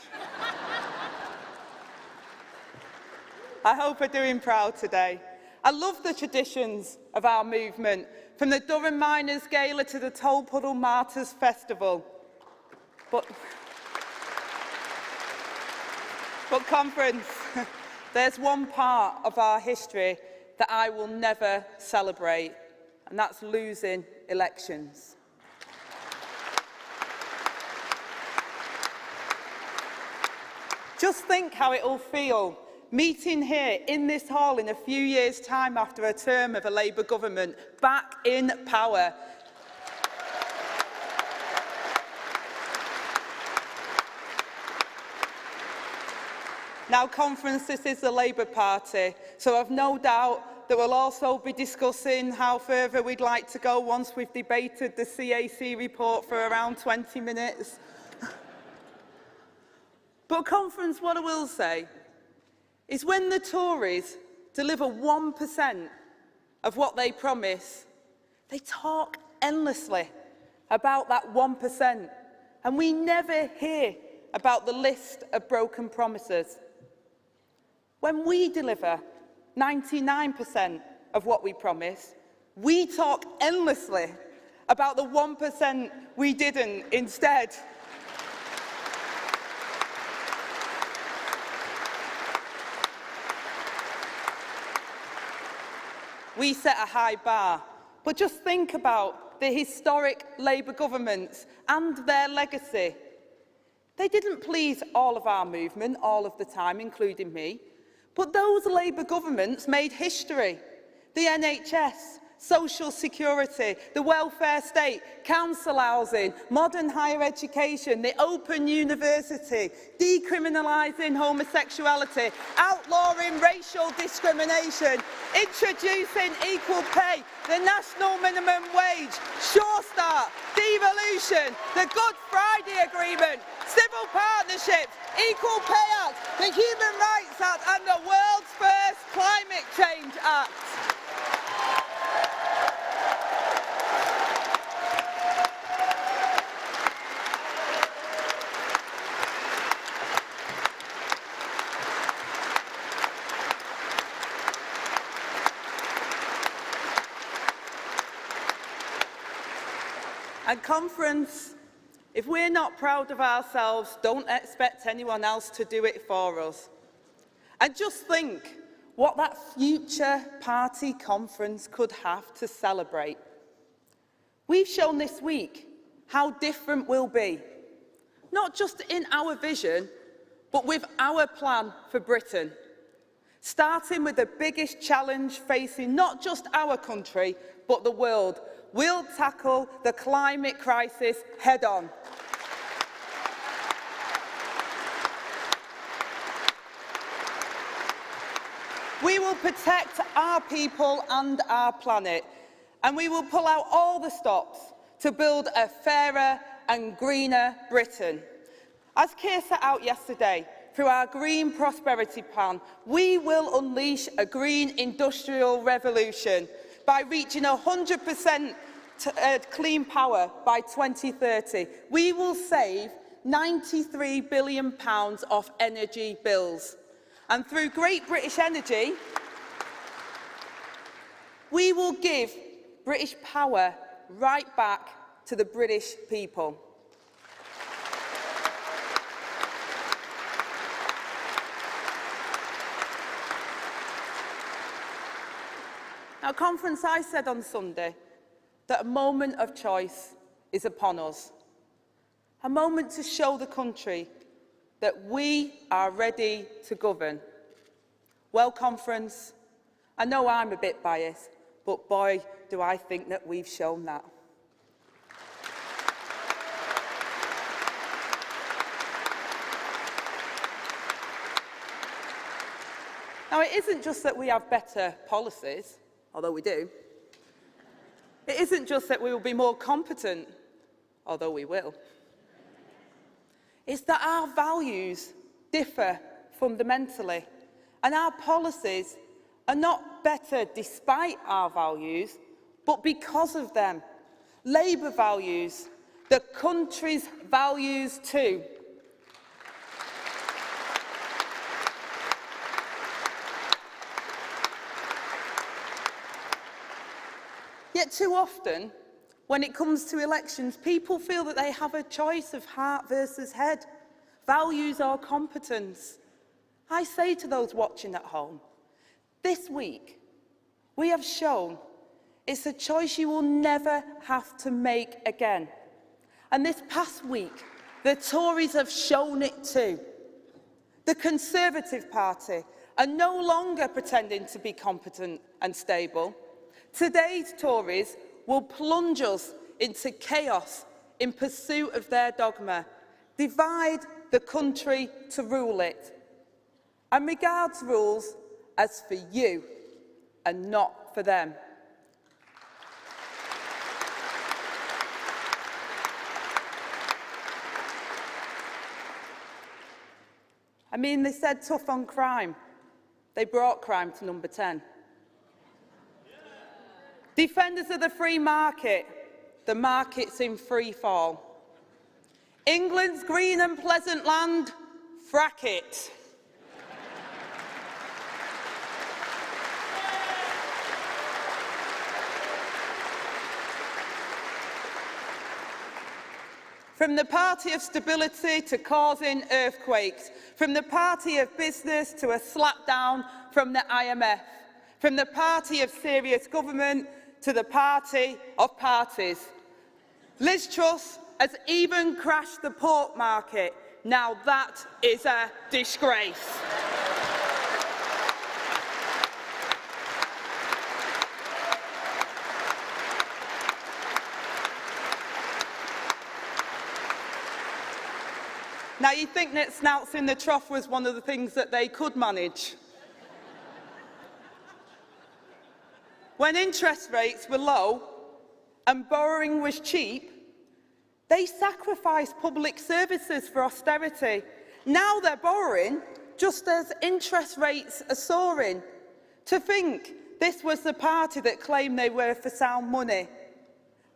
I hope we're doing proud today. I love the traditions of our movement, from the Durham Miners' Gala to the Tolpuddle Martyrs Festival. But conference, there's one part of our history that I will never celebrate, and that's losing elections. Just think how it will feel meeting here in this hall in a few years' time after a term of a Labour government, back in power. Now, conference, this is the Labour Party, so I've no doubt that we'll also be discussing how further we'd like to go once we've debated the CAC report for around 20 minutes. But, conference, what I will say is when the Tories deliver 1% of what they promise, they talk endlessly about that 1%, and we never hear about the list of broken promises. When we deliver 99% of what we promise, we talk endlessly about the 1% we didn't instead. We set a high bar, but just think about the historic Labour governments and their legacy. They didn't please all of our movement all of the time, including me, but those Labour governments made history. The NHS, social security, the welfare state, council housing, modern higher education, the open university, decriminalising homosexuality, outlawing racial discrimination, introducing equal pay, the national minimum wage, Sure Start, devolution, the Good Friday Agreement, civil partnerships, Equal Pay Act, the Human Rights Act and the world's first Climate Change Act. And conference, if we're not proud of ourselves, don't expect anyone else to do it for us. And just think what that future party conference could have to celebrate. We've shown this week how different we'll be, not just in our vision, but with our plan for Britain. Starting with the biggest challenge facing not just our country, but the world. We'll tackle the climate crisis head-on. We will protect our people and our planet, and we will pull out all the stops to build a fairer and greener Britain. As Keir set out yesterday, through our Green Prosperity Plan, we will unleash a green industrial revolution by reaching 100% clean power by 2030. We will save £93 billion off energy bills. And through Great British Energy, we will give British power right back to the British people. Now, conference, I said on Sunday that a moment of choice is upon us. A moment to show the country that we are ready to govern. Well, conference, I know I'm a bit biased, but boy, do I think that we've shown that. Now, it isn't just that we have better policies, although we do. It isn't just that we will be more competent, although we will. It's that our values differ fundamentally, and our policies are not better despite our values, but because of them. Labour values, the country's values too. Yet too often, when it comes to elections, people feel that they have a choice of heart versus head, values or competence. I say to those watching at home, this week, we have shown it's a choice you will never have to make again. And this past week, the Tories have shown it too. The Conservative Party are no longer pretending to be competent and stable. Today's Tories will plunge us into chaos in pursuit of their dogma, divide the country to rule it, and regards rules as for you and not for them. I mean, they said tough on crime. They brought crime to number 10. Defenders of the free market, the market's in free fall. England's green and pleasant land, frack it. From the party of stability to causing earthquakes, from the party of business to a slapdown from the IMF, from the party of serious government to the party of parties. Liz Truss has even crashed the pork market. Now that is a disgrace. Now, you'd think that snouts in the trough was one of the things that they could manage. When interest rates were low and borrowing was cheap, they sacrificed public services for austerity. Now they're borrowing just as interest rates are soaring. To think this was the party that claimed they were for sound money.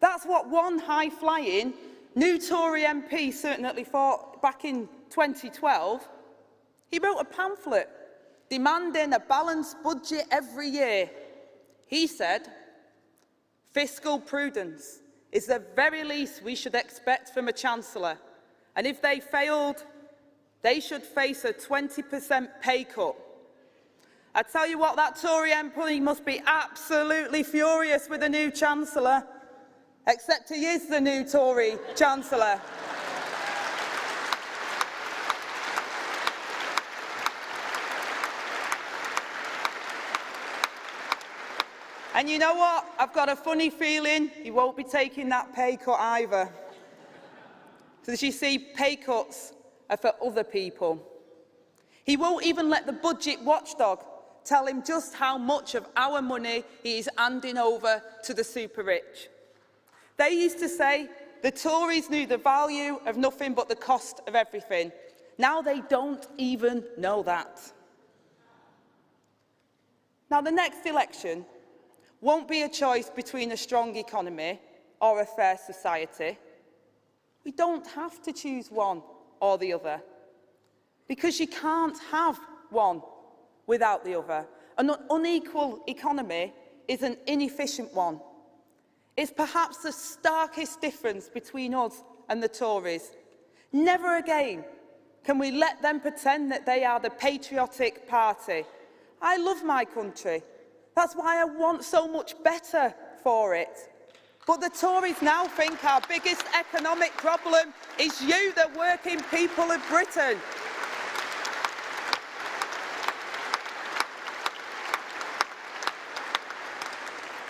That's what one high-flying new Tory MP certainly thought back in 2012. He wrote a pamphlet demanding a balanced budget every year. He said, fiscal prudence is the very least we should expect from a Chancellor, and if they failed, they should face a 20% pay cut. I tell you what, that Tory MP must be absolutely furious with the new Chancellor, except he is the new Tory Chancellor. And you know what? I've got a funny feeling he won't be taking that pay cut either. Because you see, pay cuts are for other people. He won't even let the budget watchdog tell him just how much of our money he is handing over to the super-rich. They used to say the Tories knew the value of nothing but the cost of everything. Now they don't even know that. Now, the next election won't be a choice between a strong economy or a fair society. We don't have to choose one or the other, because you can't have one without the other. An unequal economy is an inefficient one. It's perhaps the starkest difference between us and the Tories. Never again can we let them pretend that they are the patriotic party. I love my country. That's why I want so much better for it. But the Tories now think our biggest economic problem is you, the working people of Britain.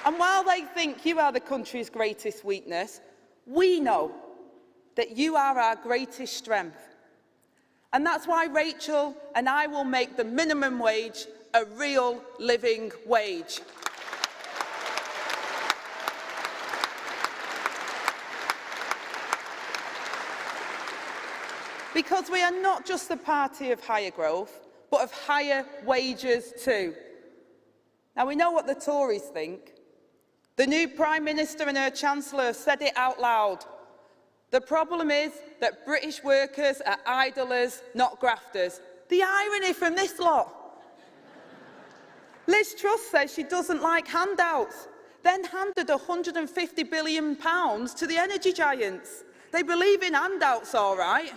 And while they think you are the country's greatest weakness, we know that you are our greatest strength. And that's why Rachel and I will make the minimum wage a real living wage. Because we are not just the party of higher growth, but of higher wages too. Now, we know what the Tories think. The new Prime Minister and her Chancellor have said it out loud. The problem is that British workers are idlers, not grafters. The irony from this lot. Liz Truss says she doesn't like handouts, then handed £150 billion to the energy giants. They believe in handouts, all right.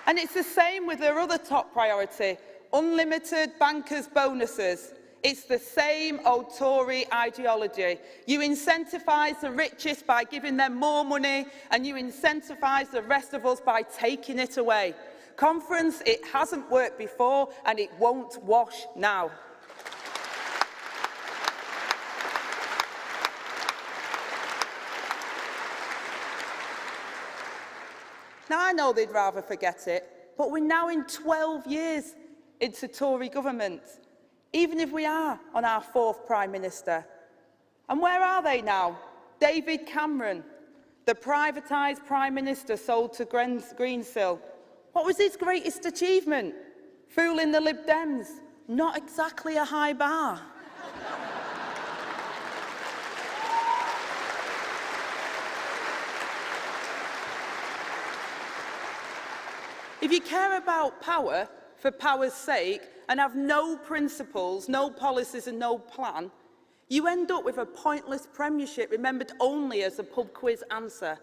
And it's the same with their other top priority, unlimited bankers' bonuses. It's the same old Tory ideology. You incentivise the richest by giving them more money, and you incentivise the rest of us by taking it away. Conference, it hasn't worked before, and it won't wash now. Now, I know they'd rather forget it, but we're now in 12 years into Tory government, even if we are on our fourth Prime Minister. And where are they now? David Cameron, the privatised Prime Minister sold to Greensill. What was his greatest achievement? Fooling the Lib Dems. Not exactly a high bar. If you care about power for power's sake and have no principles, no policies and no plan, you end up with a pointless premiership remembered only as a pub quiz answer.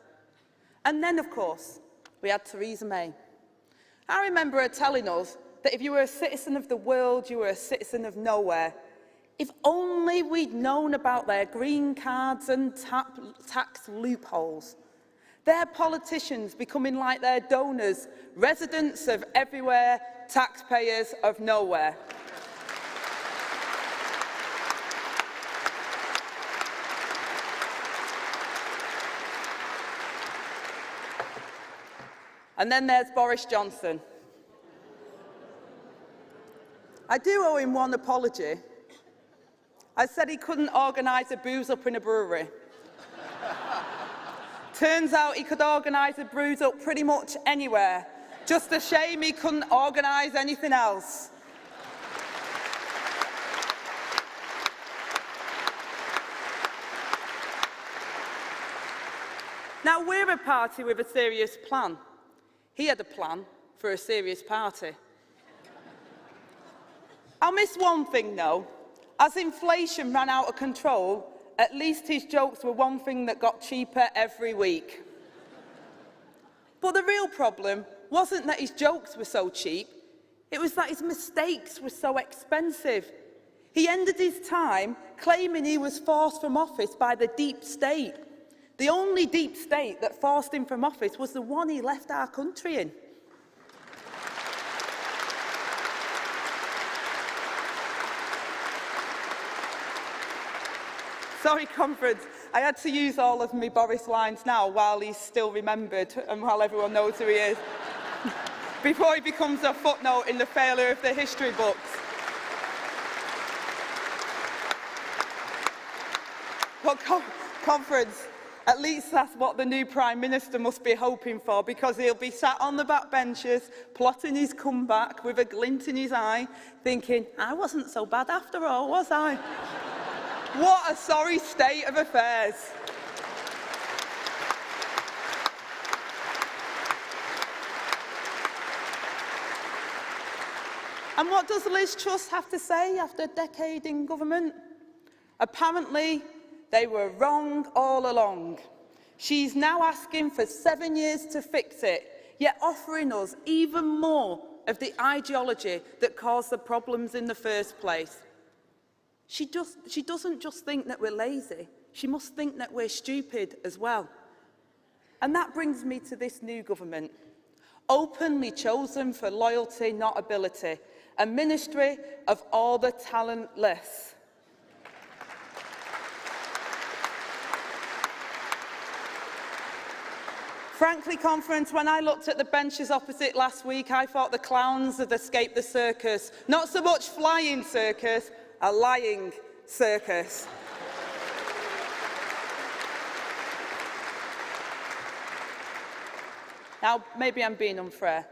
And then, of course, we had Theresa May. I remember her telling us that if you were a citizen of the world, you were a citizen of nowhere. If only we'd known about their green cards and tax loopholes. Their politicians becoming like their donors, residents of everywhere, taxpayers of nowhere. And then there's Boris Johnson. I do owe him one apology. I said he couldn't organise a booze up in a brewery. Turns out he could organise a booze up pretty much anywhere. Just a shame he couldn't organise anything else. Now, we're a party with a serious plan. He had a plan for a serious party. I'll miss one thing, though. As inflation ran out of control, at least his jokes were one thing that got cheaper every week. But the real problem wasn't that his jokes were so cheap, it was that his mistakes were so expensive. He ended his time claiming he was forced from office by the deep state. The only deep state that forced him from office was the one he left our country in. Sorry, conference, I had to use all of my Boris lines now while he's still remembered and while everyone knows who he is, before he becomes a footnote in the failure of the history books. But conference, at least that's what the new Prime Minister must be hoping for, because he'll be sat on the back benches, plotting his comeback with a glint in his eye, thinking, I wasn't so bad after all, was I? What a sorry state of affairs. And what does Liz Truss have to say after a decade in government? Apparently, they were wrong all along. She's now asking for 7 years to fix it, yet offering us even more of the ideology that caused the problems in the first place. She doesn't just think that we're lazy, she must think that we're stupid as well. And that brings me to this new government, openly chosen for loyalty, not ability, a ministry of all the talentless. Frankly, conference, when I looked at the benches opposite last week, I thought the clowns had escaped the circus. Not so much flying circus, a lying circus. Now, maybe I'm being unfair.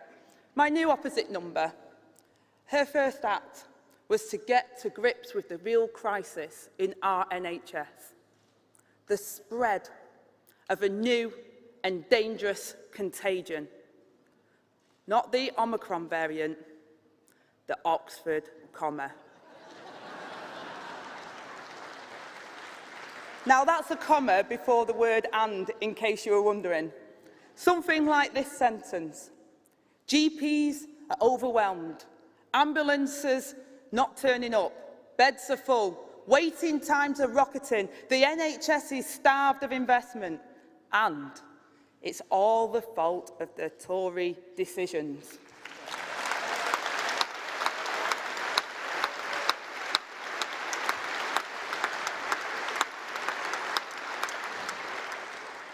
My new opposite number, her first act was to get to grips with the real crisis in our NHS, the spread of a new and dangerous contagion. Not the Omicron variant, the Oxford comma. Now, that's a comma before the word and, in case you were wondering. Something like this sentence. GPs are overwhelmed. Ambulances not turning up. Beds are full. Waiting times are rocketing. The NHS is starved of investment. And it's all the fault of the Tory decisions.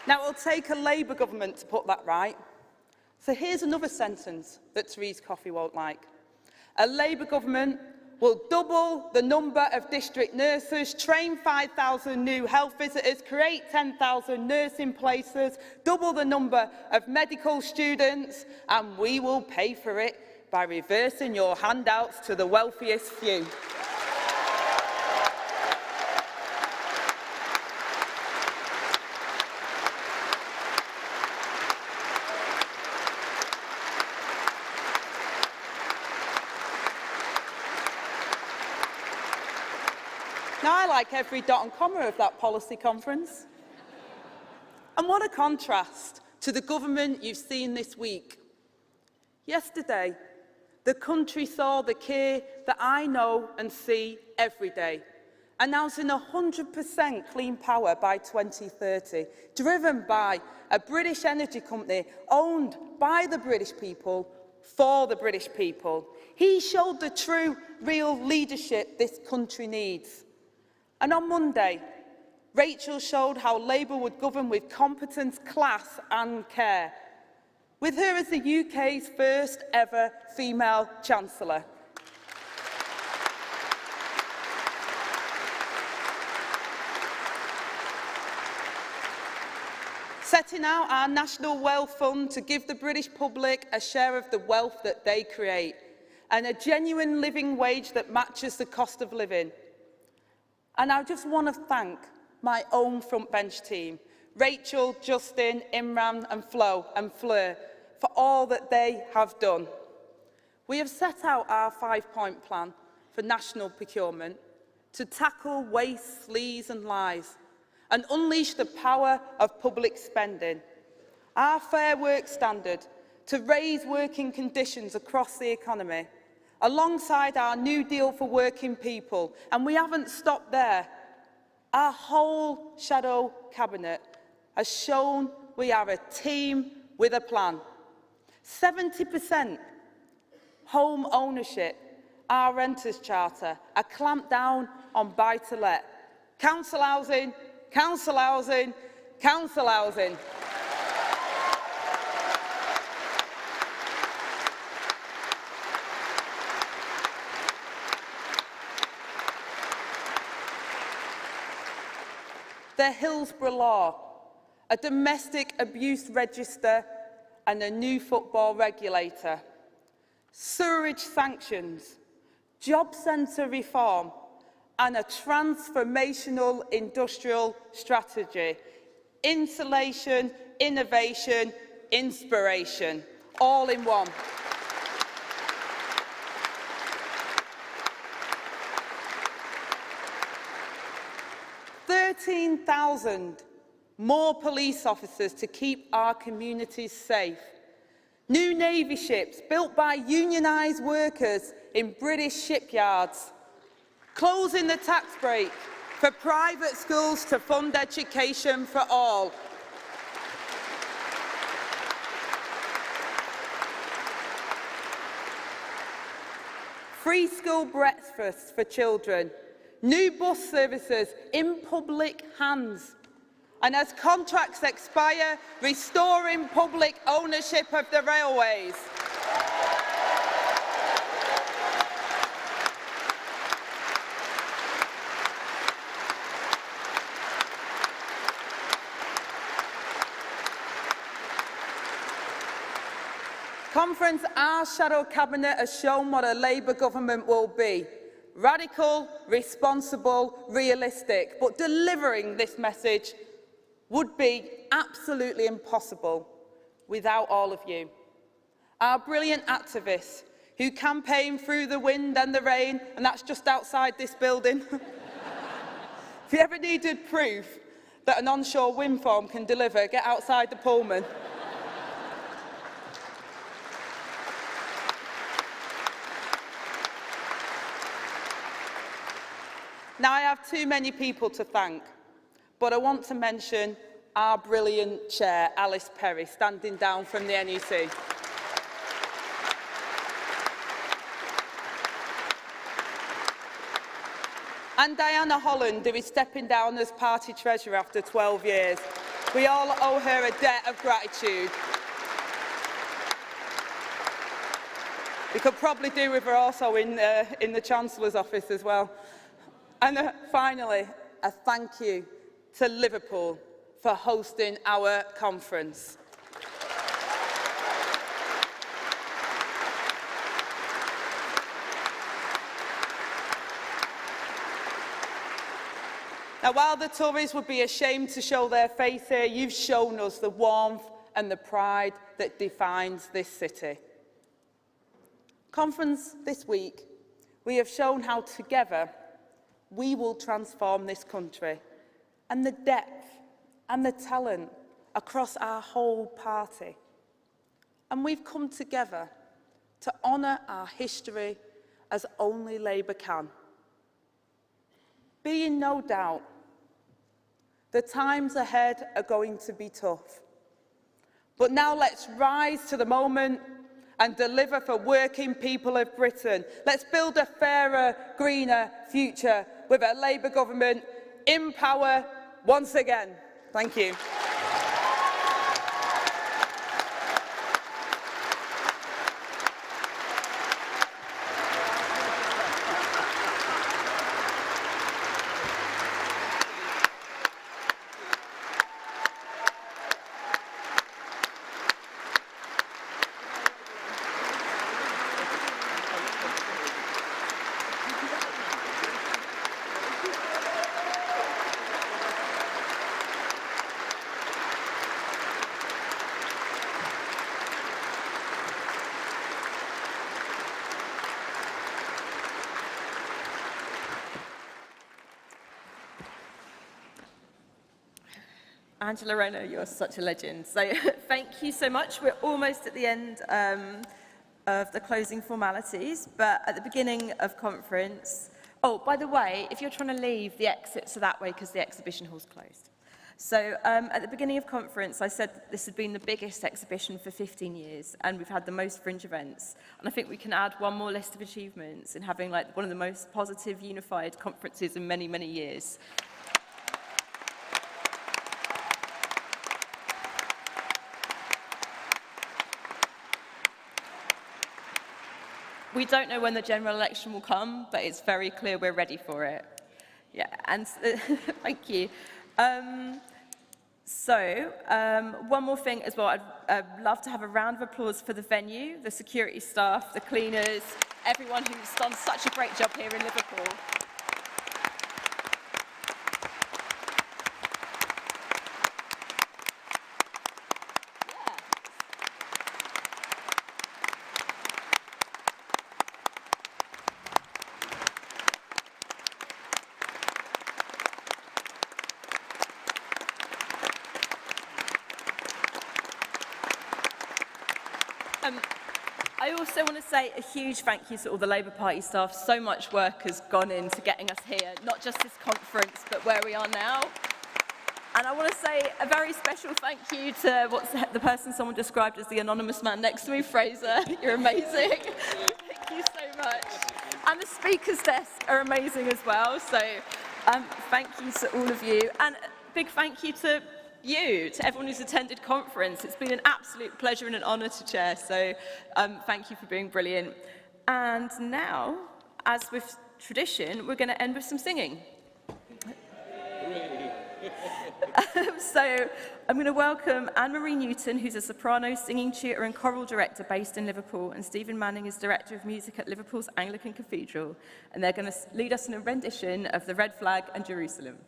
Now, it'll take a Labour government to put that right. So here's another sentence that Therese Coffey won't like. A Labour government will double the number of district nurses, train 5,000 new health visitors, create 10,000 nursing places, double the number of medical students, and we will pay for it by reversing your handouts to the wealthiest few. Now, I like every dot and comma of that policy conference. And what a contrast to the government you've seen this week. Yesterday, the country saw the Keir that I know and see every day, announcing 100% clean power by 2030, driven by a British energy company owned by the British people for the British people. He showed the true, real leadership this country needs. And on Monday, Rachel showed how Labour would govern with competence, class and care. with her as the UK's first ever female Chancellor. Setting out our National Wealth Fund to give the British public a share of the wealth that they create, and a genuine living wage that matches the cost of living. And I just want to thank my own front bench team, Rachel, Justin, Imran and Flo and Fleur, for all that they have done. We have set out our 5-point plan for national procurement to tackle waste, sleaze and lies, and unleash the power of public spending. Our Fair Work standard to raise working conditions across the economy, alongside our New Deal for working people. And we haven't stopped there. Our whole shadow cabinet has shown we are a team with a plan. 70% home ownership, our renters' charter, a clamp down on buy-to-let, council housing, council housing, council housing. The Hillsborough Law, a domestic abuse register and a new football regulator, sewerage sanctions, job centre reform and a transformational industrial strategy, insulation, innovation, inspiration, all in one. $13,000 more police officers to keep our communities safe. New Navy ships built by unionised workers in British shipyards. Closing the tax break for private schools to fund education for all. Free school breakfasts for children. New bus services in public hands. And as contracts expire, restoring public ownership of the railways. Conference, our shadow cabinet has shown what a Labour government will be. Radical, responsible, realistic. But delivering this message would be absolutely impossible without all of you. Our brilliant activists who campaign through the wind and the rain, and that's just outside this building. If you ever needed proof that an onshore wind farm can deliver, get outside the Pullman. Now, I have too many people to thank, but I want to mention our brilliant chair, Alice Perry, standing down from the NEC. And Diana Holland, who is stepping down as party treasurer after 12 years. We all owe her a debt of gratitude. We could probably do with her also in the Chancellor's office as well. And finally, a thank you to Liverpool for hosting our conference. Now, while the Tories would be ashamed to show their face here, you've shown us the warmth and the pride that defines this city. Conference this week, we have shown how together we will transform this country, and the depth and the talent across our whole party. And we've come together to honour our history as only Labour can. Be in no doubt, the times ahead are going to be tough. But now let's rise to the moment and deliver for working people of Britain. Let's build a fairer, greener future with a Labour government in power once again. Thank you. Angela Reno, you're such a legend. So thank you so much. We're almost at the end of the closing formalities, but at the beginning of conference, oh, by the way, if you're trying to leave, the exits are that way because the exhibition hall's closed. So at the beginning of conference, I said that this had been the biggest exhibition for 15 years, and we've had the most fringe events. And I think we can add one more list of achievements in having like one of the most positive, unified conferences in many, many years. We don't know when the general election will come, but it's very clear we're ready for it. Yeah, and thank you. One more thing as well. I'd love to have a round of applause for the venue, the security staff, the cleaners, everyone who's done such a great job here in Liverpool. I also want to say a huge thank you to all the Labour Party staff. So much work has gone into getting us here, not just this conference, but where we are now. And I want to say a very special thank you to the person someone described as the anonymous man next to me, Fraser. You're amazing. Thank you so much. And the speakers' desk are amazing as well. So thank you to all of you. And a big thank you to you, to everyone who's attended conference. It's been an absolute pleasure and an honour to chair, so thank you for being brilliant. And now, as with tradition, we're going to end with some singing. So I'm going to welcome Anne-Marie Newton, who's a soprano, singing tutor and choral director based in Liverpool, and Stephen Manning is Director of Music at Liverpool's Anglican Cathedral, and they're going to lead us in a rendition of The Red Flag and Jerusalem.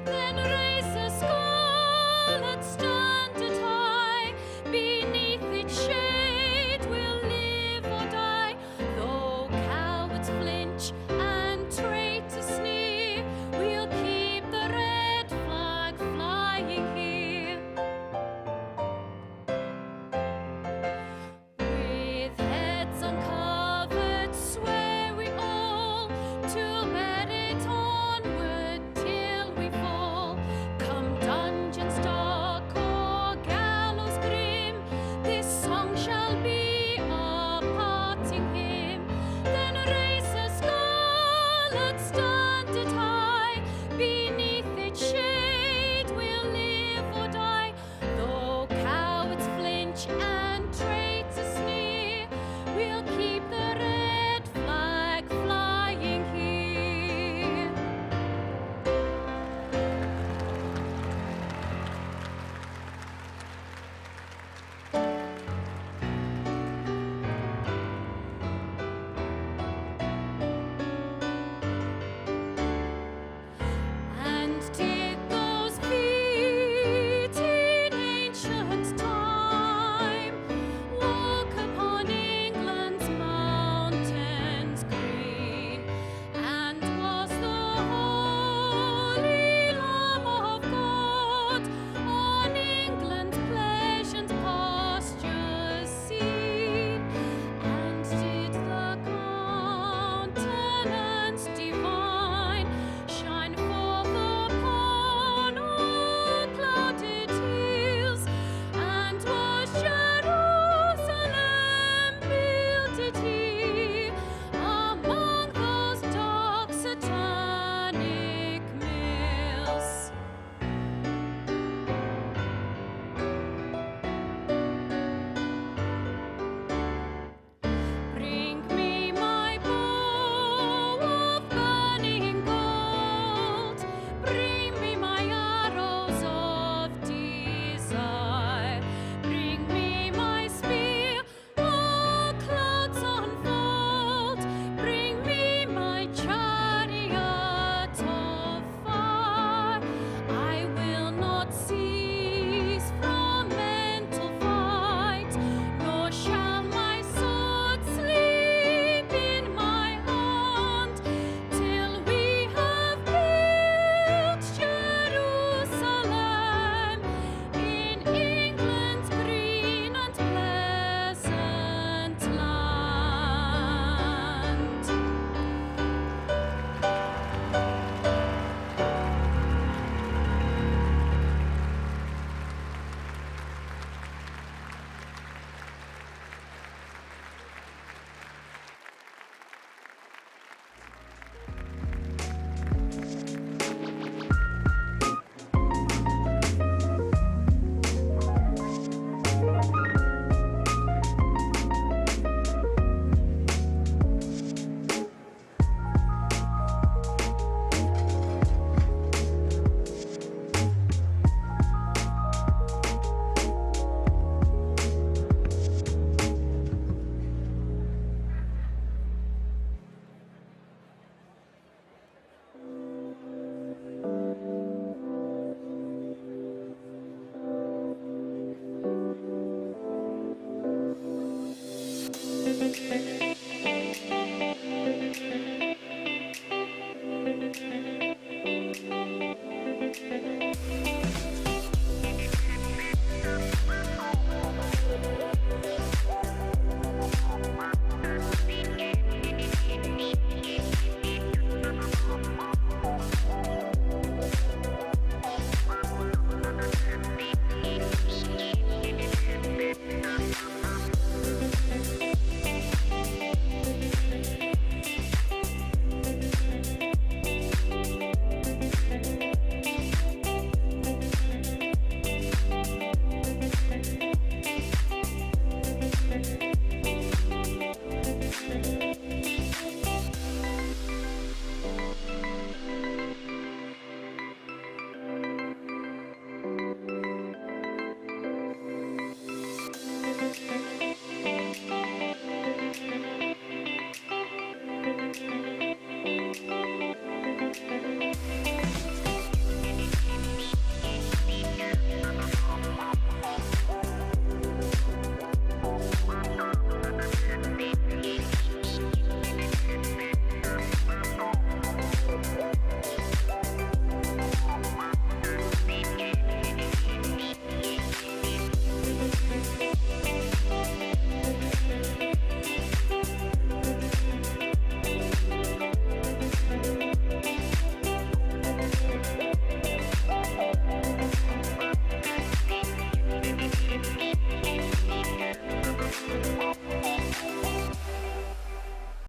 Then raise